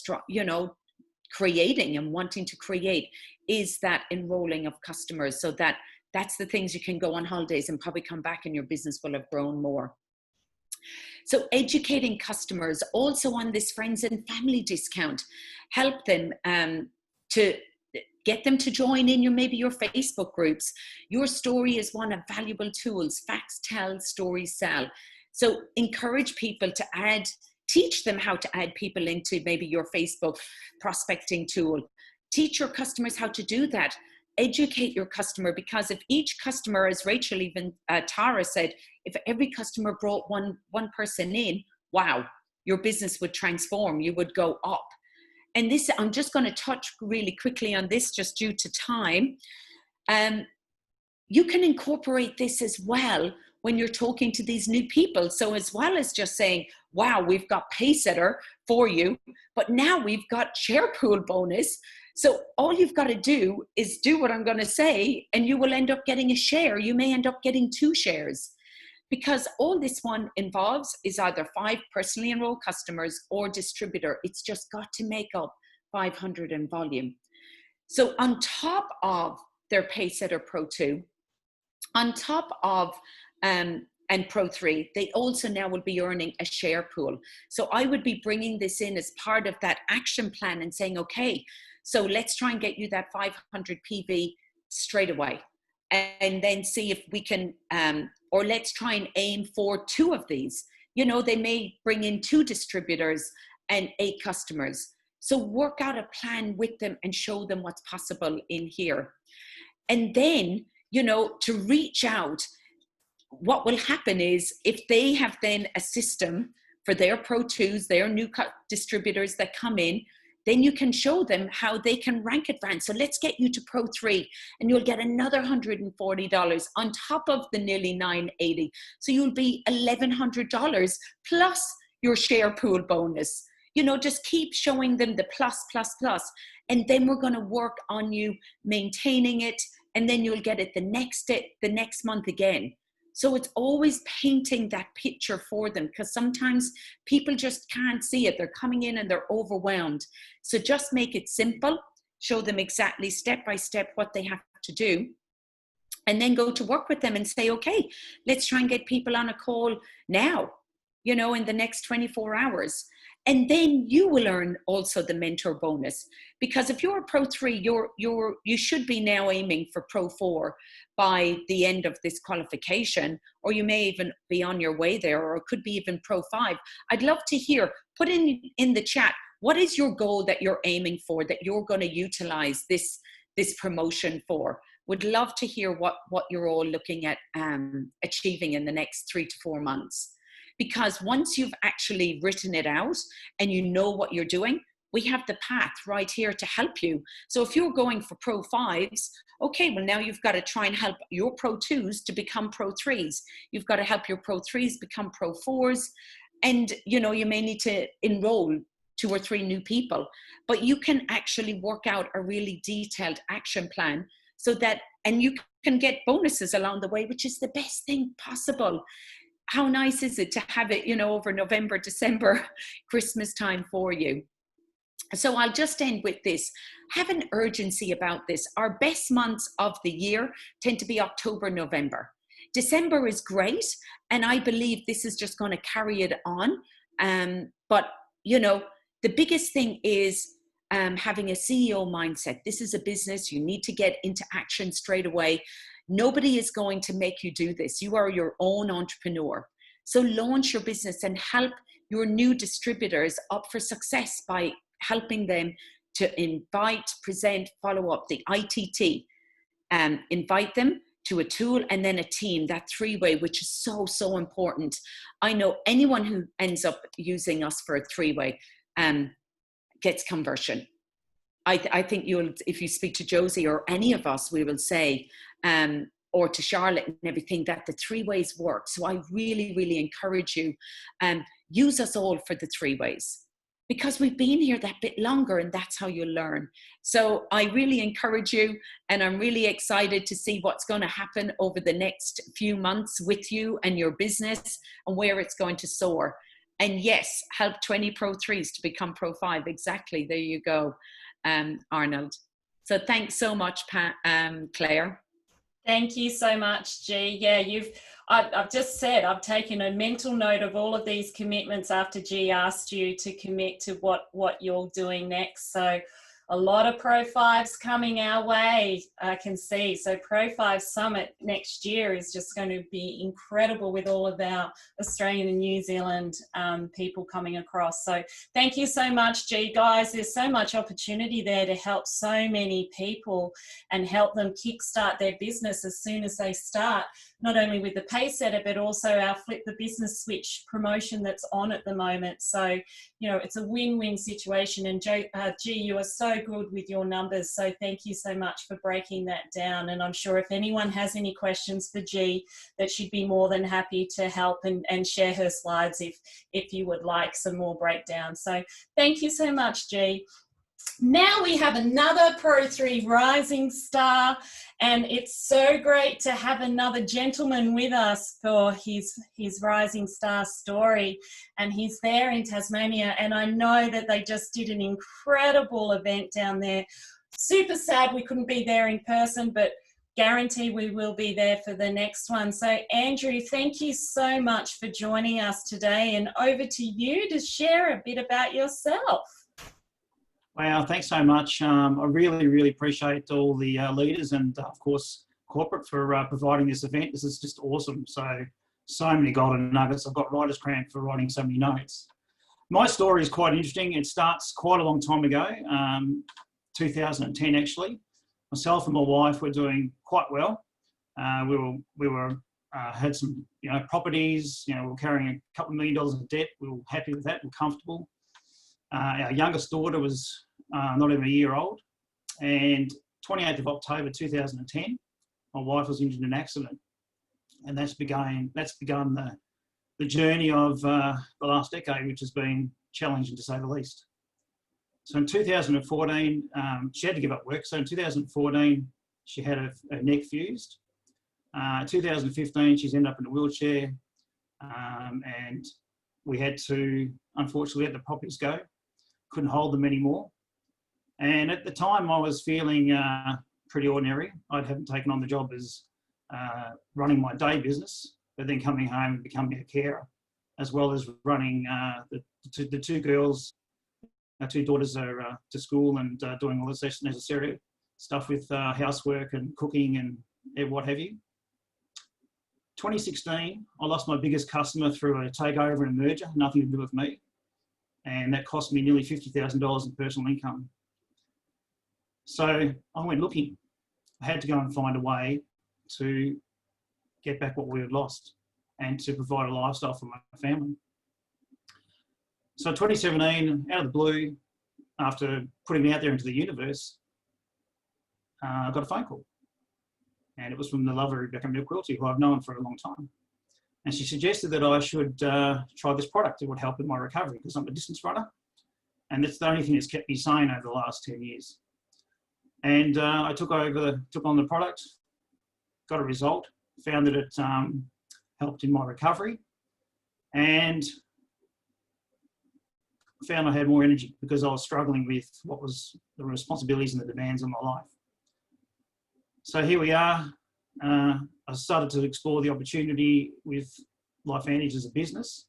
creating and wanting to create, is that enrolling of customers, so that's the things you can go on holidays and probably come back and your business will have grown more. So educating customers also on this friends and family discount. Help them to get them to join in maybe your Facebook groups. Your story is one of valuable tools. Facts tell, stories sell. So encourage people to teach them how to add people into maybe your Facebook prospecting tool. Teach your customers how to do that. Educate your customer, because if each customer, as Rachel, even Tara said, if every customer brought one person in, wow, your business would transform. You would go up. And this, I'm just going to touch really quickly on this just due to time. You can incorporate this as well when you're talking to these new people. So as well as just saying, wow, we've got Paysetter for you, but now we've got share pool bonus. So all you've got to do is do what I'm going to say, and you will end up getting a share. You may end up getting 2 shares, because all this one involves is either 5 personally enrolled customers or distributor. It's just got to make up 500 in volume. So on top of their Paysetter Pro 2, on top of and Pro 3, they also now will be earning a share pool. So I would be bringing this in as part of that action plan and saying, okay, so let's try and get you that 500 PV straight away. And then see if we can, or let's try and aim for 2 of these. You know, they may bring in 2 distributors and 8 customers. So work out a plan with them and show them what's possible in here. And then, you know, to reach out, what will happen is if they have then a system for their Pro 2s, their new distributors that come in, then you can show them how they can rank advance. So let's get you to Pro 3 and you'll get another $140 on top of the nearly $980. So you'll be $1,100 plus your share pool bonus. You know, just keep showing them the plus. And then we're going to work on you maintaining it. And then you'll get it the next month again. So it's always painting that picture for them, because sometimes people just can't see it. They're coming in and they're overwhelmed. So just make it simple, show them exactly step by step what they have to do, and then go to work with them and say, okay, let's try and get people on a call now, you know, in the next 24 hours. And then you will earn also the mentor bonus, because if you're a Pro 3, you should be now aiming for Pro 4 by the end of this qualification, or you may even be on your way there, or it could be even Pro 5. I'd love to hear, put in the chat, what is your goal that you're aiming for, that you're going to utilize this promotion for? Would love to hear what you're all looking at achieving in the next 3 to 4 months. Because once you've actually written it out and you know what you're doing, we have the path right here to help you. So if you're going for Pro 5s, okay, well now you've got to try and help your Pro 2s to become Pro 3s. You've got to help your Pro 3s become Pro 4s. And, you know, you may need to enroll 2 or 3 new people, but you can actually work out a really detailed action plan so that, and you can get bonuses along the way, which is the best thing possible. How nice is it to have it, you know, over November, December, Christmas time for you? So I'll just end with this. Have an urgency about this. Our best months of the year tend to be October, November. December is great, and I believe this is just going to carry it on. But, you know, the biggest thing is having a CEO mindset. This is a business. You need to get into action straight away. Nobody is going to make you do this. You are your own entrepreneur. So launch your business and help your new distributors up for success by helping them to invite, present, follow up, the ITT. Invite them to a tool and then a team, that 3-way, which is so, so important. I know anyone who ends up using us for a 3-way gets conversion. I think you'll, if you speak to Josie or any of us, we will say, or to Charlotte and everything, that the 3-ways work. So I really, really encourage you, use us all for the 3-ways, because we've been here that bit longer and that's how you learn. So I really encourage you, and I'm really excited to see what's going to happen over the next few months with you and your business and where it's going to soar. And yes, help 20 Pro 3s to become Pro 5. Exactly. There you go, Arnold. So thanks so much, Claire. Thank you so much, G. Yeah, I've just said, I've taken a mental note of all of these commitments after G asked you to commit to what you're doing next. So a lot of Pro 5s coming our way, I can see. So Pro 5 Summit next year is just going to be incredible with all of our Australian and New Zealand people coming across. So thank you so much, G. Guys, there's so much opportunity there to help so many people and help them kickstart their business as soon as they start, not only with the Paysetter, but also our Flip the Business Switch promotion that's on at the moment. So, you know, it's a win-win situation. And G, you are so good with your numbers. So thank you so much for breaking that down. And I'm sure if anyone has any questions for G, that she'd be more than happy to help and share her slides if you would like some more breakdown. So thank you so much, G. Now we have another Pro 3 rising star, and it's so great to have another gentleman with us for his rising star story. And he's there in Tasmania, and I know that they just did an incredible event down there. Super sad we couldn't be there in person, but guarantee we will be there for the next one. So Andrew, thank you so much for joining us today, and over to you to share a bit about yourself. Wow, thanks so much. I really, really appreciate all the leaders and, of course, corporate for providing this event. This is just awesome. So many golden nuggets. I've got writer's cramp for writing so many notes. My story is quite interesting. It starts quite a long time ago, 2010 actually. Myself and my wife were doing quite well. We had some, properties. We were carrying a couple $1 million of debt. We were happy with that. We were comfortable. Our youngest daughter was not even a year old, and 28th of October 2010, my wife was injured in an accident, and that's begun the journey of the last decade, which has been challenging to say the least. So in 2014, she had to give up work. So in 2014, she had her neck fused. 2015, she's ended up in a wheelchair, and we had to, unfortunately, let the properties go. Couldn't hold them anymore. And at the time I was feeling pretty ordinary. I hadn't taken on the job as running my day business, but then coming home and becoming a carer, as well as running the two girls, our two daughters are to school and doing all this necessary stuff with housework and cooking and what have you. 2016, I lost my biggest customer through a takeover and a merger, nothing to do with me. And that cost me nearly $50,000 in personal income. So I went looking. I had to go and find a way to get back what we had lost and to provide a lifestyle for my family. So 2017, out of the blue, after putting me out there into the universe, I got a phone call. And it was from the lover of Rebecca Milk-Quilty, who I've known for a long time. And she suggested that I should try this product. It would help in my recovery because I'm a distance runner. And that's the only thing that's kept me sane over the last 10 years. And I took on the product, got a result, found that it helped in my recovery, and found I had more energy because I was struggling with what was the responsibilities and the demands of my life. So here we are. I started to explore the opportunity with LifeVantage as a business,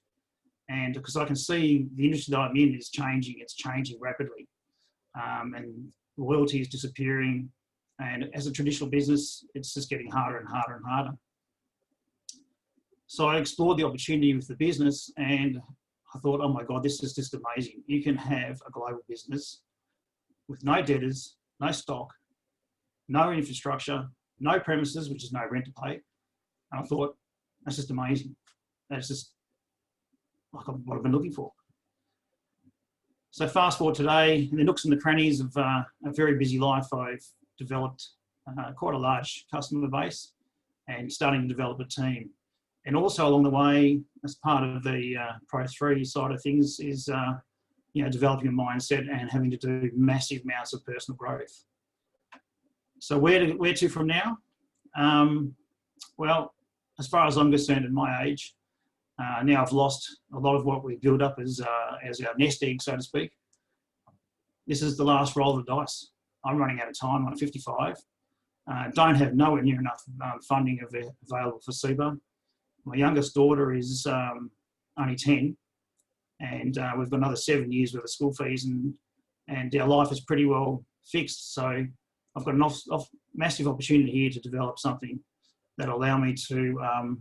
and because I can see the industry that I'm in is changing, it's changing rapidly, and loyalty is disappearing, and as a traditional business, it's just getting harder and harder and harder. So I explored the opportunity with the business, and I thought, oh my God, this is just amazing. You can have a global business with no debtors, no stock, no infrastructure, no premises, which is no rent to pay. And I thought, that's just amazing. That's just like what I've been looking for. So fast forward today, in the nooks and the crannies of a very busy life, I've developed quite a large customer base and starting to develop a team. And also along the way, as part of the Pro3 side of things, is developing a mindset and having to do massive amounts of personal growth. So where to from now? Well, as far as I'm concerned, at my age, now I've lost a lot of what we built up as our nest egg, so to speak. This is the last roll of the dice. I'm running out of time. I'm 55. Don't have nowhere near enough funding available for CEBA. My youngest daughter is only 10, and we've got another 7 years worth of school fees, and our life is pretty well fixed. So I've got a massive opportunity here to develop something that'll allow me to,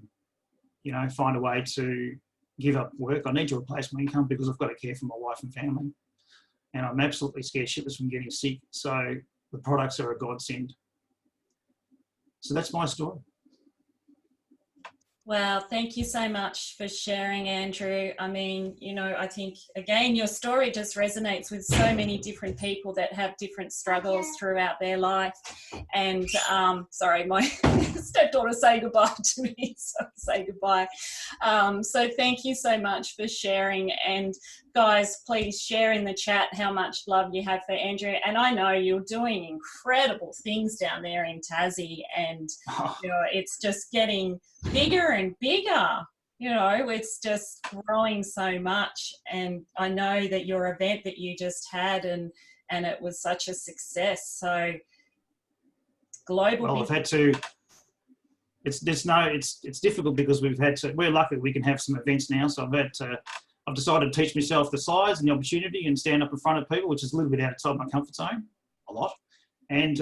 find a way to give up work. I need to replace my income because I've got to care for my wife and family. And I'm absolutely scared shitless from getting sick. So the products are a godsend. So that's my story. Well, thank you so much for sharing, Andrew. I mean, I think, again, your story just resonates with so many different people that have different struggles throughout their life. And, sorry, my stepdaughter say goodbye to me, so say goodbye. So thank you so much for sharing. And guys, please share in the chat how much love you have for Andrew. And I know you're doing incredible things down there in Tassie, and it's just getting bigger and bigger. It's just growing so much. And I know that your event that you just had, and it was such a success. So global. Well, I've had to. It's difficult because we're lucky we can have some events now. So I've decided to teach myself the size and the opportunity and stand up in front of people, which is a little bit outside my comfort zone, a lot, and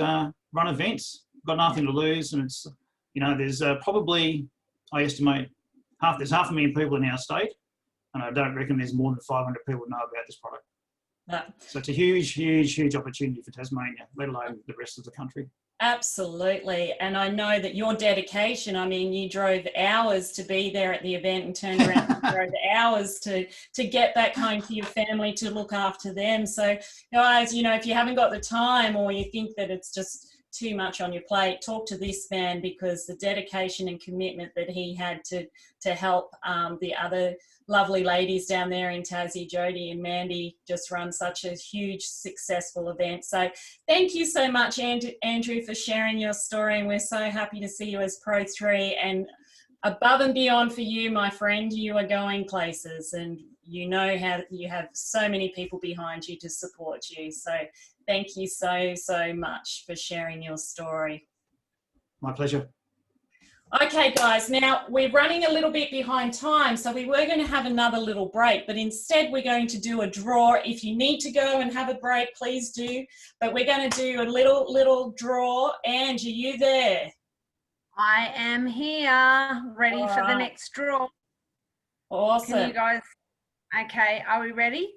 run events. Got nothing to lose, and it's, there's probably, I estimate, there's 500,000 people in our state, and I don't reckon there's more than 500 people know about this product. So it's a huge, huge, huge opportunity for Tasmania, let alone the rest of the country. Absolutely. And I know that your dedication, I mean, you drove hours to be there at the event and turned around and drove hours to get back home to your family, to look after them. So guys, if you haven't got the time, or you think that it's just too much on your plate, talk to this man, because the dedication and commitment that he had to help the other lovely ladies down there in Tassie, Jody and Mandy, just run such a huge successful event. So thank you so much, Andrew, for sharing your story, and we're so happy to see you as Pro3, and above and beyond for you, my friend. You are going places, and how you have so many people behind you to support you. So thank you so, so much for sharing your story. My pleasure. Okay, guys, now we're running a little bit behind time, so we were going to have another little break, but instead we're going to do a draw. If you need to go and have a break, please do, but we're going to do a little draw. Angie, are you there? I am here, ready for the next draw. Awesome. Can you guys, okay, are we ready?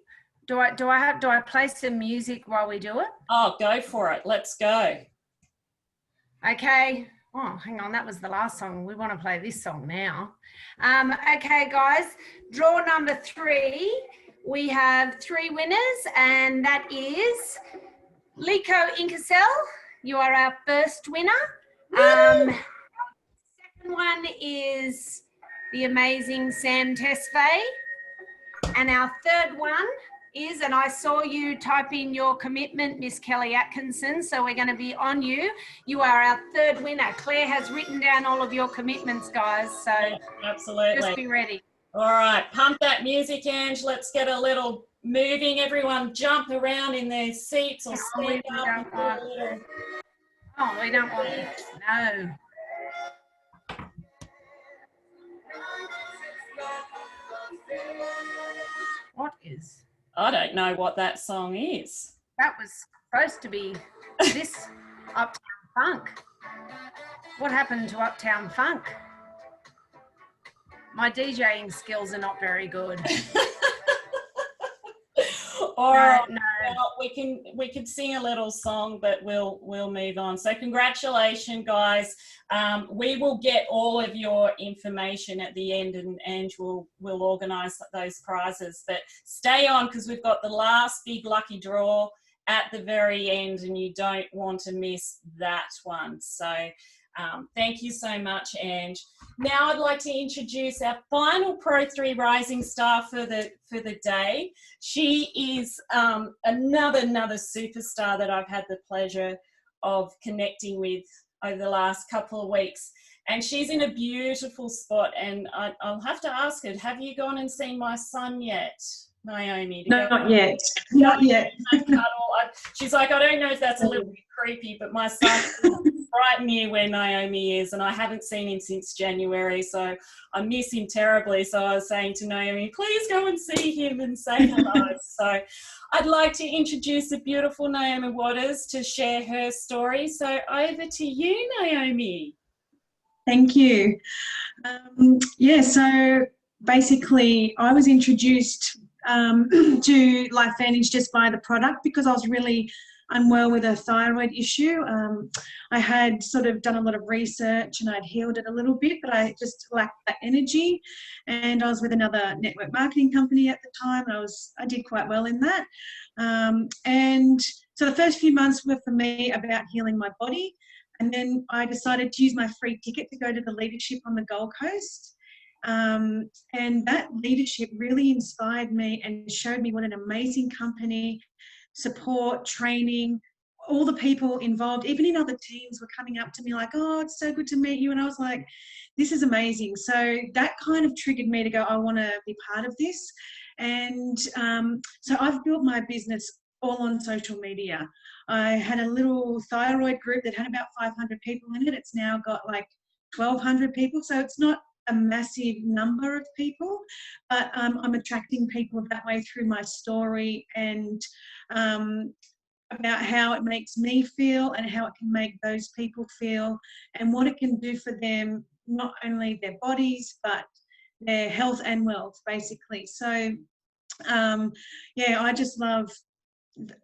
Do I play some music while we do it? Oh, go for it. Let's go. Okay. Oh, hang on. That was the last song. We want to play this song now. Okay, guys. Draw number 3. We have 3 winners, and that is Liko Inkasel. You are our first winner. Second one is the amazing Sam Tesfaye. And our third one is, and I saw you type in your commitment, Miss Kelly Atkinson, so we're going to be on you. You are our third winner. Claire has written down all of your commitments, guys, so Absolutely. just be ready. All right, pump that music, Ange. Let's get a little moving. Everyone jump around in their seats or stand up. Oh, we don't want it. No. What is? I don't know what that song is. That was supposed to be this Uptown Funk. What happened to Uptown Funk? My DJing skills are not very good. All right, No. well, we can sing a little song, but we'll move on. So congratulations, guys. We will get all of your information at the end, and Ange will organise those prizes. But stay on, because we've got the last big lucky draw at the very end, and you don't want to miss that one. So thank you so much, Ange. Now I'd like to introduce our final Pro 3 Rising Star for the day. She is another superstar that I've had the pleasure of connecting with over the last couple of weeks. And she's in a beautiful spot. And I'll have to ask her, have you gone and seen my son yet, Naomi? Not yet. Not yet. She's like, I don't know if that's a little bit creepy, but my son is right near where Naomi is, and I haven't seen him since January, so I miss him terribly. So I was saying to Naomi, please go and see him and say hello. So I'd like to introduce the beautiful Naomi Waters to share her story. So over to you, Naomi. Thank you. So basically I was introduced to LifeVantage just by the product, because I was really unwell with a thyroid issue. I had sort of done a lot of research and I'd healed it a little bit, but I just lacked that energy. And I was with another network marketing company at the time. I did quite well in that. And so the first few months were for me about healing my body. And then I decided to use my free ticket to go to the leadership on the Gold Coast. And that leadership really inspired me and showed me what an amazing company, support, training, all the people involved, even in other teams, were coming up to me like, oh, it's so good to meet you. And I was like, this is amazing. So that kind of triggered me to go, I want to be part of this. And so I've built my business all on social media. I had a little thyroid group that had about 500 people in it. It's now got like 1,200 people. So it's not a massive number of people, but I'm attracting people that way through my story and about how it makes me feel and how it can make those people feel and what it can do for them, not only their bodies, but their health and wealth, basically. So, I just love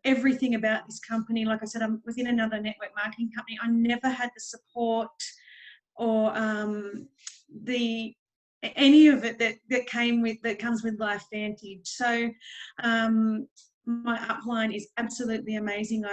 everything about this company. Like I said, I was in another network marketing company. I never had the support or any of it that comes with LifeVantage. So my upline is absolutely amazing.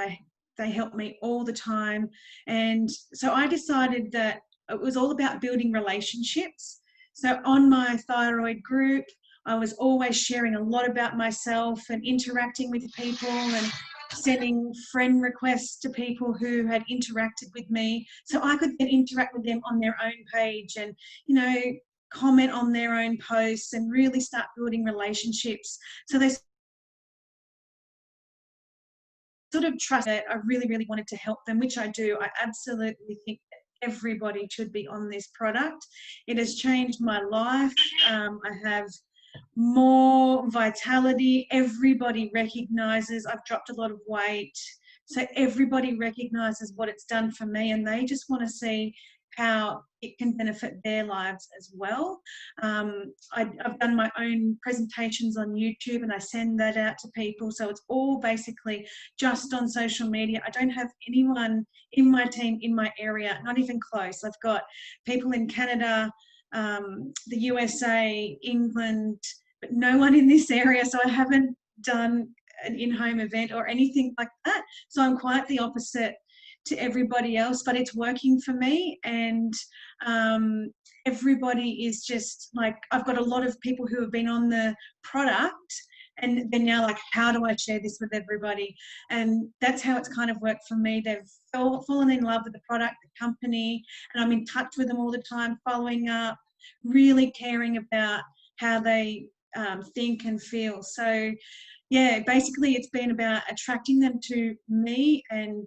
They help me all the time, and so I decided that it was all about building relationships. So on my thyroid group, I was always sharing a lot about myself and interacting with people and sending friend requests to people who had interacted with me, so I could then interact with them on their own page and, comment on their own posts and really start building relationships. So they sort of trust that I really, really wanted to help them, which I do. I absolutely think that everybody should be on this product. It has changed my life. I have more vitality. Everybody recognizes I've dropped a lot of weight. So everybody recognizes what it's done for me, and they just want to see how it can benefit their lives as well. I've done my own presentations on YouTube and I send that out to people. So it's all basically just on social media. I don't have anyone in my team in my area, not even close. I've got people in Canada, the USA, England, but no one in this area. So I haven't done an in-home event or anything like that. So I'm quite the opposite to everybody else, but it's working for me. And everybody is just like, I've got a lot of people who have been on the product and they're now like, how do I share this with everybody? And that's how it's kind of worked for me. They've fallen in love with the product, the company, and I'm in touch with them all the time, following up, really caring about how they think and feel. So yeah, basically it's been about attracting them to me and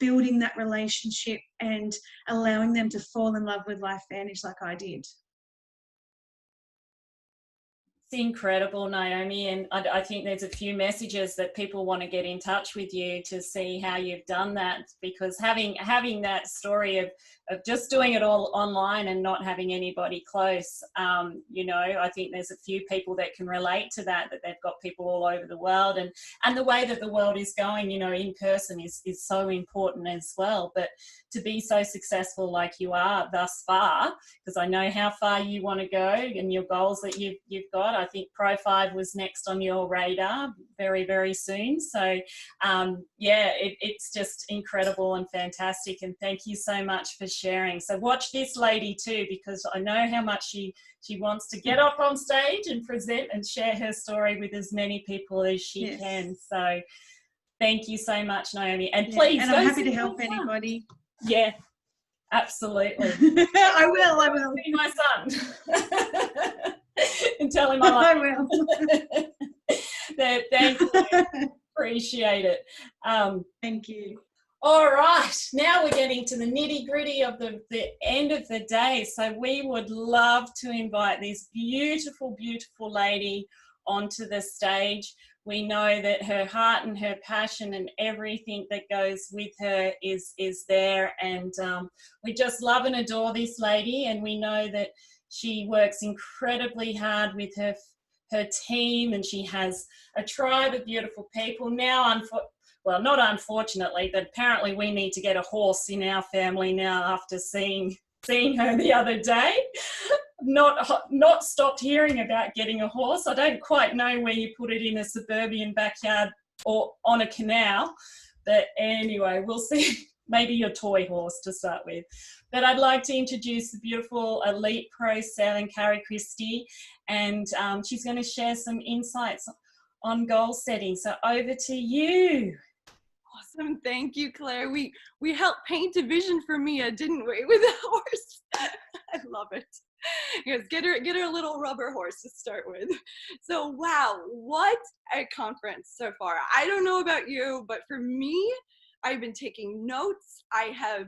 building that relationship and allowing them to fall in love with LifeVantage like I did. It's incredible, Naomi, and I think there's a few messages that people want to get in touch with you to see how you've done that, because having that story of just doing it all online and not having anybody close, you know, I think there's a few people that can relate to that they've got people all over the world, and the way that the world is going, you know, in person is so important as well. But to be so successful like you are thus far, because I know how far you want to go and your goals that you've got. I think Pro 5 was next on your radar very, very soon. So yeah, it's just incredible and fantastic. And thank you so much for sharing. So watch this lady too, because I know how much she wants to get up on stage and present and share her story with as many people as she can. So thank you so much, Naomi. And please, and I'm happy to help anybody. Yeah, absolutely. I will. See my son. And tell him I will. Thank you. Appreciate it. Thank you. All right, now we're getting to the nitty-gritty of the end of the day. So we would love to invite this beautiful, beautiful lady onto the stage. We know that her heart and her passion and everything that goes with her is there. And we just love and adore this lady. And we know that she works incredibly hard with her team, and she has a tribe of beautiful people. Now, well, not unfortunately, but apparently we need to get a horse in our family now after seeing her the other day. Not stopped hearing about getting a horse. I don't quite know where you put it in a suburban backyard or on a canal, but anyway, we'll see. Maybe your toy horse to start with. But I'd like to introduce the beautiful Elite Pro 7, Carrie Christie, and she's going to share some insights on goal setting. So over to you. Awesome. Thank you, Claire. We helped paint a vision for Mia, didn't we, with a horse? I love it. Yes, get her a little rubber horse to start with. So wow, what a conference so far. I don't know about you, but for me, I've been taking notes. I have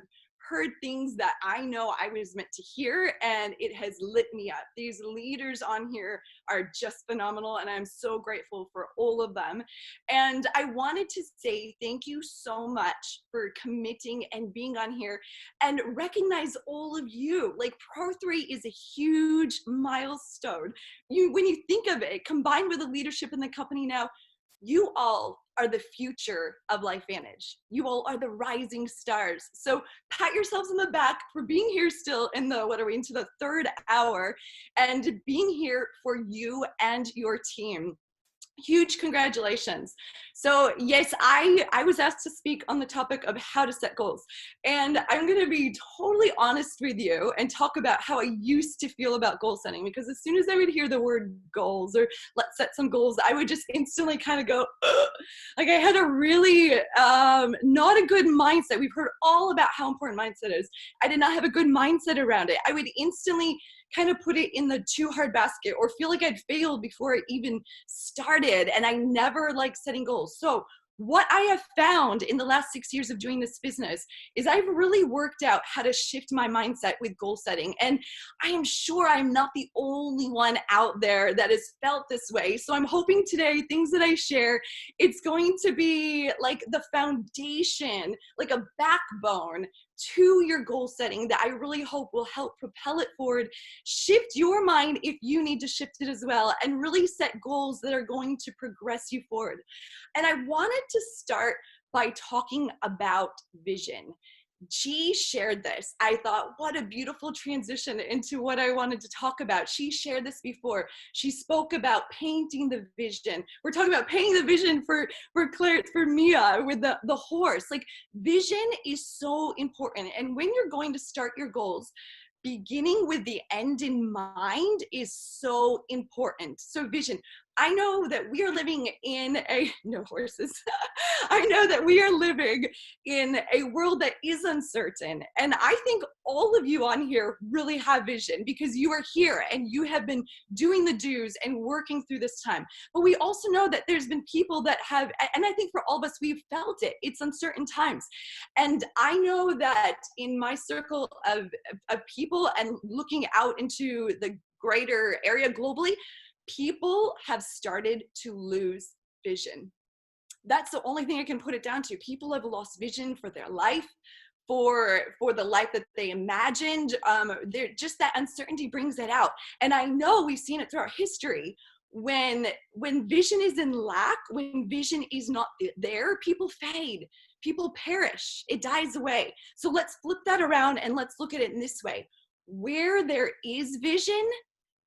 heard things that I know I was meant to hear, and it has lit me up. These leaders on here are just phenomenal, and I'm so grateful for all of them. And I wanted to say thank you so much for committing and being on here, and recognize all of you. Like, Pro 3 is a huge milestone. When you think of it, combined with the leadership in the company now, you all are the future of LifeVantage. You all are the rising stars. So pat yourselves on the back for being here still in the, into the third hour, and being here for you and your team. Huge congratulations. So yes, I was asked to speak on the topic of how to set goals. And I'm going to be totally honest with you and talk about how I used to feel about goal setting, because as soon as I would hear the word goals or let's set some goals, I would just instantly kind of go, ugh. Like I had a really not a good mindset. We've heard all about how important mindset is. I did not have a good mindset around it. I would instantly kind of put it in the too hard basket or feel like I'd failed before I even started. And I never liked setting goals. So what I have found in the last 6 years of doing this business is I've really worked out how to shift my mindset with goal setting. And I am sure I'm not the only one out there that has felt this way. So I'm hoping today, things that I share, it's going to be like the foundation, like a backbone to your goal setting that I really hope will help propel it forward, shift your mind if you need to shift it as well, and really set goals that are going to progress you forward. And I wanted to start by talking about vision. G shared this. I thought, what a beautiful transition into what I wanted to talk about. She shared this before. She spoke about painting the vision. We're talking about painting the vision for Claire, for Mia with the horse. Like, vision is so important. And when you're going to start your goals, beginning with the end in mind is so important. So vision. I know that we are living in no horses. I know that we are living in a world that is uncertain. And I think all of you on here really have vision because you are here and you have been doing the do's and working through this time. But we also know that there's been people that have, and I think for all of us, we've felt it. It's uncertain times. And I know that in my circle of people and looking out into the greater area globally, people have started to lose vision. That's the only thing I can put it down to. People have lost vision for their life, for the life that they imagined. Just that uncertainty brings that out. And I know we've seen it throughout history. When vision is in lack, when vision is not there, people fade, people perish, it dies away. So let's flip that around and let's look at it in this way. Where there is vision,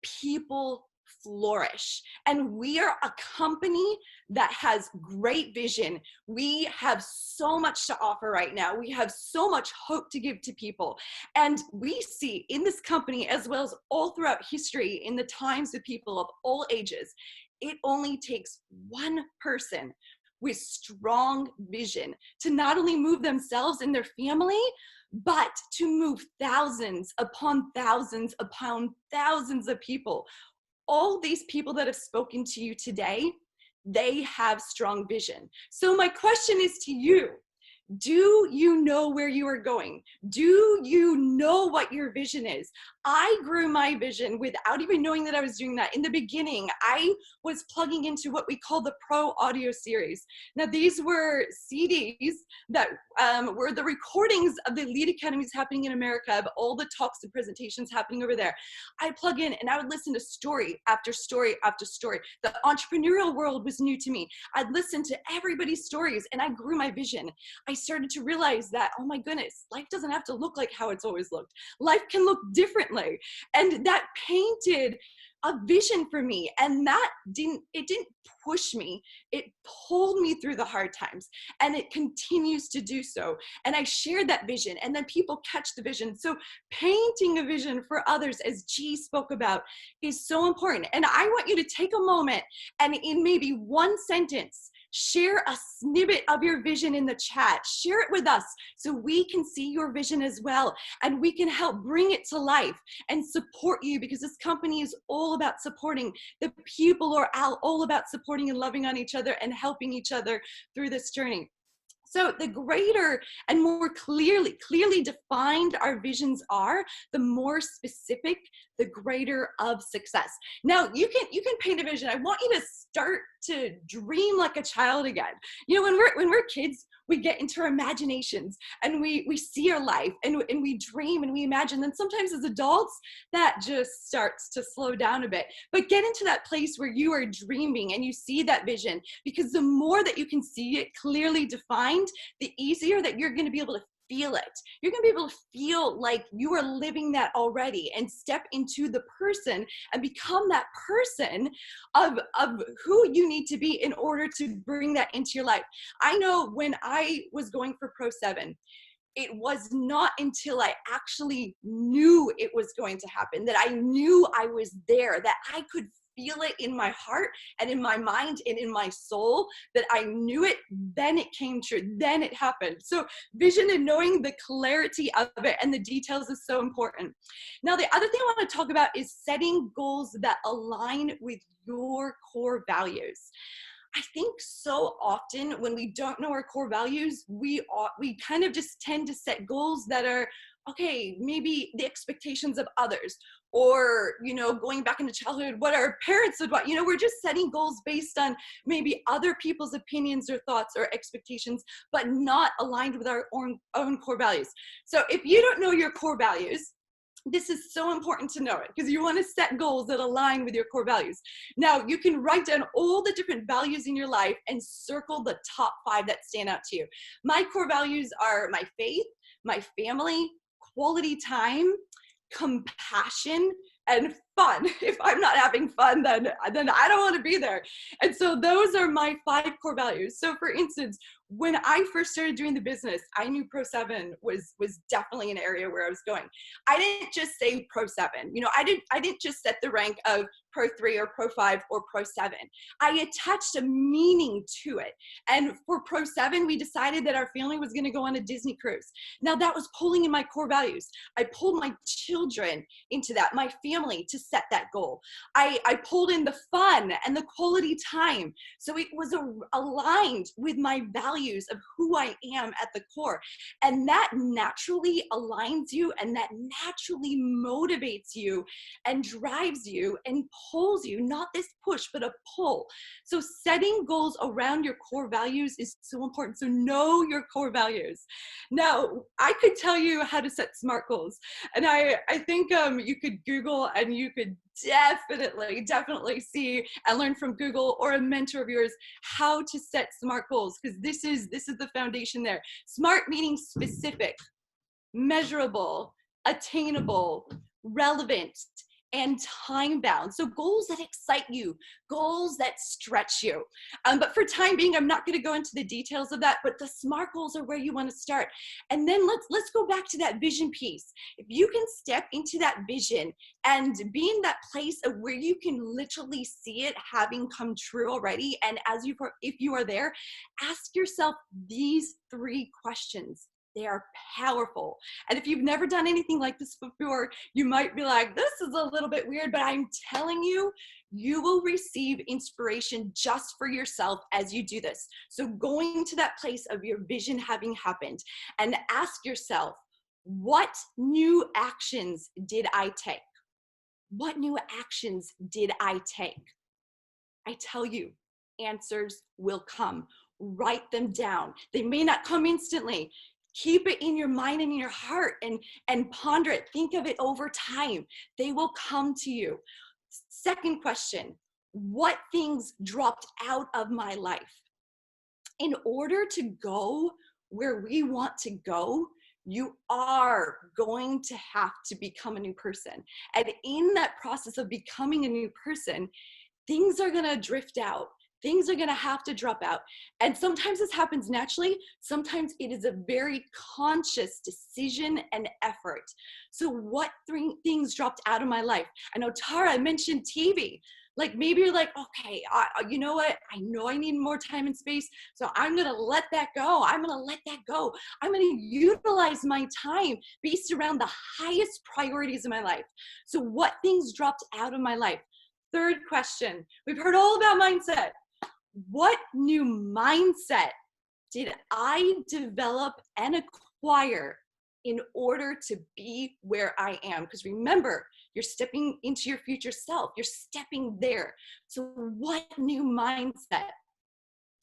people flourish. And we are a company that has great vision. We have so much to offer right now. We have so much hope to give to people. And we see in this company, as well as all throughout history, in the times of people of all ages, it only takes one person with strong vision to not only move themselves and their family, but to move thousands upon thousands upon thousands of people. All these people that have spoken to you today, they have strong vision. So my question is to you, do you know where you are going? Do you know what your vision is? I grew my vision without even knowing that I was doing that. In the beginning, I was plugging into what we call the Pro Audio Series. Now, these were CDs that were the recordings of the Elite Academies happening in America, of all the talks and presentations happening over there. I plug in and I would listen to story after story after story. The entrepreneurial world was new to me. I'd listen to everybody's stories and I grew my vision. I started to realize that, oh my goodness, life doesn't have to look like how it's always looked. Life can look differently. And that painted a vision for me. And that didn't push me. It pulled me through the hard times, and it continues to do so. And I shared that vision, and then people catch the vision. So painting a vision for others, as G spoke about, is so important. And I want you to take a moment and in maybe one sentence, share a snippet of your vision in the chat. Share it with us so we can see your vision as well, and we can help bring it to life and support you, because this company is all about supporting. The people are all about supporting and loving on each other and helping each other through this journey. So the greater and more clearly defined our visions are, the more specific, the greater of success. Now you can paint a vision. I want you to start to dream like a child again. You know, when we're kids, we get into our imaginations and we see our life and we dream and we imagine. Then sometimes as adults, that just starts to slow down a bit. But get into that place where you are dreaming and you see that vision, because the more that you can see it clearly defined, the easier that you're going to be able to feel it. You're going to be able to feel like you are living that already, and step into the person and become that person of who you need to be in order to bring that into your life. I know when I was going for Pro 7, it was not until I actually knew it was going to happen, that I knew I was there, that I could feel it in my heart and in my mind and in my soul, that I knew it, then it came true, then it happened. So vision and knowing the clarity of it and the details is so important. Now, the other thing I want to talk about is setting goals that align with your core values. I think so often when we don't know our core values, we kind of just tend to set goals that are okay, maybe the expectations of others, or, you know, going back into childhood, what our parents would want. You know, we're just setting goals based on maybe other people's opinions or thoughts or expectations, but not aligned with our own core values. So if you don't know your core values, this is so important to know it, because you want to set goals that align with your core values. Now, you can write down all the different values in your life and circle the top 5 that stand out to you. My core values are my faith, my family, quality time, compassion, and fun. If I'm not having fun, then I don't want to be there. And so those are my 5 core values. So for instance, when I first started doing the business, I knew Pro 7 was definitely an area where I was going. I didn't just say Pro 7. You know, I didn't just set the rank of Pro 3 or Pro 5 or Pro 7. I attached a meaning to it. And for Pro 7, we decided that our family was going to go on a Disney cruise. Now that was pulling in my core values. I pulled my children into that, my family, to set that goal. I pulled in the fun and the quality time. So it was aligned with my values of who I am at the core. And that naturally aligns you, and that naturally motivates you and drives you and pulls you, not this push, but a pull. So setting goals around your core values is so important. So know your core values. Now, I could tell you how to set SMART goals. And I think you could Google, and you could definitely see and learn from Google or a mentor of yours how to set SMART goals, because this is the foundation there. SMART meaning specific, measurable, attainable, relevant, and time bound. So goals that excite you, goals that stretch you. But for time being, I'm not going to go into the details of that, but the SMART goals are where you want to start. And then let's go back to that vision piece. If you can step into that vision and be in that place of where you can literally see it having come true already, and if you are there, ask yourself these 3 questions. They are powerful. And if you've never done anything like this before, you might be like, this is a little bit weird, but I'm telling you, you will receive inspiration just for yourself as you do this. So going to that place of your vision having happened, and ask yourself, what new actions did I take? What new actions did I take? I tell you, answers will come. Write them down. They may not come instantly. Keep it in your mind and in your heart, and ponder it. Think of it over time. They will come to you. Second question, what things dropped out of my life? In order to go where we want to go, you are going to have to become a new person. And in that process of becoming a new person, things are going to drift out. Things are going to have to drop out. And sometimes this happens naturally. Sometimes it is a very conscious decision and effort. So what 3 things dropped out of my life? I know Tara mentioned TV. Like maybe you're like, okay, you know what? I know I need more time and space. So I'm going to let that go. I'm going to let that go. I'm going to utilize my time based around the highest priorities in my life. So what things dropped out of my life? Third question. We've heard all about mindset. What new mindset did I develop and acquire in order to be where I am? Because remember, you're stepping into your future self. You're stepping there. So what new mindset?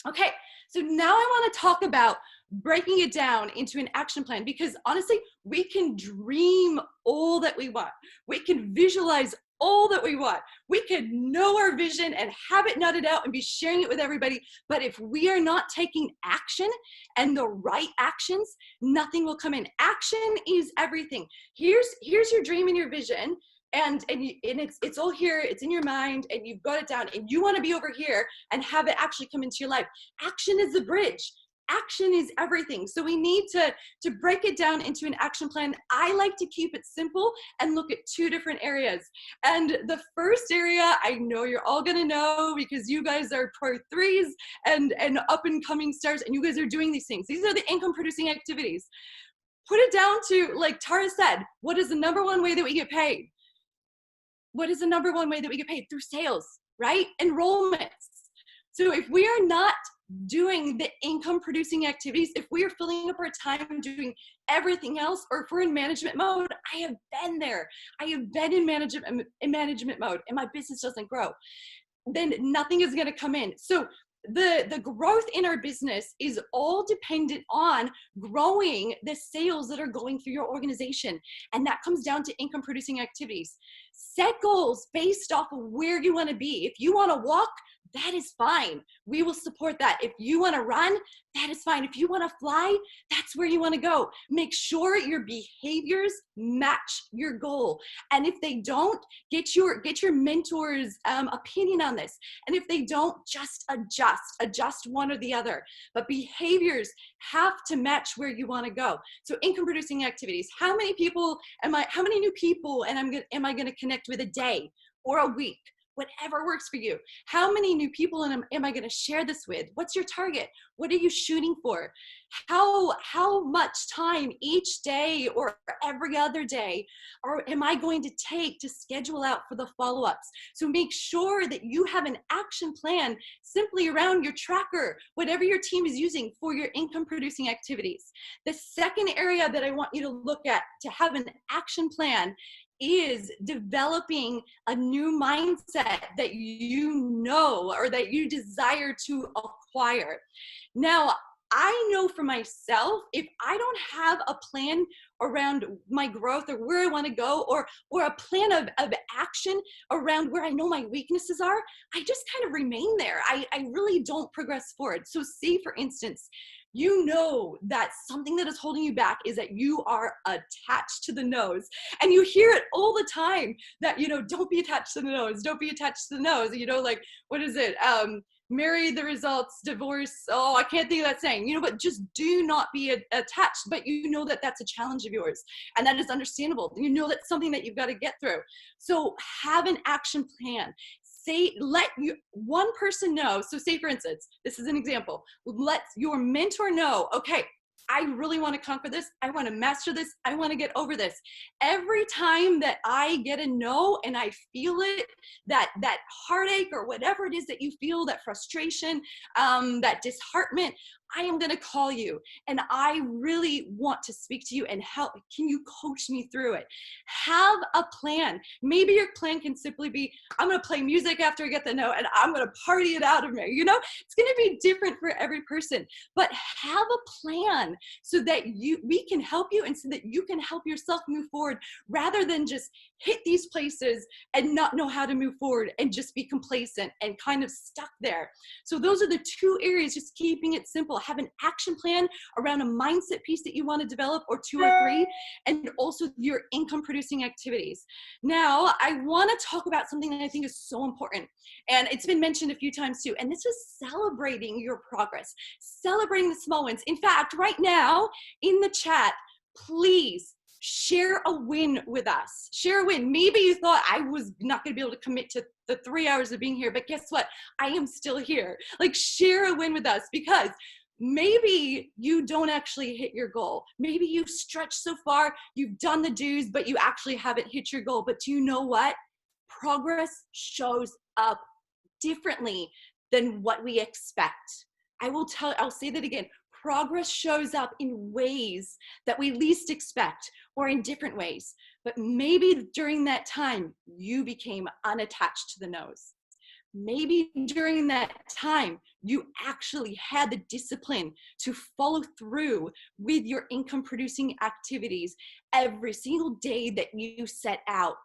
Okay, so now I want to talk about breaking it down into an action plan, because honestly, we can dream all that we want. We can visualize all that we want. We could know our vision and have it nutted out and be sharing it with everybody. But if we are not taking action and the right actions, nothing will come in. Action is everything. Here's your dream and your vision. And it's all here, it's in your mind, and you've got it down, and you want to be over here and have it actually come into your life. Action is the bridge. Action is everything. So we need to break it down into an action plan. I like to keep it simple and look at 2 different areas. And the first area, I know you're all gonna know because you guys are Pro 3s and up and coming stars, and you guys are doing these things. These are the income producing activities. Put it down to, like Tara said, what is the number 1 way that we get paid? What is the number 1 way that we get paid? Through sales, right? Enrollments. So if we are not doing the income producing activities, if we are filling up our time doing everything else, or if we're in management mode, I have been there. I have been in management mode and my business doesn't grow. Then nothing is going to come in. So the growth in our business is all dependent on growing the sales that are going through your organization. And that comes down to income producing activities. Set goals based off of where you want to be. If you want to walk, that is fine. We will support that. If you want to run, that is fine. If you want to fly, that's where you want to go. Make sure your behaviors match your goal. And if they don't, get your mentor's opinion on this. And if they don't, just adjust one or the other. But behaviors have to match where you want to go. So income producing activities. How many new people am I going to connect with a day or a week? Whatever works for you. How many new people am I going to share this with? What's your target? What are you shooting for? How much time each day or every other day am I going to take to schedule out for the follow-ups? So make sure that you have an action plan simply around your tracker, whatever your team is using for your income producing activities. The second area that I want you to look at to have an action plan is developing a new mindset that you know or that you desire to acquire. Now, I know for myself, if I don't have a plan around my growth or where I want to go, or a plan of action around where I know my weaknesses are, I just kind of remain there. I really don't progress forward. So say, for instance, you know that something that is holding you back is that you are attached to the nose. And you hear it all the time that, don't be attached to the nose. Don't be attached to the nose. Like, what is it? Marry the results, divorce. Oh, I can't think of that saying, but just do not be attached. But you know that that's a challenge of yours. And that is understandable. You know that's something that you've got to get through. So have an action plan. Let one person know. So say, for instance, this is an example. Let your mentor know, okay, I really want to conquer this. I want to master this. I want to get over this. Every time that I get a no and I feel it, that heartache or whatever it is that you feel, that frustration, that disheartenment, I am going to call you and I really want to speak to you and help. Can you coach me through it? Have a plan. Maybe your plan can simply be, I'm going to play music after I get the no and I'm going to party it out of me. It's going to be different for every person, but have a plan so that we can help you and so that you can help yourself move forward rather than just hit these places and not know how to move forward and just be complacent and kind of stuck there. So those are the two areas, just keeping it simple. Have an action plan around a mindset piece that you want to develop, or 2 or 3, and also your income producing activities. Now, I want to talk about something that I think is so important, and it's been mentioned a few times too, and this is celebrating your progress, celebrating the small wins. In fact, right now in the chat, please share a win with us. Share a win. Maybe you thought I was not going to be able to commit to the 3 hours of being here, but guess what? I am still here. Like, share a win with us, because maybe you don't actually hit your goal. Maybe you've stretched so far, you've done the do's, but you actually haven't hit your goal. But do you know what? Progress shows up differently than what we expect. I'll say that again. Progress shows up in ways that we least expect, or in different ways. But maybe during that time, you became unattached to the nose. Maybe during that time, you actually had the discipline to follow through with your income producing activities every single day that you set out.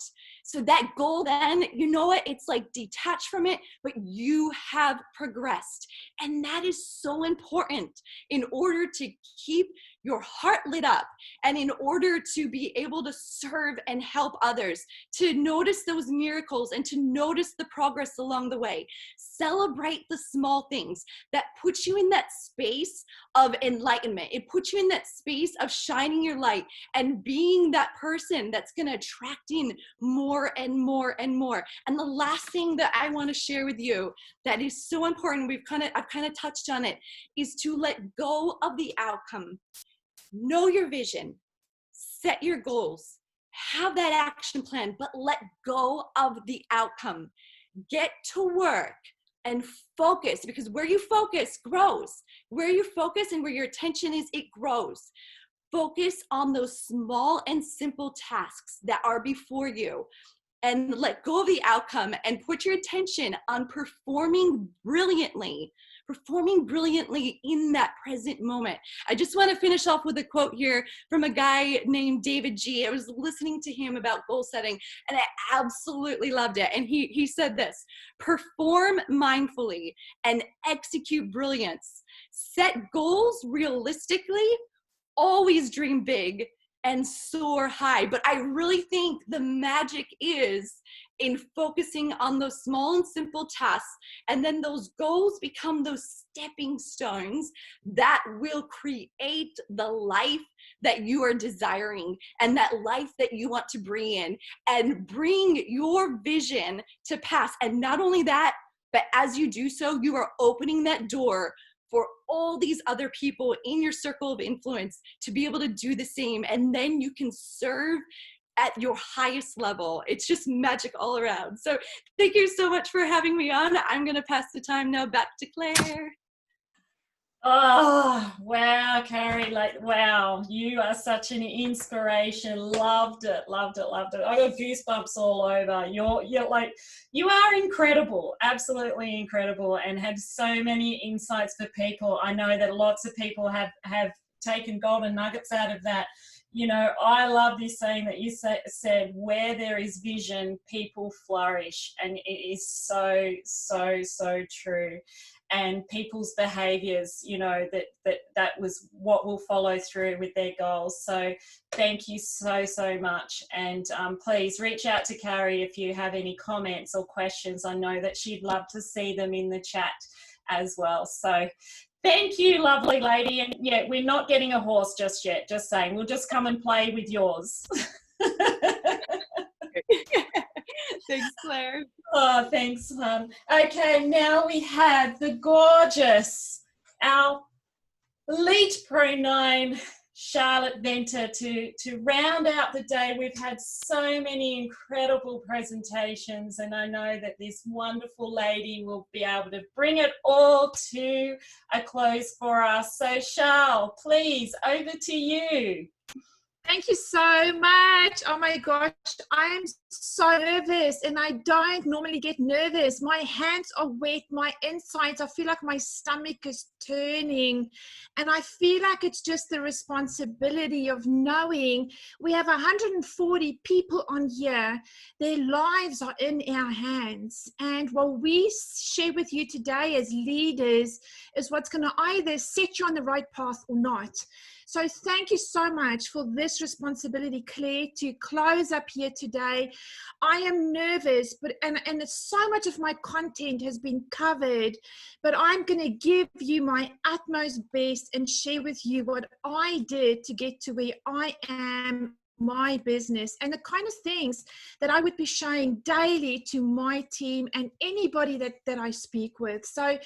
So that goal then, you know what? It's like detached from it, but you have progressed. And that is so important in order to keep your heart lit up, and in order to be able to serve and help others, to notice those miracles and to notice the progress along the way. Celebrate the small things that put you in that space of enlightenment. It puts you in that space of shining your light and being that person that's going to attract in more and more and more. And the last thing that I want to share with you that is so important, I've kind of touched on it, is to let go of the outcome. Know your vision, set your goals, have that action plan, but let go of the outcome. Get to work and focus, because where you focus grows. Where you focus and where your attention is, it grows. focus on those small and simple tasks that are before you, and let go of the outcome and put your attention on performing brilliantly in that present moment. I just want to finish off with a quote here from a guy named David G. I was listening to him about goal setting and I absolutely loved it. And he said this: perform mindfully and execute brilliance. Set goals realistically, always dream big, and soar high. But I really think the magic is in focusing on those small and simple tasks, and then those goals become those stepping stones that will create the life that you are desiring and that life that you want to bring in and bring your vision to pass. And not only that, but as you do so, you are opening that door for all these other people in your circle of influence to be able to do the same. And then you can serve at your highest level. It's just magic all around. So thank you so much for having me on. I'm going to pass the time now back to Claire. Oh, wow, Carrie, like, wow, you are such an inspiration. Loved it. I got goosebumps all over. You're like, you are incredible, absolutely incredible, and have so many insights for people. I know that lots of people have taken golden nuggets out of that. You know, I love this saying that you said, where there is vision, people flourish. And it is so, so, so true. And people's behaviors, you know, that was what will follow through with their goals. So thank you so, so much. And please reach out to Carrie if you have any comments or questions. I know that she'd love to see them in the chat as well. So thank you, lovely lady. And yeah, we're not getting a horse just yet, just saying. We'll just come and play with yours. Thanks, Claire. Oh, thanks, hon. Okay, now we have the gorgeous, our Elite Pro 9, Charlotte Venter, to round out the day. We've had so many incredible presentations, and I know that this wonderful lady will be able to bring it all to a close for us. So, Charlotte, please, over to you. Thank you so much. Oh my gosh, I'm so nervous, and I don't normally get nervous. My hands are wet, my insides, I feel like my stomach is turning, and I feel like it's just the responsibility of knowing we have 140 people on here. Their lives are in our hands, and what we share with you today as leaders is what's going to either set you on the right path or not. So thank you so much for this responsibility, Claire, to close up here today. I am nervous, but and so much of my content has been covered, but I'm going to give you my utmost best and share with you what I did to get to where I am, my business, and the kind of things that I would be showing daily to my team and anybody that I speak with. So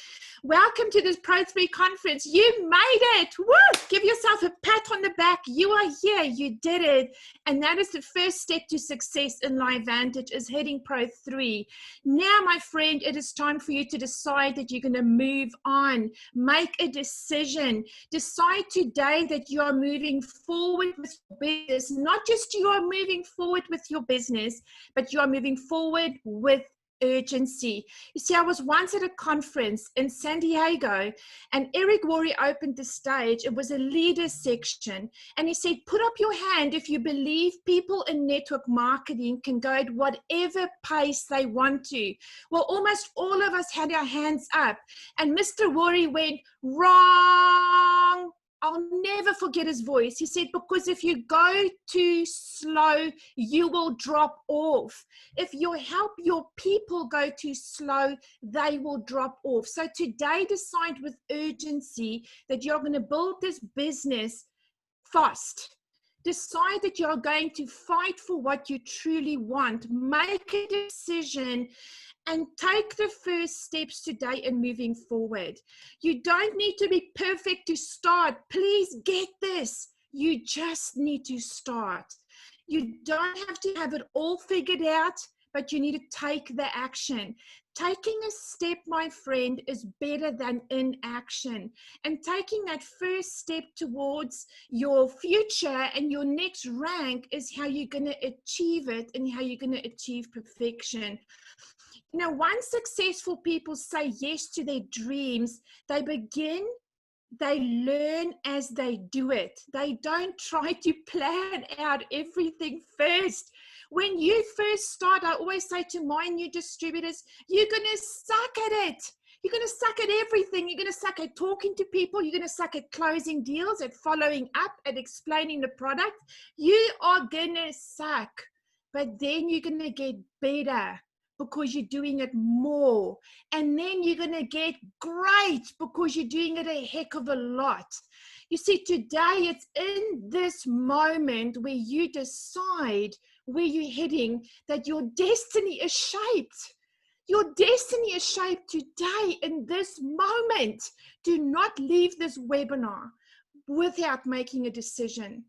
welcome to this Pro3 conference. You made it. Woo! Give yourself a pat on the back. You are here. You did it. And that is the first step to success in LiveVantage, is hitting Pro3. Now, my friend, it is time for you to decide that you're going to move on. Make a decision. Decide today that you are moving forward with your business. Not just you are moving forward with your business, but you are moving forward with urgency. You see, I was once at a conference in San Diego, and Eric Worre opened the stage. It was a leaders section, and he said, put up your hand if you believe people in network marketing can go at whatever pace they want to. Well, almost all of us had our hands up, and Mr. Worre went, wrong. I'll never forget his voice. He said, because if you go too slow, you will drop off. If you help your people go too slow, they will drop off. So today, decide with urgency that you're going to build this business fast. Decide that you're going to fight for what you truly want. Make a decision and take the first steps today in moving forward. You don't need to be perfect to start. Please get this. You just need to start. You don't have to have it all figured out, but you need to take the action. Taking a step, my friend, is better than inaction. And taking that first step towards your future and your next rank is how you're going to achieve it and how you're going to achieve perfection. You know, once successful people say yes to their dreams, they learn as they do it. They don't try to plan out everything first. When you first start, I always say to my new distributors, you're going to suck at it. You're going to suck at everything. You're going to suck at talking to people. You're going to suck at closing deals, at following up, at explaining the product. You are going to suck, but then you're going to get better because you're doing it more. And then you're going to get great because you're doing it a heck of a lot. You see, today it's in this moment where you decide where you're heading that your destiny is shaped. Your destiny is shaped today in this moment. Do not leave this webinar without making a decision.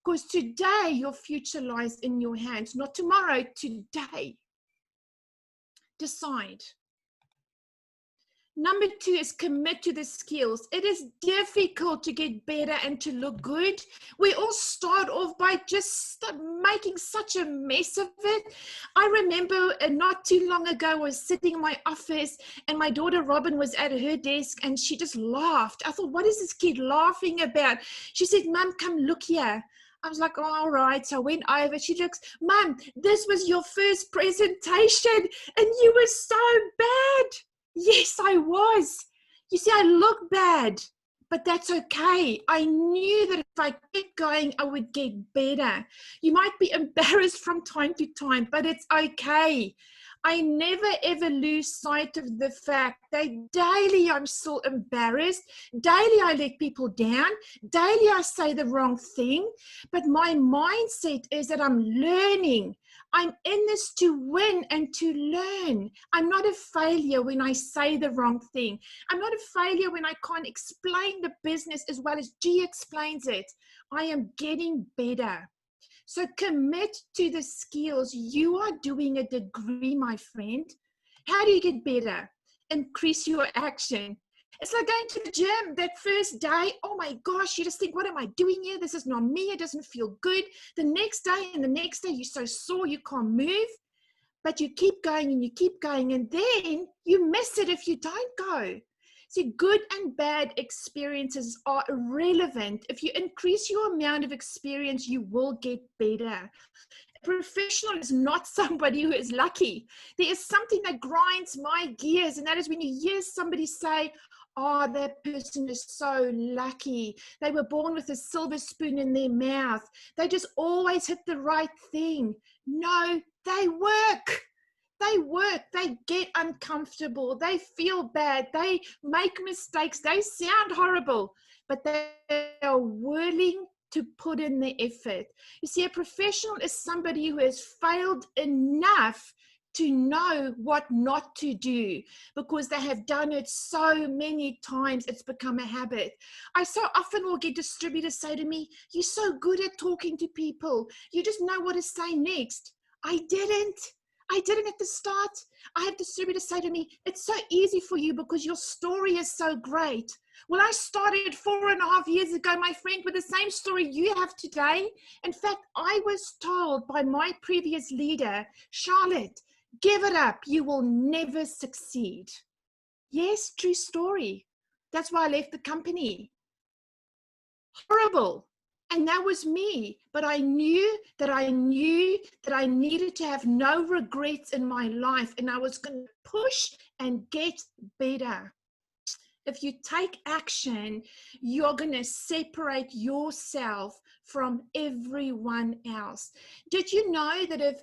Because today your future lies in your hands, not tomorrow, today. Decide. Number 2 is commit to the skills. It is difficult to get better and to look good. We all start off by just making such a mess of it. I remember not too long ago, I was sitting in my office and my daughter Robin was at her desk and she just laughed. I thought, what is this kid laughing about? She said, Mum, come look here. I was like, oh, all right. So I went over. She looks, Mum, this was your first presentation and you were so bad. Yes, I was. You see, I look bad, but that's okay. I knew that if I kept going, I would get better. You might be embarrassed from time to time, but it's okay. I never ever lose sight of the fact that daily I'm still embarrassed. Daily I let people down. Daily I say the wrong thing. But my mindset is that I'm learning. I'm in this to win and to learn. I'm not a failure when I say the wrong thing. I'm not a failure when I can't explain the business as well as G explains it. I am getting better. So commit to the skills. You are doing a degree, my friend. How do you get better? Increase your action. It's like going to the gym that first day. Oh my gosh, you just think, what am I doing here? This is not me. It doesn't feel good. The next day and the next day, you're so sore, you can't move. But you keep going and you keep going. And then you miss it if you don't go. See, good and bad experiences are irrelevant. If you increase your amount of experience, you will get better. A professional is not somebody who is lucky. There is something that grinds my gears, and that is when you hear somebody say, oh, that person is so lucky. They were born with a silver spoon in their mouth. They just always hit the right thing. No, they work. They work, they get uncomfortable, they feel bad, they make mistakes, they sound horrible, but they are willing to put in the effort. You see, a professional is somebody who has failed enough to know what not to do because they have done it so many times, it's become a habit. I so often will get distributors say to me, you're so good at talking to people, you just know what to say next. I didn't at the start. I have distributors say to me, it's so easy for you because your story is so great. Well, I started 4.5 years ago, my friend, with the same story you have today. In fact, I was told by my previous leader, Charlotte, give it up. You will never succeed. Yes, true story. That's why I left the company. Horrible. And that was me, but I knew that I needed to have no regrets in my life, and I was going to push and get better. If you take action, you're going to separate yourself from everyone else. Did you know that if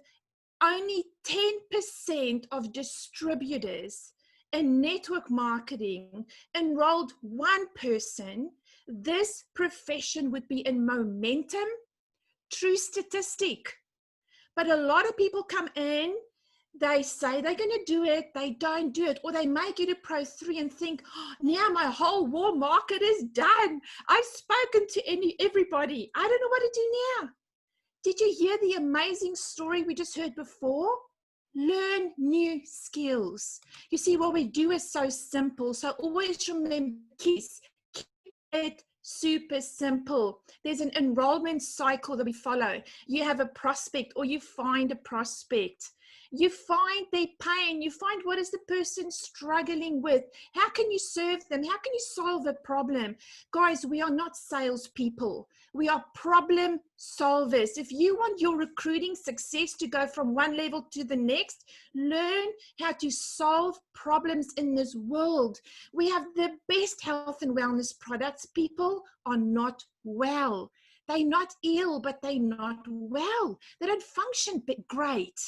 only 10% of distributors in network marketing enrolled one person, this profession would be in momentum? True statistic. But a lot of people come in, they say they're going to do it, they don't do it, or they may get a Pro 3 and think, oh, now my whole war market is done. I've spoken to everybody. I don't know what to do now. Did you hear the amazing story we just heard before? Learn new skills. You see, what we do is so simple. So always remember, keep it super simple. There's an enrollment cycle that we follow. You have a prospect, or you find a prospect. You find their pain. You find what is the person struggling with. How can you serve them? How can you solve a problem? Guys, we are not salespeople. We are problem solvers. If you want your recruiting success to go from one level to the next, learn how to solve problems in this world. We have the best health and wellness products. People are not well. They're not ill, but they're not well. They don't function great.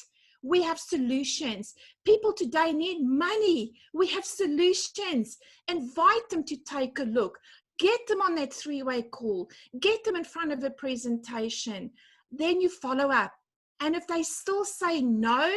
We have solutions. People today need money. We have solutions. Invite them to take a look. Get them on that three-way call. Get them in front of a presentation. Then you follow up. And if they still say no,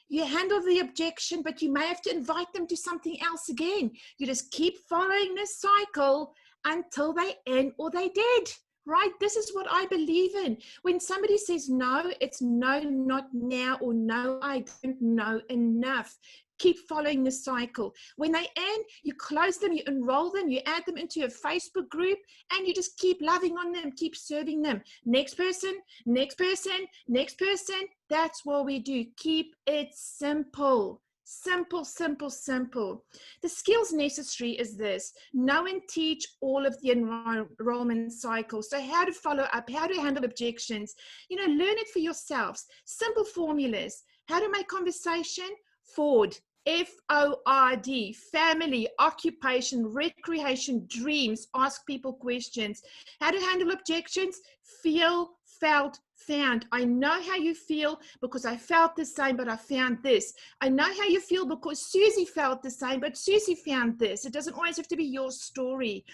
you handle the objection, but you may have to invite them to something else again. You just keep following this cycle until they end or they dead. Right? This is what I believe in. When somebody says no, it's no, not now, or no, I don't know enough. Keep following the cycle. When they end, you close them, you enroll them, you add them into a Facebook group, and you just keep loving on them, keep serving them. Next person, next person, next person. That's what we do. Keep it simple. Simple, simple, simple. The skills necessary is this: know and teach all of the enrollment cycle. So how to follow up, how to handle objections, learn it for yourselves. Simple formulas: how to make conversation, FORD, F-O-R-D, family, occupation, recreation, dreams, ask people questions. How to handle objections, feel, felt, found. I know how you feel because I felt the same, but I found this. I know how you feel because Susie felt the same, but Susie found this. It doesn't always have to be your story.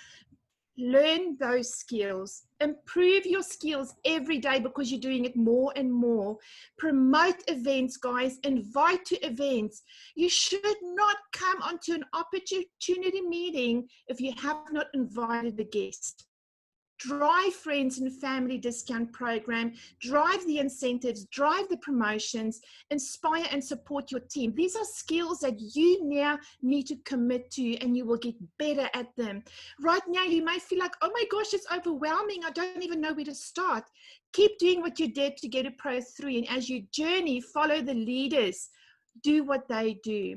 Learn those skills. Improve your skills every day because you're doing it more and more. Promote events, guys. Invite to events. You should not come onto an opportunity meeting if you have not invited the guest. Drive friends and family discount program, drive the incentives, drive the promotions, inspire and support your team. These are skills that you now need to commit to, and you will get better at them. Right now, you may feel like, oh my gosh, it's overwhelming. I don't even know where to start. Keep doing what you did to get a Pro 3. And as you journey, follow the leaders. Do what they do.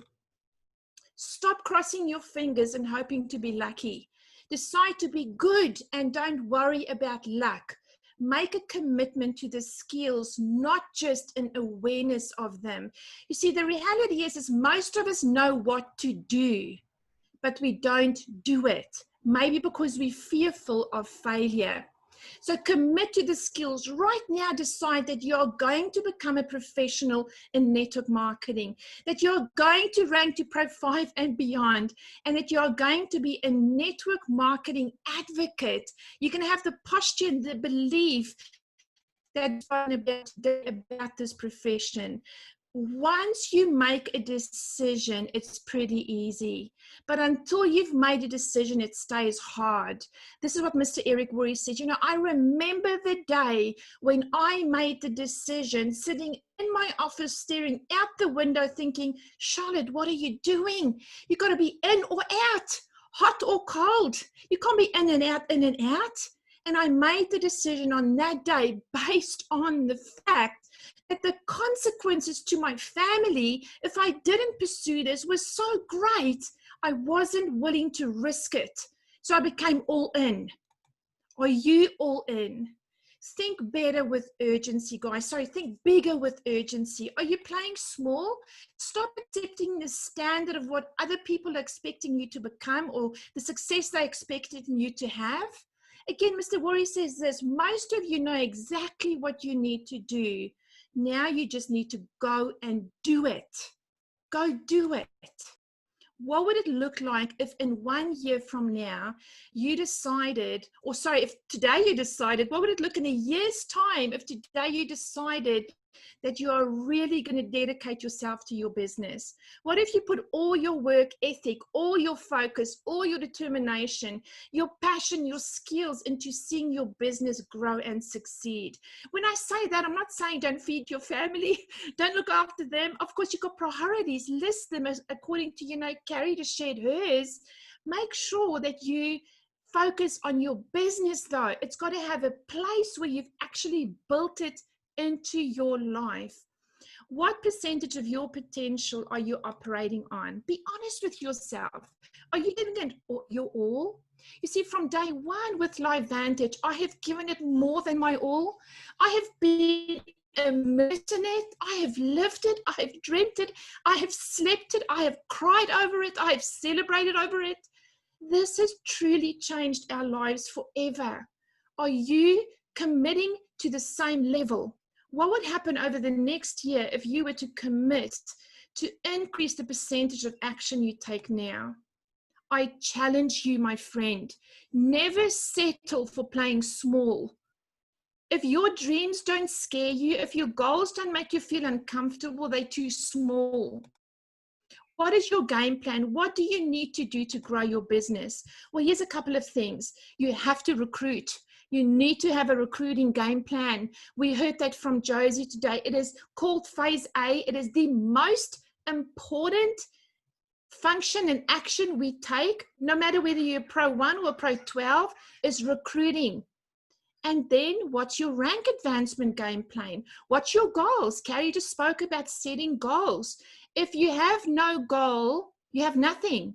Stop crossing your fingers and hoping to be lucky. Decide to be good and don't worry about luck. Make a commitment to the skills, not just an awareness of them. You see, the reality is most of us know what to do, but we don't do it. Maybe because we're fearful of failure. So commit to the skills. Right now, decide that you're going to become a professional in network marketing, that you're going to rank to Pro 5 and beyond, and that you're going to be a network marketing advocate. You're going to have the posture and the belief that's about this profession. Once you make a decision, it's pretty easy. But until you've made a decision, it stays hard. This is what Mr. Eric Worre said. I remember the day when I made the decision, sitting in my office, staring out the window, thinking, Charlotte, what are you doing? You got to be in or out, hot or cold. You can't be in and out, in and out. And I made the decision on that day based on the fact that the consequences to my family, if I didn't pursue this, was so great, I wasn't willing to risk it. So I became all in. Are you all in? Think better with urgency, guys. Sorry, think bigger with urgency. Are you playing small? Stop accepting the standard of what other people are expecting you to become or the success they're expecting you to have. Again, Mr. Worre says this: most of you know exactly what you need to do. Now you just need to go and do it. Go do it. What would it look like if in 1 year from now you decided, or sorry, if today you decided, what would it look in a year's time if today you decided that you are really going to dedicate yourself to your business? What if you put all your work ethic, all your focus, all your determination, your passion, your skills into seeing your business grow and succeed? When I say that, I'm not saying don't feed your family, don't look after them. Of course, you've got priorities, list them as according to, Carrie just shared hers. Make sure that you focus on your business though. It's got to have a place where you've actually built it into your life. What percentage of your potential are you operating on? Be honest with yourself. Are you giving it your all? You see, from day one with LiveVantage, I have given it more than my all. I have been immersed in it. I have lived it. I have dreamt it. I have slept it. I have cried over it. I have celebrated over it. This has truly changed our lives forever. Are you committing to the same level? What would happen over the next year if you were to commit to increase the percentage of action you take now? I challenge you, my friend, never settle for playing small. If your dreams don't scare you, if your goals don't make you feel uncomfortable, they're too small. What is your game plan? What do you need to do to grow your business? Well, here's a couple of things. You have to recruit. You need to have a recruiting game plan. We heard that from Josie today. It is called phase A. It is the most important function and action we take, no matter whether you're Pro 1 or Pro 12, is recruiting. And then what's your rank advancement game plan? What's your goals? Carrie just spoke about setting goals. If you have no goal, you have nothing.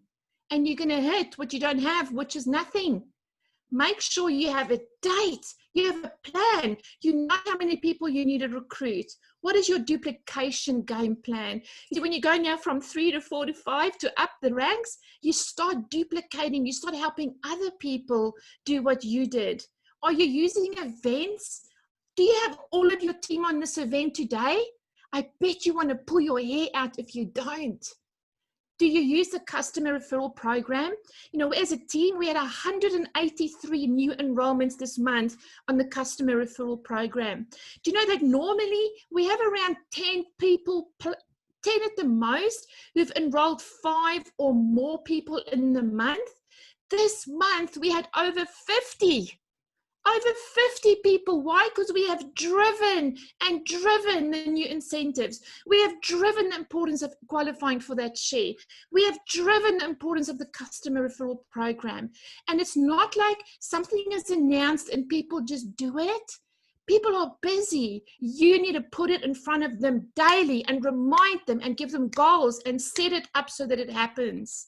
And you're going to hit what you don't have, which is nothing. Make sure you have a date. You have a plan. You know how many people you need to recruit. What is your duplication game plan? When you go now from 3 to 4 to 5 to up the ranks, you start duplicating. You start helping other people do what you did. Are you using events? Do you have all of your team on this event today? I bet you want to pull your hair out if you don't. Do you use the customer referral program? As a team, we had 183 new enrollments this month on the customer referral program. Do you know that normally we have around 10 people, 10 at the most, who've enrolled 5 or more people in the month? This month, we had over 50. Over 50 people. Why? Because we have driven the new incentives. We have driven the importance of qualifying for that share. We have driven the importance of the customer referral program. And it's not like something is announced and people just do it. People are busy. You need to put it in front of them daily and remind them and give them goals and set it up so that it happens.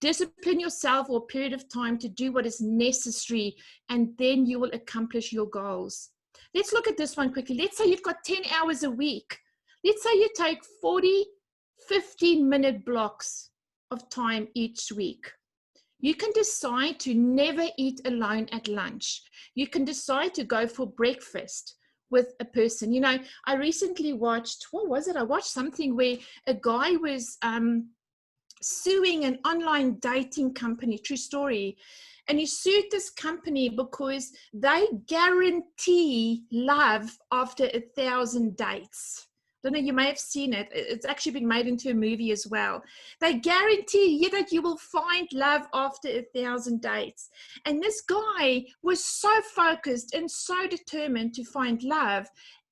Discipline yourself for a period of time to do what is necessary, and then you will accomplish your goals. Let's look at this one quickly. Let's say you've got 10 hours a week. Let's say you take 40, 15-minute blocks of time each week. You can decide to never eat alone at lunch. You can decide to go for breakfast with a person. I recently watched, what was it? I watched something where a guy was suing an online dating company, true story. And he sued this company because they guarantee love after 1,000 dates. I don't know, you may have seen it. It's actually been made into a movie as well. They guarantee you that you will find love after 1,000 dates. And this guy was so focused and so determined to find love.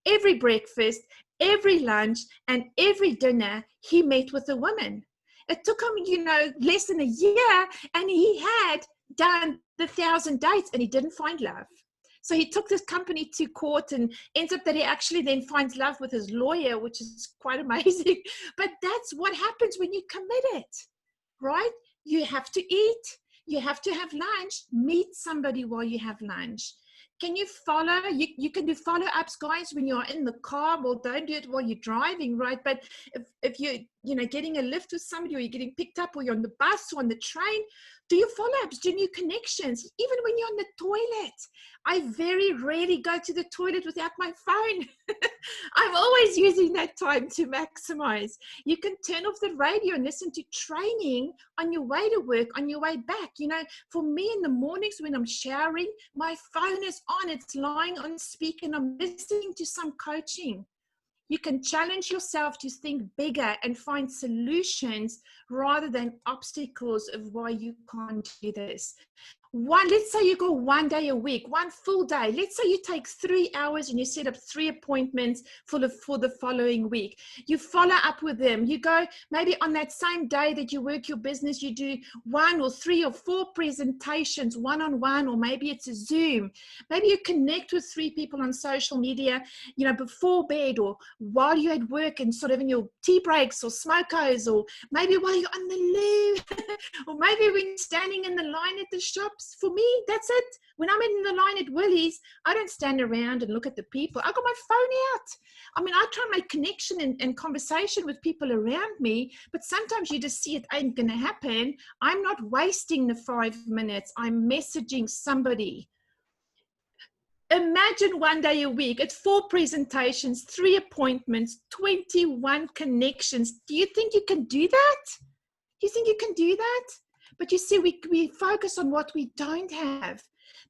Every breakfast, every lunch, and every dinner, he met with a woman. It took him, less than a year, and he had done the 1,000 dates, and he didn't find love. So he took this company to court, and ends up that he actually then finds love with his lawyer, which is quite amazing. But that's what happens when you commit it, right? You have to eat. You have to have lunch. Meet somebody while you have lunch. Can you follow? You can do follow-ups, guys, when you're in the car. Well, don't do it while you're driving, right? But if you're, getting a lift with somebody, or you're getting picked up, or you're on the bus or on the train, do your follow-ups, do new connections. Even when you're on the toilet. I very rarely go to the toilet without my phone. I'm always using that time to maximize. You can turn off the radio and listen to training on your way to work, on your way back. For me in the mornings when I'm showering, my phone is on, it's lying on speaker, and I'm listening to some coaching. You can challenge yourself to think bigger and find solutions rather than obstacles of why you can't do this. Let's say you go 1 day a week, 1 full day. Let's say you take 3 hours and you set up 3 appointments for the following week. You follow up with them. You go maybe on that same day that you work your business, you do 1 or 3 or 4 presentations one-on-one, or maybe it's a Zoom. Maybe you connect with 3 people on social media, you know, before bed or while you're at work and sort of in your tea breaks or smokers, or maybe while you're on the loo, or maybe when you're standing in the line at the shop. For me, that's it. When I'm in the line at Woolies, I don't stand around and look at the people. I got my phone out. I mean, I try and make connection and conversation with people around me, but sometimes you just see it ain't going to happen. I'm not wasting the 5 minutes. I'm messaging somebody. Imagine 1 day a week, it's 4 presentations, 3 appointments, 21 connections. Do you think you can do that? Do you think you can do that? But you see, we focus on what we don't have.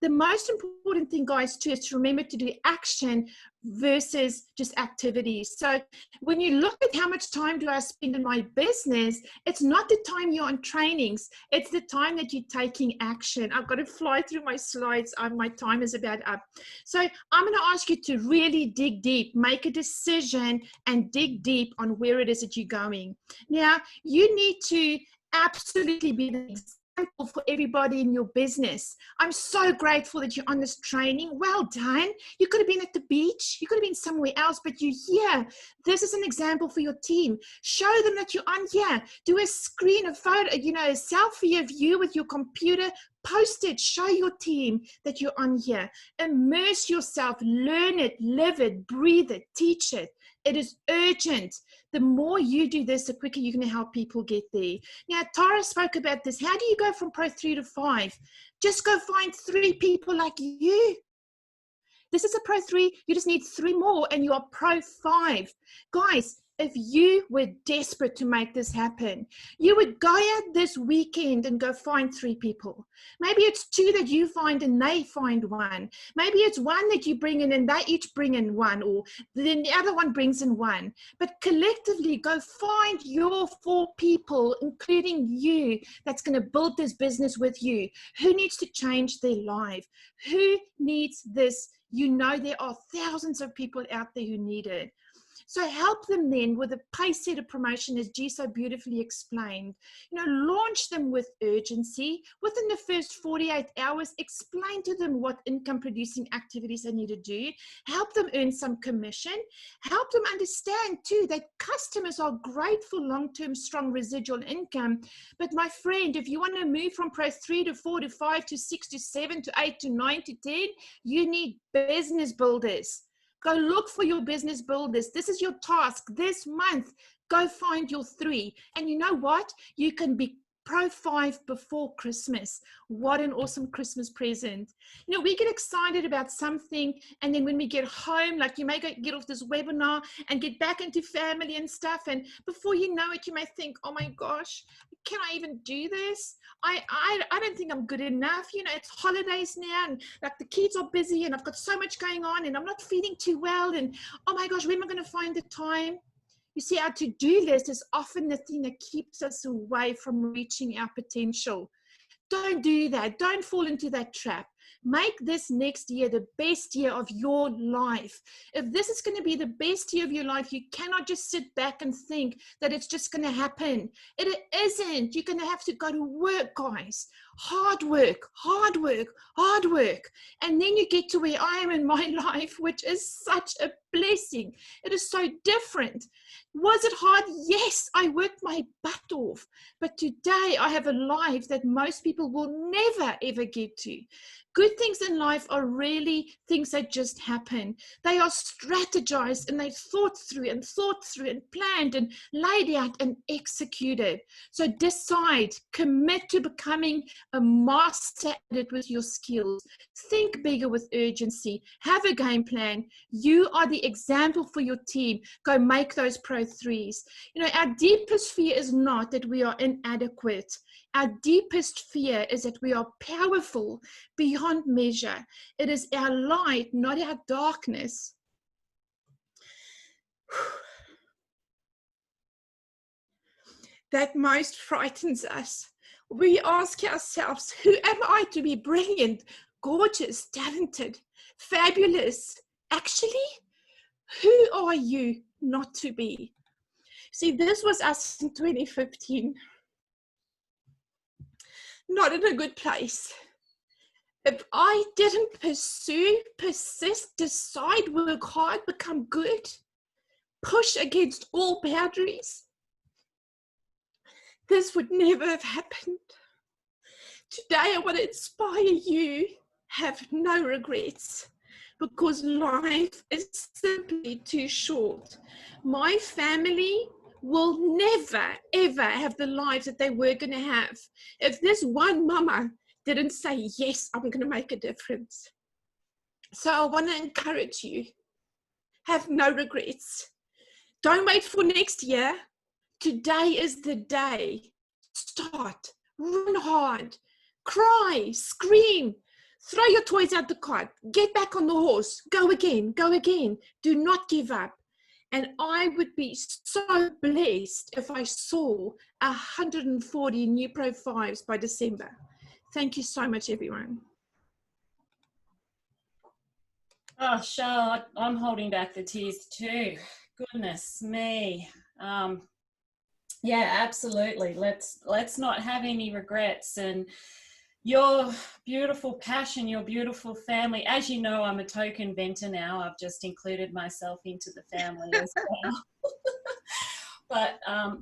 The most important thing, guys, too, is to remember to do action versus just activities. So when you look at how much time do I spend in my business, it's not the time you're on trainings. It's the time that you're taking action. I've got to fly through my slides. My time is about up. So I'm going to ask you to really dig deep, make a decision and dig deep on where it is that you're going. Now, you need to absolutely be the example for everybody in your business. I'm so grateful that you're on this training. Well done. You could have been at the beach. You could have been somewhere else, but you're here. This is an example for your team. Show them that you're on here. Do a screen, a photo, you know, a selfie of you with your computer. Post it. Show your team that you're on here. Immerse yourself. Learn it. Live it. Breathe it. Teach it. It is urgent. The more you do this, the quicker you're going to help people get there. Now, Tara spoke about this. How do you go from Pro 3 to 5? Just go find 3 people like you. This is a Pro 3. You just need 3 more and you are Pro 5. Guys, if you were desperate to make this happen, you would go out this weekend and go find 3 people. Maybe it's 2 that you find and they find 1. Maybe it's 1 that you bring in and they each bring in 1, or then the other one brings in 1. But collectively, go find your 4 people, including you, that's going to build this business with you. Who needs to change their life? Who needs this? You know there are thousands of people out there who need it. So help them then with a pace setter promotion, as G so beautifully explained. You know, launch them with urgency. Within the first 48 hours, explain to them what income producing activities they need to do. Help them earn some commission. Help them understand too that customers are great for long-term strong residual income. But my friend, if you want to move from Pro 3 to 4 to 5 to 6 to 7 to 8 to 9 to 10, you need business builders. Go look for your business builders. This is your task this month. Go find your 3. And you know what? You can be Pro 5 before Christmas. What an awesome Christmas present. You know, we get excited about something, and then when we get home, like you may get off this webinar and get back into family and stuff, and before you know it, you may think, oh my gosh, can I even do this? I don't think I'm good enough. You know, it's holidays now, and like the kids are busy, and I've got so much going on, and I'm not feeling too well, and oh my gosh, when am I going to find the time? You see, our to-do list is often the thing that keeps us away from reaching our potential. Don't do that. Don't fall into that trap. Make this next year the best year of your life. If this is going to be the best year of your life, you cannot just sit back and think that it's just going to happen. It isn't. You're going to have to go to work, guys. Hard work, hard work, hard work. And then you get to where I am in my life, which is such a blessing. It is so different. Was it hard? Yes, I worked my butt off. But today I have a life that most people will never, ever get to. Good things in life are really things that just happen. They are strategized and they thought through and planned and laid out and executed. So decide, commit to becoming a master at it with your skills. Think bigger with urgency. Have a game plan. You are the example for your team. Go make those Pro 3s. You know, our deepest fear is not that we are inadequate. Our deepest fear is that we are powerful beyond measure. It is our light, not our darkness. that most frightens us. We ask ourselves, who am I to be brilliant, gorgeous, talented, fabulous? Actually, who are you not to be? See, this was us in 2015. Not in a good place. If I didn't pursue, persist, decide, work hard, become good, push against all boundaries, this would never have happened. Today, I want to inspire you, have no regrets, because life is simply too short. My family will never, ever have the lives that they were going to have if this one mama didn't say, yes, I'm going to make a difference. So I want to encourage you, have no regrets. Don't wait for next year. Today is the day. Start, run hard, cry, scream, throw your toys out the cart, get back on the horse, go again, do not give up. And I would be so blessed if I saw 140 new Pro 5s by December. Thank you so much, everyone. Oh, Charlotte, I'm holding back the tears too. Goodness me. Yeah, absolutely. Let's not have any regrets. And your beautiful passion, your beautiful family. As you know, I'm a token venter now. I've just included myself into the family as well. But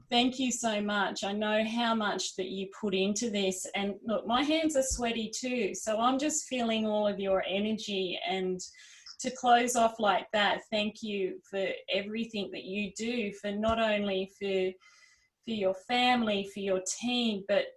thank you so much. I know how much that you put into this. And look, my hands are sweaty too. So I'm just feeling all of your energy. And to close off like that, thank you for everything that you do, for not only for your family, for your team, but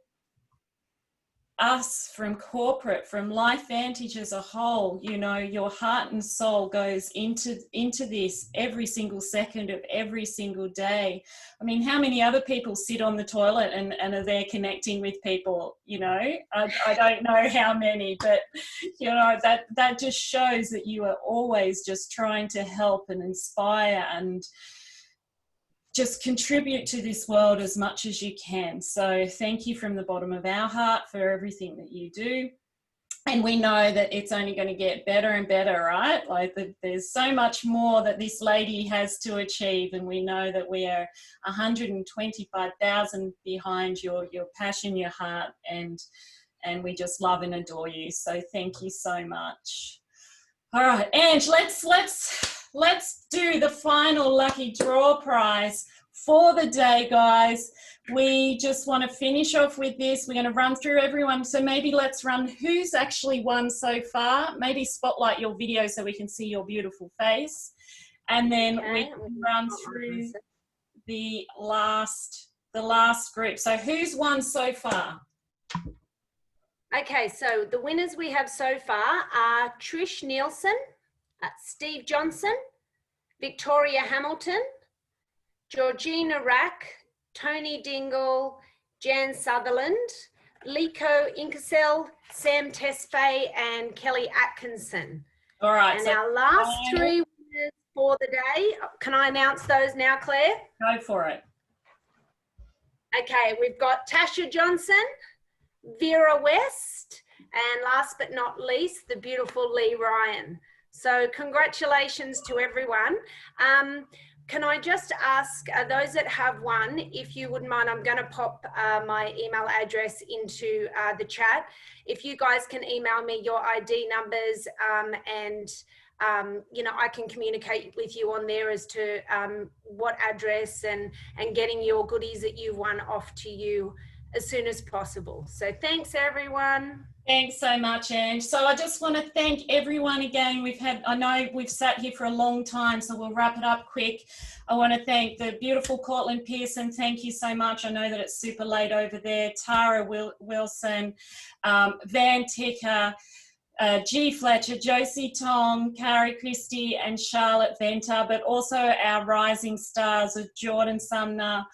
us from corporate, from LifeVantage as a whole. You know, your heart and soul goes into this every single second of every single day. I mean, how many other people sit on the toilet and are there connecting with people? You know, I don't know how many, but you know, that just shows that you are always just trying to help and inspire and just contribute to this world as much as you can. So thank you from the bottom of our heart for everything that you do. And we know that it's only going to get better and better, right? Like there's so much more that this lady has to achieve. And we know that we are 125,000 behind your passion, your heart, and we just love and adore you. So thank you so much. All right, Ange, let's do the final lucky draw prize for the day, guys. We just want to finish off with this. We're going to run through everyone. So maybe let's run who's actually won so far. Maybe spotlight your video so we can see your beautiful face. And then we can run through the last group. So who's won so far? Okay, so the winners we have so far are Trish Nielsen, Steve Johnson, Victoria Hamilton, Georgina Rack, Tony Dingle, Jan Sutherland, Liko Inkasel, Sam Tesfaye, and Kelly Atkinson. All right. And so our last three winners for the day, can I announce those now, Claire? Go for it. Okay, we've got Tasha Johnson, Vera West, and last but not least, the beautiful Lee Ryan. So congratulations to everyone. Can I just ask those that have won, if you wouldn't mind, I'm going to pop my email address into the chat. If you guys can email me your ID numbers and you know, I can communicate with you on there as to what address and getting your goodies that you won off to you as soon as possible. So thanks, everyone. Thanks so much, Ange. So I just want to thank everyone again. I know we've sat here for a long time, so we'll wrap it up quick. I want to thank the beautiful Cortland Pearson. Thank you so much. I know that it's super late over there. Tara Wilson, Van Ticker, G Fletcher, Josie Tong, Carrie Christie, and Charlotte Venter, but also our rising stars of Jordan Sumner,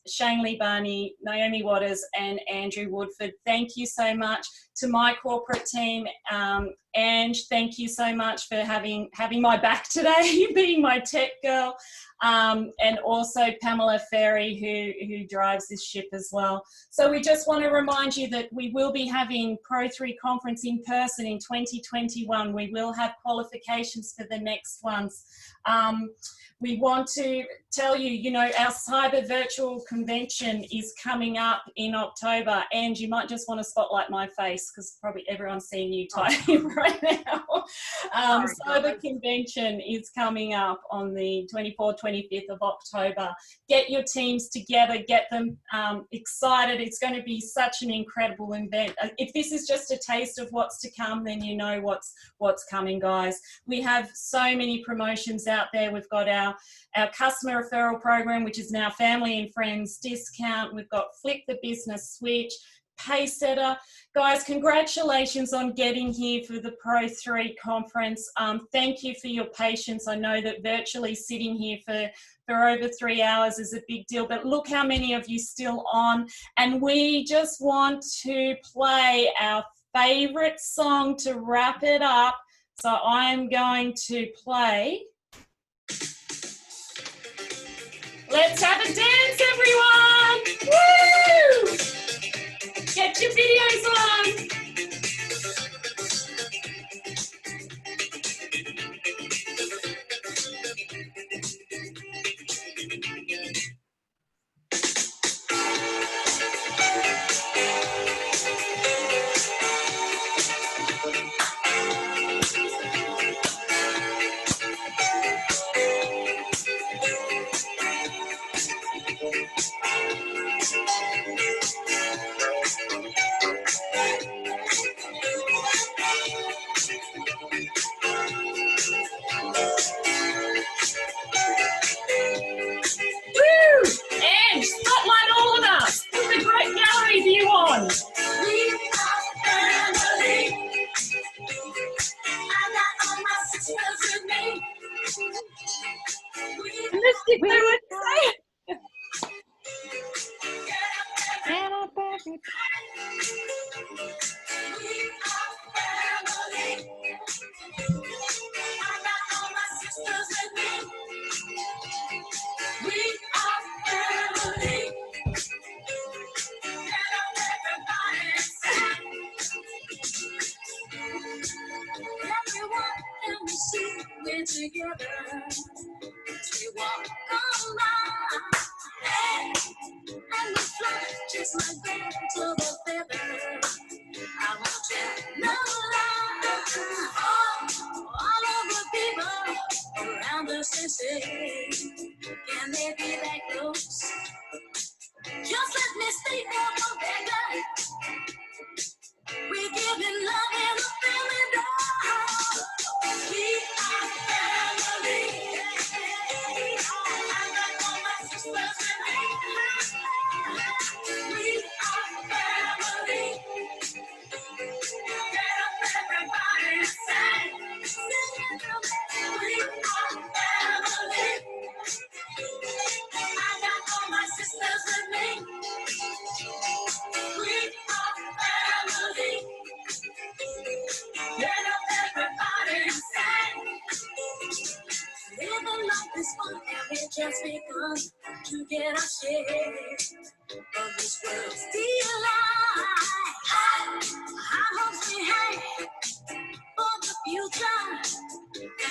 Shane Lee Barney, Naomi Waters, and Andrew Woodford. Thank you so much to my corporate team. Ange, thank you so much for having my back today, being my tech girl. and also Pamela Ferry, who drives this ship as well. So we just want to remind you that we will be having Pro3 conference in person in 2021. We will have qualifications for the next ones. We want to tell you, you know, our cyber virtual convention is coming up in October, and you might just want to spotlight my face because probably everyone's seeing you typing right now. Cyber convention is coming up on the 24th, 25th of October. Get your teams together, get them excited. It's going to be such an incredible event. If this is just a taste of what's to come, then you know what's coming, guys. We have so many promotions out there. We've got our customer referral program, which is now family and friends discount. We've got Flip the Business Switch, Paysetter. Guys, congratulations on getting here for the Pro3 conference. Thank you for your patience. I know that virtually sitting here for over 3 hours is a big deal, but look how many of you still on. And we just want to play our favorite song to wrap it up. So I'm going to play. Let's have a dance, everyone! Woo! Get your videos on! Can they be that close? Just let me stay on the record. We're giving love and a feeling down. We are family. I got all my sisters with me. We are family. Get up, everybody, and sing. We are family. I got all my sisters with me. We are family. Get up, everybody, and sing. Living life is fun, and it just begun to get our share of this world's delight. High hopes we have for the future,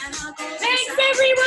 and our goals. Thanks, everyone.